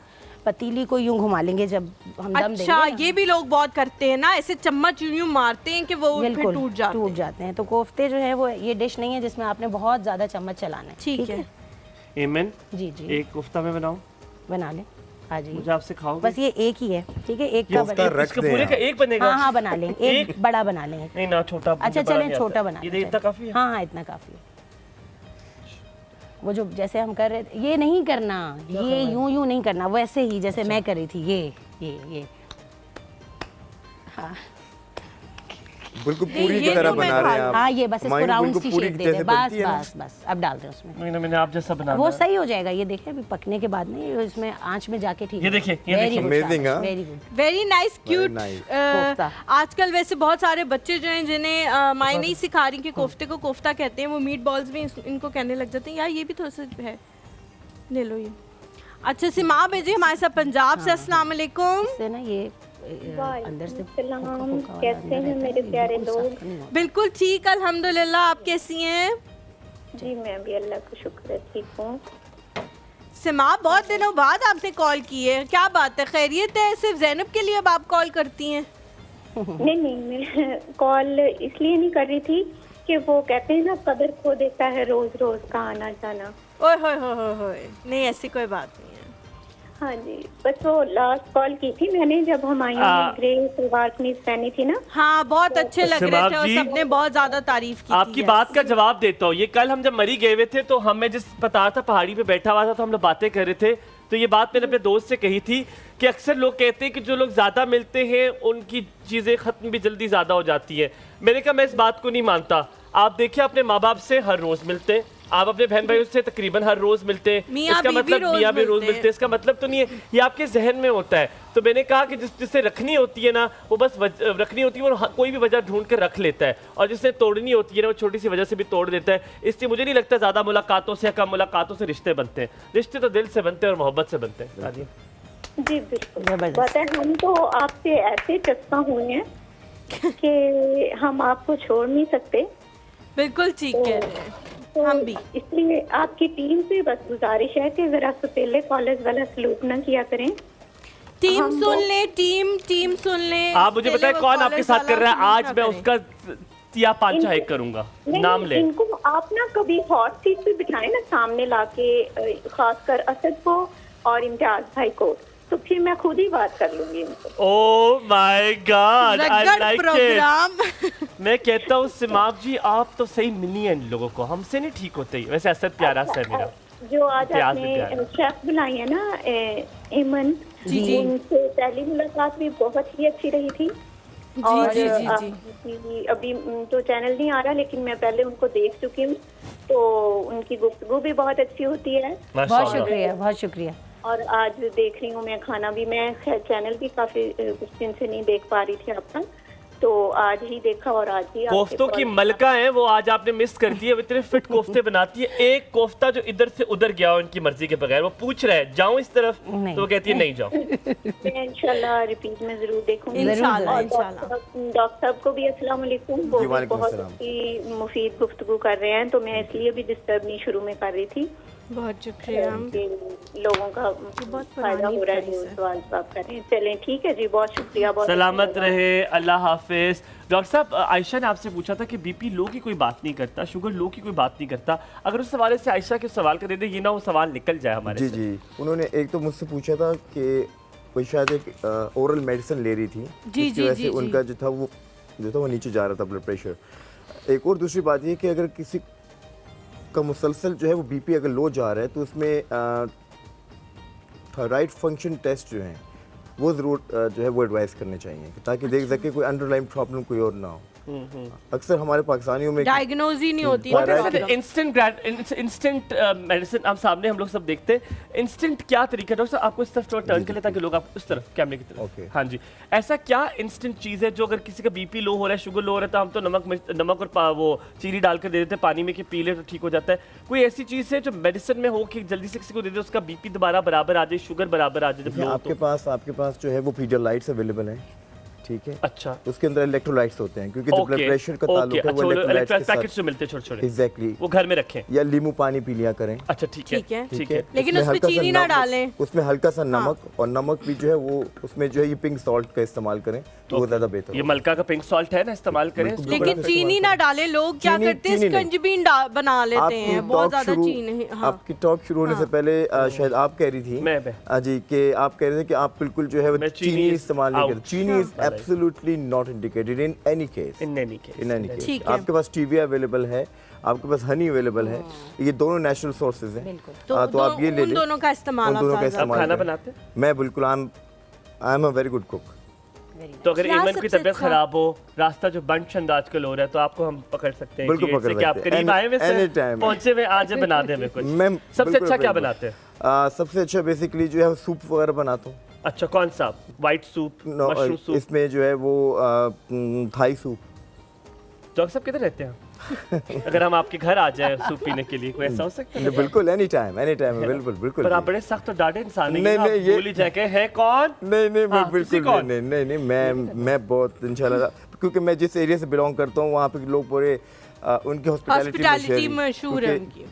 पतीली को यूं घुमा लेंगे जब हम दम देंगे अच्छा, ना। ये भी लोग बहुत करते हैं ना, ऐसे चम्मच यूं मारते हैं कि वो फिर बिल्कुल टूट जाते हैं। हैं। तो कोफ्ते जो है वो ये डिश नहीं है जिसमें आपने बहुत ज़्यादा चम्मच चलाना है। ठीक है। एमन जी जी, एक कोफ्ता में बनाऊं? बना लें, आ मुझे जाइए। आपसे खाओगे? बस ये एक ही है, ठीक है? एक का कोफ्ता बना, रख इसका दें पूरे का आप। एक बनेगा? हाँ हाँ बना लें, एक बड़ा बना लें। नहीं ना, छोटा। मुझे अच्छा बड़ा चलें, नहीं छोटा आता। बना ये लें, इतना चलें। काफी है? हाँ हाँ, इतना काफ़ी है। वो जो जैसे हम कर रहे थे, ये नहीं करना, ये यूं यूं नहीं करना, वैसे ही जैसे मैं कर रही थी, ये हाँ बिल्कुल नहीं, पूरी ये की तरह तो मैं बना रहे हैं खा- आप। हाँ, ये बस इसको हुमायूं राउंड बिल्कुल सी पूरी शेप दे जैसे दे, बनती बस है ना। बस बस। अब डाल दें उसमें, नहीं ना, मैंने आप जैसा बना वो सही हो जाएगा। ये देखिए अभी पकने के बाद में ये इसमें आंच में जाके ठीक ये देखिए, ये देखिए। Amazing, हाँ? Very good. Very nice, cute. nice. Kofta. आजकल वैसे बहुत सारे बच्चे जो हैं जिन्हें माएँ नहीं सिखा रही कि कोफ्ते को कोफ्ता कहते हैं, वो मीट बॉल्स भी इनको कहने लग जाते हैं। यार ये भी थोड़ा सा है, ले लो ये। अच्छा, सिमा भेजी हमारे साथ पंजाब से। अस्सलाम वालेकुम। इससे ना ये अंदर से सलाम, कैसे हैं मेरे प्यारे लोग? बिल्कुल ठीक, अल्हम्दुलिल्लाह। आप कैसी हैं? जी मैं भी अल्लाह का शुक्र है ठीक हूँ। सिमा, बहुत दिनों बाद आपने कॉल की है, क्या बात है? खैरियत है? सिर्फ जैनब के लिए अब आप कॉल करती हैं? नहीं नहीं, मैं कॉल इसलिए नहीं कर रही थी कि वो कहते हैं ना, कदर खो देता है रोज रोज का आना जाना। ओए होए होए होए होए, नहीं ऐसी कोई बात नहीं है। हाँ जी, बस वो लास्ट कॉल की थी मैंने जब हुमायूं ने ग्रे सलवार कमीज पहनी थी ना। हाँ, बहुत अच्छे लग रहे थे और जी, सबने बहुत ज्यादा तारीफ की आपकी थी। बात का जवाब देता हूँ। ये कल हम जब मरी गए हुए थे तो हमें जिस पता था पहाड़ी पे बैठा हुआ था, तो हम लोग बातें कर रहे थे। तो ये बात मैंने अपने दोस्त से कही थी कि अक्सर लोग कहते हैं कि जो लोग ज़्यादा मिलते हैं उनकी चीज़ें ख़त्म भी जल्दी ज़्यादा हो जाती है। मैंने कहा मैं इस बात को नहीं मानता। आप देखिए, अपने माँ बाप से हर रोज़ मिलते, आप अपने बहन भाइयों से तकरीबन हर रोज मिलते हैं। मियाँ इसका बीवी मतलब रोज मियाँ भी रोज मिलते मिलते हैं, इसका मतलब तो नहीं है, ये आपके जहन में होता है। तो मैंने कहा कि जिससे रखनी होती है ना, वो बस रखनी होती है, वो कोई भी वजह ढूंढ कर रख लेता है, और जिससे तोड़नी होती है ना, वो छोटी सी वजह से भी तोड़ देता है। इसलिए मुझे नहीं लगता ज़्यादा मुलाकातों से या कम मुलाकातों से रिश्ते बनते हैं। रिश्ते तो दिल से बनते हैं और मोहब्बत से बनते हैं। जी बिल्कुल, जबरदस्त। पता है हम तो आपसे ऐसे चस्पा हुए हैं कि हम आपको छोड़ नहीं सकते। बिल्कुल ठीक कह रहे हैं, तो हम भी। इसलिए आपकी टीम से बस गुजारिश है कि जरा सपेले कॉलेज वाला सलूक ना किया करें। टीम हम सुन वो- ले, टीम सुन ले। आप मुझे बताएं कौन आपके साथ कर रहा है आज? मैं करें। उसका या पांचा एक करूंगा, नाम ले। इनको आप ना कभी हॉट सीट पे बिठाएं ना, सामने लाके, खासकर असद को और इम्तियाज भाई को, तो फिर मैं खुद ही बात कर लूंगी इनको। ओह माय गॉड, आई रगड़ लाइक प्रोग्राम। इट। मैं कहता हूँ सिमाब जी, आप तो सही मिली हैं इन लोगों को, हमसे नहीं ठीक होते ही। वैसे असद प्यारा सा है मेरा। जो आज इम्तियाज भी आपने प्यारा। शेफ बुलाई है ना, एमन जी। उनसे पहली मुलाकात भी बहुत ही अच्छी रही थी। और जी, जी, जी। जी, अभी तो चैनल नहीं आ रहा, लेकिन मैं पहले उनको देख चुकी हूँ, तो उनकी गुफ्तगू भी बहुत अच्छी होती है। बहुत शुक्रिया, बहुत शुक्रिया। और आज देख रही हूँ मैं खाना भी, मैं चैनल भी काफी कुछ दिन से नहीं देख पा रही थी अब तक, तो आज ही देखा और आज ही आपके कोफ्तों की कॉल- मलका है वो, आज आपने मिस कर दी है। वो इतने फिट कोफ्ते बनाती है, एक कोफ्ता जो इधर से उधर गया हो इनकी मर्जी के बगैर, वो पूछ रहा है जाऊं इस तरफ, नहीं। तो वो कहती है नहीं जाओ। मैं इंशाल्लाह रिपीट में जरूर देखूंगी। इंशाल्लाह, और इंशाल्लाह। डॉक्टर साहब को भी अस्सलाम वालेकुम, वो जी, भी वालेकुम बहुत अस्सलाम। अच्छी मुफीद गुफ्तगू कर रहे हैं, तो मैं इसलिए भी डिस्टर्ब नहीं शुरू में कर रही थी बहुत शुक्रिया। कि लोगों का बहुत फायदा पुरानी हो रहा है जो प्राइस है। सवाल जवाब कर रहे हैं। चलें ठीक है जी, बहुत शुक्रिया, बहुत सलामत अच्छा लगा। रहे, अल्लाह हाफिज। डॉक्टर साहब, आयशा ने आपसे पूछा था कि बीपी लो की कोई बात नहीं करता, शुगर लो की कोई बात नहीं करता। अगर उस हवाले से आयशा के सवाल कर देते, ये ना वो सवाल निकल जाए हमारे जी से। जी, उन्होंने एक तो मुझसे पूछा था कि कोई शायद एक ओरल मेडिसिन ले रही थी, जी, जिसकी जी, वजह जी, से जी। उनका जो था वो नीचे जा रहा था ब्लड प्रेशर। एक और दूसरी बात ये कि अगर किसी का मुसलसल जो है वो बीपी अगर लो जा रहा है, तो उसमें थायराइड फंक्शन टेस्ट जो हैं वो ज़रूर जो है वो एडवाइस करने चाहिए, ताकि देख सके कोई अंडरलाइन प्रॉब्लम कोई और ना हो। अक्सर हमारे पाकिस्तानियों में डायग्नोज ही नहीं होती What है is मतलब। इंस्टेंट मेडिसिन हम सामने हम लोग सब देखते हैं। इंस्टेंट क्या तरीका है डॉक्टर साहब, आपको इस तरफ थोड़ा टर्न कर ले ताकि लोग आप उस तरफ कैमरे की तरफ। Okay. हाँ जी, ऐसा क्या इंस्टेंट चीज़ है जो अगर किसी का बीपी लो हो रहा है, शुगर लो हो रहा है, तो हम तो नमक और वो चीनी डालकर दे देते हैं पानी में कि पी ले तो ठीक हो जाता है। कोई ऐसी चीज़ है जो मेडिसिन में हो कि जल्दी से किसी को दे दे, उसका बीपी दोबारा बराबर आ जाए, शुगर बराबर आ जाए जब लो हो आपके तो? पास जो है वो पीडियालाइट्स अवेलेबल हैं, ठीक है। अच्छा, उसके अंदर इलेक्ट्रोलाइट्स होते हैं, क्योंकि जो ब्लड प्रेशर का ताल्लुक है वो इलेक्ट्रोलाइट इलेक्ट्रोलाइट्स के पैकेट्स साथ। जो मिलते हैं छोटे छोटे, एग्जैक्टली, वो घर में रखें। या नींबू पानी पी लिया करें। अच्छा ठीक है, ठीक है। ठीक है। लेकिन उसमें उसमें हल्का सा चीनी ना नमक- डालें। उसमें हल्का सा नमक, और नमक भी जो है वो उसमें जो है ये पिंक सॉल्ट का इस्तेमाल करें तो वो ज़्यादा बेहतर ये होगा। मलका का पिंक सॉल्ट है ना, इस्तेमाल करें। बिल्कुल। लेकिन बड़ा चीनी ना डालें। लोग क्या चीनी- करते हैं, चीनी नहीं। स्कंजबीन बना लेते हैं, आपकी बहुत टॉक ज्यादा शुरू चीनी। हाँ। आपकी टॉक शुरू होने से पहले शायद आप कह रही थी मैं। जी कि आप कह रहे थे कि आप बिल्कुल जो है वो मैं चीनी चीनी is इस्तेमाल नहीं out. करते। चीनी इज हाँ। Absolutely not indicated in any case. In any case, in any case ठीक है। आपके पास स्टीविया अवेलेबल है, आपके पास हनी अवेलेबल है, ये दोनों नेचुरल सोर्सेज हैं। तो तो आप ये ले उन लें। दोनों का इस्तेमाल उन दोनों का आप ज्यादा- आप इस्तेमाल खाना करें। बनाते हैं? मैं बिल्कुल I am a very good cook. तो अगर क्या ईमन की सबसे तबीयत अच्छा? खराब हो, रास्ता जो बंद शंद आजकल हो रहा है, तो आपको हम पकड़ सकते हैं बिल्कुल कि पकड़ जैसे कि आप सकते करीब हैं। आए हुए Any से time. पहुंचे हुए आज बना दे हमें कुछ। मैं सबसे बिल्कुल अच्छा क्या available। बनाते हैं? सबसे अच्छा बेसिकली जो है सूप वगैरह बनाता हूँ। अच्छा, कौन सा? White soup, mushroom soup? इसमें जो है वो थाई सूप। डॉक्टर साहब किधर रहते हैं? अगर हम आपके घर आ जाए सूप पीने के लिए, कोई ऐसा हो सकता है? बिल्कुल एनी टाइम अवेलेबल, बिल्कुल। पर आप बड़े सख्त और डांटे इंसान हैं, नहीं, आप नहीं, ये- भूल ही जाए कि है कौन? नहीं हाँ, मैं किसी बिल्कुल कौन? नहीं मैं बहुत इंशाल्लाह, क्योंकि मैं जिस एरिया से बिलोंग करता हूँ वहाँ पे लोग पूरे उनकी हॉस्पिटैलिटी मशहूर है उनकी।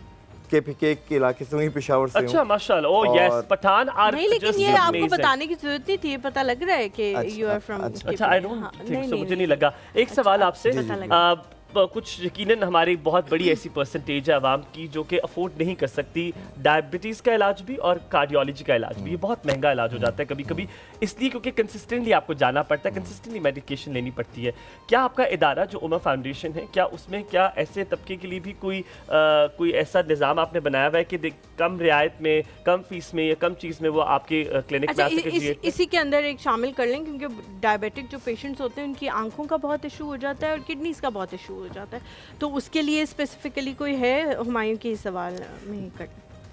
KPK के इलाके से, वहीं पेशावर से अच्छा हूँ। माशाल्लाह, ओह यस, और- पठान आर नहीं, लेकिन ये आपको बताने की जरूरत नहीं थी, पता लग रहा है कि यू आर फ्रॉम। अच्छा, आई डोंट थिंक सो, मुझे नहीं लगा। एक सवाल आपसे, पता लगा। कुछ यकीनन हमारी बहुत बड़ी ऐसी परसेंटेज है आवाम की जो कि अफोर्ड नहीं कर सकती डायबिटीज़ का इलाज भी और कार्डियोलॉजी का इलाज भी। ये बहुत महंगा इलाज हो जाता है कभी कभी, इसलिए क्योंकि कंसिस्टेंटली आपको जाना पड़ता है, कंसिस्टेंटली मेडिकेशन लेनी पड़ती है। क्या आपका इदारा जो उमर फाउंडेशन है, क्या उसमें क्या ऐसे तबके के लिए भी कोई ऐसा निज़ाम आपने बनाया हुआ है कि कम रियायत में, कम फीस में या कम चीज़ में वो आपके क्लिनिक में आ सके? इसी के अंदर एक शामिल कर लें, क्योंकि डायबिटिक जो पेशेंट्स होते हैं उनकी आंखों का बहुत इशू हो जाता है और किडनीज का बहुत इशू हो जाता है, तो उसके लिए स्पेसिफिकली कोई है? हुमायूं के सवाल में ही कर।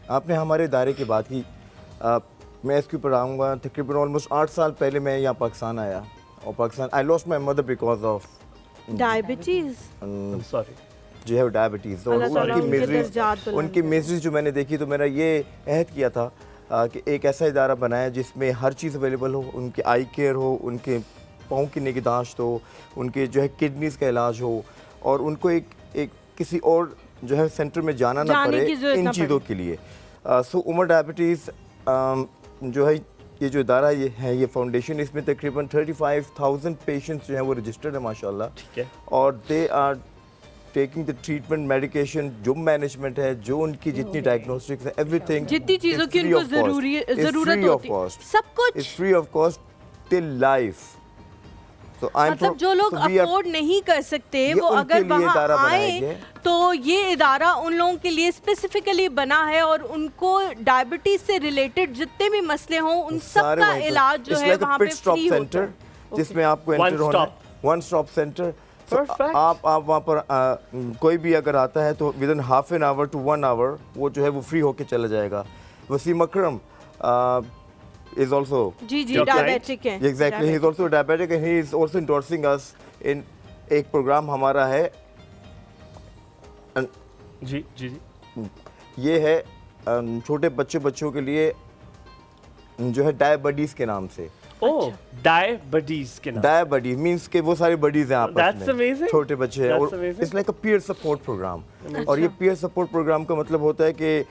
आपने हमारे इदारे की बात की, मैं इसके ऊपर आऊँगा। तकरीबन ऑलमोस्ट 8 साल पहले मैं यहाँ पाकिस्तान आया, और Pakistan I lost my mother because of diabetes, sorry जो है डायबिटीज़। और अल्लाह ताला उनकी उनके मिजरीज दर्जात बुलंद उनकी मिजरीज जो मैंने देखी, तो मेरा ये अहद किया था कि एक ऐसा इदारा बनाया जिसमें हर चीज़ अवेलेबल हो, उनके आई केयर हो, उनके पाँव की निगहदाश्त हो, उनके जो है किडनीज़ का इलाज हो, और उनको एक किसी और जो है सेंटर में जाना ना पड़े इन चीज़ों के लिए। सो उमर डायबिटीज़ जो है ये जो इदारा ये फाउंडेशन, इसमें तकरीबन 35,000 पेशेंट्स जो हैं वो रजिस्टर्ड है माशाल्लाह। ठीक है। और they are taking the treatment, medication, जो मैनेजमेंट है, जो उनकी जितनी डायग्नोस्टिक्स है, एवरीथिंग, जितनी चीज़ों की उनको ज़रूरत होती है, सब कुछ is free of cost till life. तो मतलब जो लोग अफोर्ड नहीं कर सकते वो अगर वहाँ आए तो ये इदारा उन लोगों के लिए स्पेसिफिकली बना है, और उनको डायबिटीज से रिलेटेड जितने भी मसले हों उन सब का इलाज जो है वहाँ पे फ्री होता है, जिसमें आपको एंटर होना है। One stop centre. आप वहाँ पर कोई भी अगर आता है तो within half an hour to 1 hour वो जो है वो फ्री होके चला जाएगा। Wasim Akram is also ji ji You're right. Diabetic है exactly, he is also diabetic and he is also endorsing us in एक प्रोग्राम हमारा है, जी जी जी ये है छोटे बच्चों के लिए जो है डायबिटीज के नाम से। ओह डायबिटीज के नाम। डायबिटीज मींस के वो सारे बडीज हैं आपस That's में, amazing. छोटे बच्चे हैं, That's और amazing. It's like a peer support programme. और ये पीयर सपोर्ट प्रोग्राम का मतलब होता है कि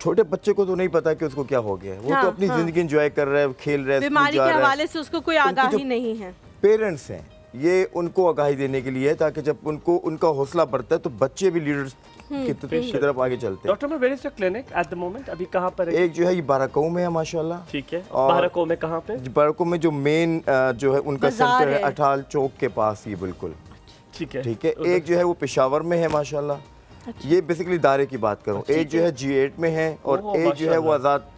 छोटे बच्चे को तो नहीं पता कि उसको क्या हो गया है, वो हाँ, तो अपनी हाँ। जिंदगी एंजॉय कर रहा है, खेल रहा है, बीमारी के हवाले से उसको कोई आगाही नहीं है। पेरेंट्स हैं ये उनको आगाही देने के लिए है, ताकि जब उनको उनका हौसला बढ़ता है तो बच्चे भी लीडर्स की तरफ आगे चलते हैं। डॉक्टर मैं where is your clinic at the moment? अभी कहाँ पर है? एक जो है ये बाराकों में है माशाल्लाह। ठीक है, और बाराकों में कहाँ पे? बाराकों में जो मेन जो है उनका बाजार सेंटर है है। अठाल चौक के पास, ये बिल्कुल ठीक है ठीक है। एक जो है वो पेशावर में है माशाल्लाह, ये बेसिकली दायरे की बात करूं। एक जो है G8 में है और ओह, एक जो है वो माशाल्लाह। आज़ाद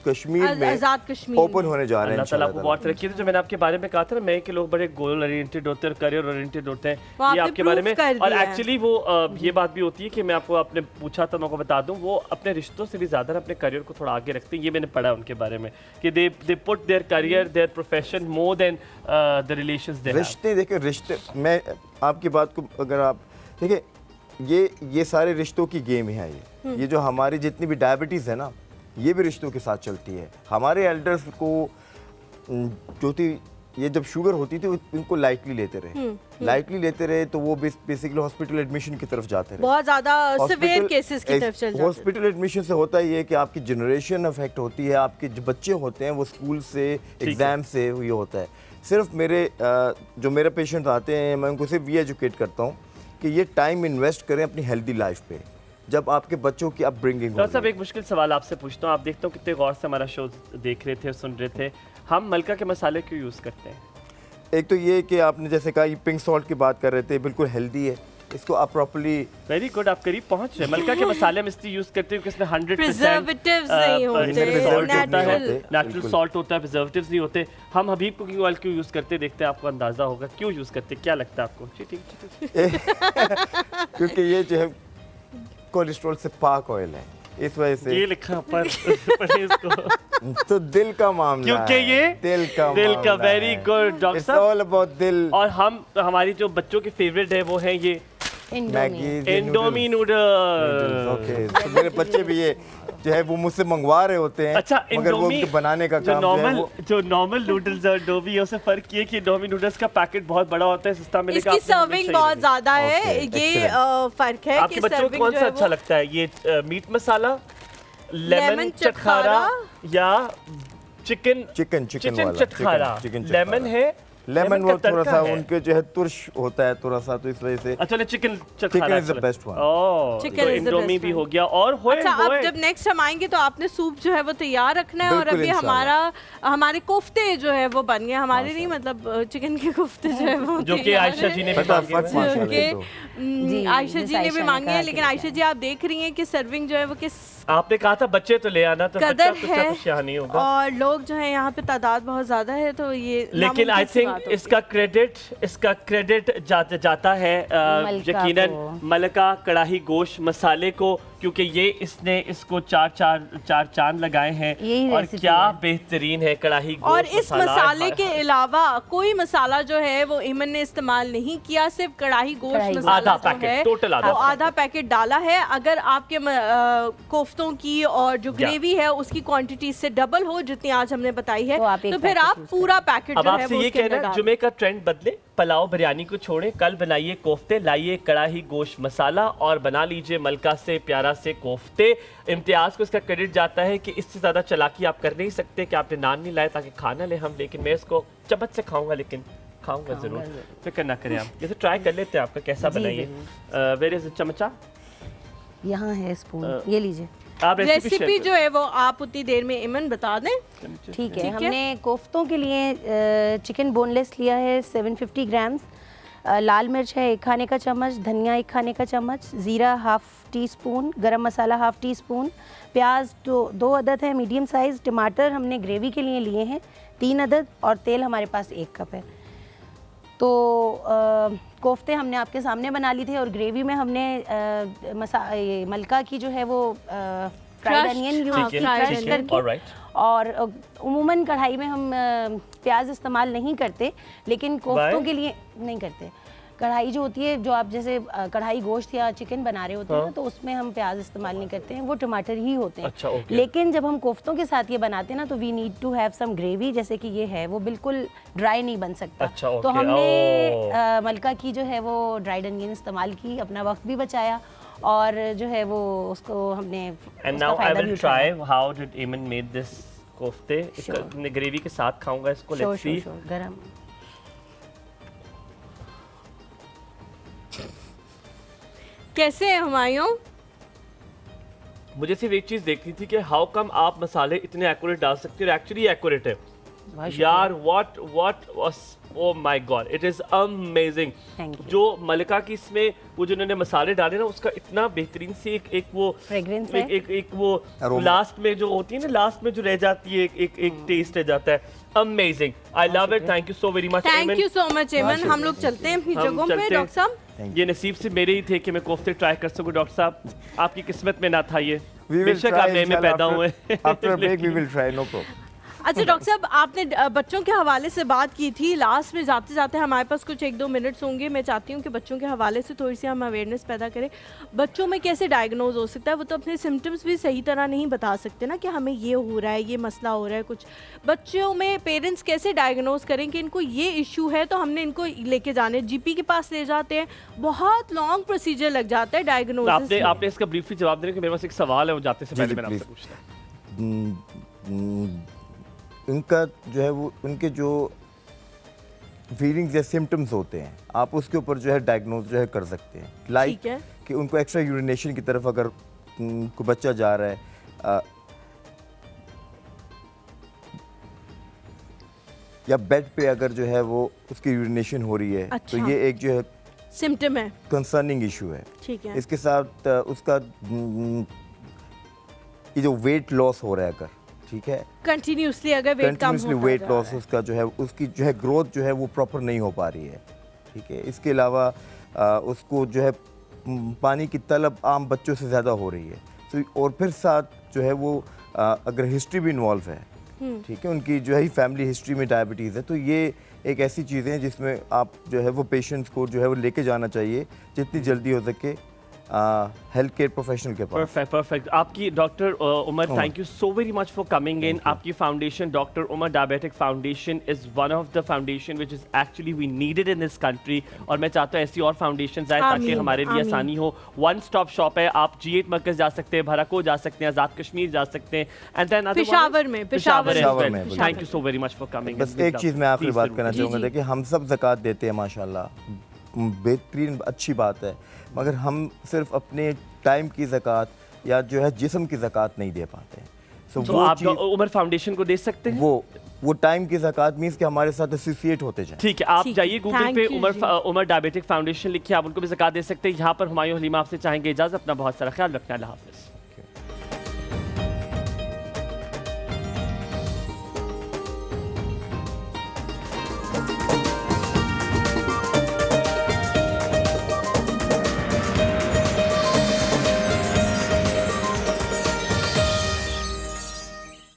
कश्मीर में आजाद कश्मीर ओपन होने जा रहे हैं अल्लाह ताला आपको इंशाल्लाह। बहुत तरक्की दे। जो मैंने आपके बारे में कहा था ना, मैं कि लोग बड़े गोल ओरिएंटेड होते हैं और करियर ओरिएंटेड होते हैं, वो ये आपने आपके बारे में। proof कर और दिया है। एक्चुअली वो ये बात भी होती है कि मैं आपको आपने पूछा तो मैं आपको बता दूं, वो अपने रिश्तों से भी ज़्यादा अपने करियर को थोड़ा आगे रखते हैं। ये मैंने पढ़ा है उनके बारे में कि they put their career their profession more than the relations they have. रिश्ते देखिए, रिश्ते मैं आपकी बात को अगर आप देखिए, ये सारे रिश्तों की गेम है। ये जो हमारी जितनी भी डायबिटीज़ है ना, ये भी रिश्तों के साथ चलती है। हमारे एल्डर्स को जो थी ये जब शुगर होती थी इनको लाइटली लेते रहे तो वो बेसिकली हॉस्पिटल एडमिशन की तरफ जाते रहे। बहुत ज्यादा सिवियर केसेस की तरफ चल जाते हैं। हॉस्पिटल एडमिशन से होता ये है कि आपकी जनरेशन अफेक्ट होती है, आपके जो बच्चे होते हैं वो स्कूल से एग्जाम से ये होता है। सिर्फ जो मेरे पेशेंट आते हैं मैं उनको सिर्फ ये एजुकेट करता हूँ कि ये टाइम इन्वेस्ट करें अपनी हेल्दी लाइफ पे, जब आपके बच्चों की अपब्रिंगिंग डॉक्टर साहब एक मुश्किल सवाल आपसे पूछता हूँ, आप देखते हो कितने गौर से हमारा शो देख रहे थे, सुन रहे थे, हम मलका के मसाले क्यों यूज़ करते हैं? एक तो ये कि आपने जैसे कहा ये पिंक सॉल्ट की बात कर रहे थे, बिल्कुल हेल्दी है, इसको आप प्रॉपर्ली। वेरी गुड, आप करीब पहुंच रहे। मलका के मसाले हम इसलिए यूज करते हैं क्योंकि इसमें 100% Preservatives नहीं होते, नेचुरल सॉल्ट होता है, प्रिजर्वेटिव्स नहीं होते। हम हबीब कुकिंग ऑयल क्यों यूज करते हैं, देखते हैं आपको अंदाजा होगा क्यों यूज करते हैं, क्या लगता है आपको? क्योंकि ये जो है कोलेस्ट्रॉल से पाक ऑयल है, इस वजह से ये लिखा पर पढ़े इसको। तो दिल का मामला क्योंकि है, ये दिल का वेरी गुड डॉक्टर इट्स साहब। ऑल अबाउट दिल। और हम हमारी जो बच्चों की फेवरेट है वो है ये मैगी इंडोमी नूडल। ओके, तो मेरे बच्चे भी ये जो है वो मुझसे मंगवा रहे होते हैं। अच्छा, मगर वो इंडोमी बनाने का जो काम जो है नॉर्मल नूडल्स और इंडोमी है, उससे फर्क ये कि इंडोमी नूडल्स का पैकेट बहुत बड़ा होता है, सस्ता मिलेगा। इसकी सर्विंग बहुत ज्यादा है, Okay, ये फर्क है आपके कि बच्चों को सर्विंग कौन जो सा है अच्छा वो लगता है, ये मीट मसाला, लेमन लेमन चटखारा चटखारा या चिकन चिकन वाला चटखारा? चिकन लेमन है, लेमन वो का थोड़ा तड़का सा है। उनके जो है तुर्श होता है थोड़ा सा, तो इस वजह से अच्छा chicken chicken चटखारा is the best one. Oh, Chicken तो is the इंडोमी best भी one. हो गया। और होए अच्छा, अब होए जब नेक्स्ट हम आएंगे तो आपने सूप जो है वो तैयार रखना है, और बिल्कुल अभी इंशाल्लाह। हमारे कोफ्ते जो है वो बन गए, हमारे नहीं मतलब चिकन के कोफ्ते जो है वो जो कि तैयार आयशा हैं। जी ने भी फटाफट मांगे हैं। माशाल्लाह के ये तो। जी, आयशा मिस जी ने आयशा भी ने मांगे कहा हैं, कि लेकिन आयशा जी आप देख रही हैं कि सर्विंग जो है वो किस आपने कहा था बच्चे तो ले आना, तो बच्चा कदर कुछ है, खुशियां नहीं होगा। और लोग जो है यहाँ पे तादाद बहुत ज्यादा है, तो ये लेकिन आई नामुमकिन सी थिंक बात होती इसका क्रेडिट जाता है मलका यकीनन को। मलका कढ़ाई गोश्त मसाले को, क्योंकि ये इसने इसको चार चांद लगाए हैं। यही और रेसिपी क्या है। बेहतरीन है कढ़ाई गोश्त और इस मसाले के हाय। अलावा कोई मसाला जो है वो इमन ने इस्तेमाल नहीं किया, सिर्फ कढ़ाई गोश्त कढ़ाई मसाला आधा जो पैकेट, है टोटल आधा वो आधा पैकेट डाला है। अगर आपके कोफ्तों की और जो ग्रेवी है उसकी क्वांटिटी से डबल हो जितनी आज हमने बताई है, तो आप एक तो फिर पैकेट आप यूज़ पूरा पैकेट अब जो है आपसे वो ये उसके कहना अंदर है डाल जुमे का ट्रेंड बदले, पुलाव बिरयानी को छोड़ें, कल बनाइए कोफ्ते, लाइए कढ़ाई गोश्त मसाला और बना लीजिए मलका से प्यारा से कोफ्ते। इम्तियाज को इसका क्रेडिट जाता है कि इससे ज़्यादा चालाकी आप कर नहीं सकते कि आपने नान नहीं लाए ताकि खाना ले हम, लेकिन मैं इसको चम्मच से खाऊंगा, लेकिन खाऊंगा जरूर, फिक्र ना करें आप। जैसे ट्राई कर लेते हैं आपका कैसा जी, बनाइए। वेयर इज चमचा? यहाँ है स्पून, ये लीजिए। आप रेसिपी जो है वो आप उतनी देर में इमन बता दें। ठीक है, हमने कोफ्तों के लिए चिकन बोनलेस लिया है 750 ग्राम्स, लाल मिर्च है 1 खाने का चम्मच, धनिया 1 खाने का चम्मच, ज़ीरा ½ टी स्पून, गरम मसाला ½ टी स्पून, प्याज 2 अदद है मीडियम साइज़, टमाटर हमने ग्रेवी के लिए लिए हैं 3 अदद, और तेल हमारे पास 1 कप है। तो कोफ्ते हमने आपके सामने बना ली थे, और ग्रेवी में हमने मलका की जो है वो फ्राइड Crushed, अनियन हाँ, यूज fried क्रश onion। करके। ऑलराइट। और उमूमन कढ़ाई में हम प्याज इस्तेमाल नहीं करते, लेकिन कोफ्तों Why? के लिए नहीं करते। कढ़ाई जो होती है, जो आप जैसे कढ़ाई गोश्त या चिकन बना रहे होते हैं ना, तो उसमें हम प्याज इस्तेमाल नहीं करते हैं, वो टमाटर ही होते हैं। अच्छा, okay। लेकिन जब हम कोफ्तों के साथ ये बनाते हैं ना, तो we need to have some gravy, जैसे कि ये है, वो बिल्कुल ड्राई नहीं बन सकता। अच्छा, तो okay, हमने मलका की जो है वो ड्राइड अनियन इस्तेमाल की, अपना वक्त भी बचाया, और जो है वो उसको हमने एंड उसका नाउ आई फायदा भी विल उठाया। ट्राई हाउ डिड ईमन मेड दिस कोफ्ते। Sure। ग्रेवी के साथ खाऊंगा इसको, श्योर लेट्स सी। श्योर गरम। कैसे है हुमायूं? मुझे सिर्फ एक चीज देखनी थी कि हाउ कम आप मसाले इतने एक्यूरेट डाल सकते हो, एक्चुअली एक्यूरेट है यार। What oh my God, it is amazing. Thank you। जो मलिका की इसमें वो जो उन्होंने मसाले डाले ना, उसका इतना बेहतरीन सी एक वो Fragrance है। एक वो Aroma। लास्ट में जो होती है ना, लास्ट में जो रह जाती है, एक टेस्ट रह जाता है। Amazing, I love it, thank you so very much. Thank you so much एमन। हम लोग चलते हैं अपनी हम जगहों पे। चलते हैं। डॉक्टर साहब, ये नसीब से मेरे ही थे कि मैं कोफ्ते ट्राई कर सकूं। डॉक्टर साहब, आपकी किस्मत में ना था ये। We will बेशक try, आप नए में inshallah, पैदा हुए After a break, we will try, no problem. अच्छा डॉक्टर साहब, आपने बच्चों के हवाले से बात की थी। लास्ट में जाते जाते हमारे पास कुछ 1-2 मिनट्स होंगे। मैं चाहती हूँ कि बच्चों के हवाले से थोड़ी सी हम अवेयरनेस पैदा करें। बच्चों में कैसे डायग्नोज हो सकता है? वो तो अपने सिम्टम्स भी सही तरह नहीं बता सकते ना, कि हमें ये हो रहा है, ये मसला हो रहा है। कुछ बच्चों में पेरेंट्स कैसे डायग्नोज करें कि इनको ये इशू है, तो हमने इनको लेके जाने जीपी के पास ले जाते हैं, बहुत लॉन्ग प्रोसीजर लग जाता है डायग्नोसिस में। आपने इसका ब्रीफली जवाब देने के मेरे पास एक सवाल है, वो जाते से जी, पहले जी, मैंने आपसे please। पूछना है। इनका जो है वो उनके जो फीलिंग्स या सिम्टम्स होते हैं, आप उसके ऊपर जो है डायग्नोज जो है कर सकते हैं। लाइक ठीक है। कि उनको एक्स्ट्रा यूरिनेशन की तरफ अगर को बच्चा जा रहा है, या बेड पे अगर जो है वो उसकी यूरिनेशन हो रही है, अच्छा। तो ये एक जो है सिम्टम है। कंसर्निंग इशू है। ठीक है। इसके साथ उसका ये जो वेट लॉस हो रहा है, अगर ठीक है, कंटिन्यूसली अगर वेट कम कंटिन्यूसली होता वेट जा लॉस रहा है। उसका जो है, उसकी जो है ग्रोथ जो है वो प्रॉपर नहीं हो पा रही है। ठीक है। इसके अलावा उसको जो है पानी की तलब आम बच्चों से ज़्यादा हो रही है। तो और फिर साथ जो है वो अगर हिस्ट्री भी इन्वॉल्व है, ठीक है, उनकी जो है फैमिली हिस्ट्री में डायबिटीज़ है, तो ये एक ऐसी चीज़ें हैं जिसमें आप जो है वो पेशेंट्स को जो है वो लेके जाना चाहिए जितनी जल्दी हो सके हेल्थ केयर प्रोफेशनल के पास। परफेक्ट। आपकी doctor Umar, thank you so very much for coming in. आपकी foundation doctor Umar diabetic foundation is one of the foundation which is actually we needed in this country, और मैं चाहता हूँ ऐसी और फाउंडेशन आए ताकि आमीन, हमारे लिए आमीन। आसानी हो। वन स्टॉप शॉप है, आप G8 मरकज जा सकते हैं, भराको जा सकते हैं, आज़ाद कश्मीर जा सकते हैं, एंड देन पेशावर में, पेशावर में, thank you so very much for coming. बस एक चीज़ मैं आखिरी बात करना चाहूँगा, जी। देखिए हम सब ज़कात देते हैं माशाल्लाह, बेहतरीन अच्छी बात है, मगर हम सिर्फ अपने टाइम की ज़कात या जो है जिस्म की ज़कात नहीं दे पाते। सो तो वो आप चीज़, उमर फाउंडेशन को दे सकते हैं। वो टाइम की ज़कात मीन्स कि हमारे साथ एसोसिएट होते जाएं। ठीक है, आप ठीक है, जाइए गूगल thank पे you Umar ji. Umar diabetic foundation लिखिए, आप उनको भी ज़कात दे सकते हैं। यहाँ पर हुमायूं हलीमा आपसे चाहेंगे इजाज़त। अपना बहुत सारा ख्याल रखना। अल्लाह हाफ़िज़।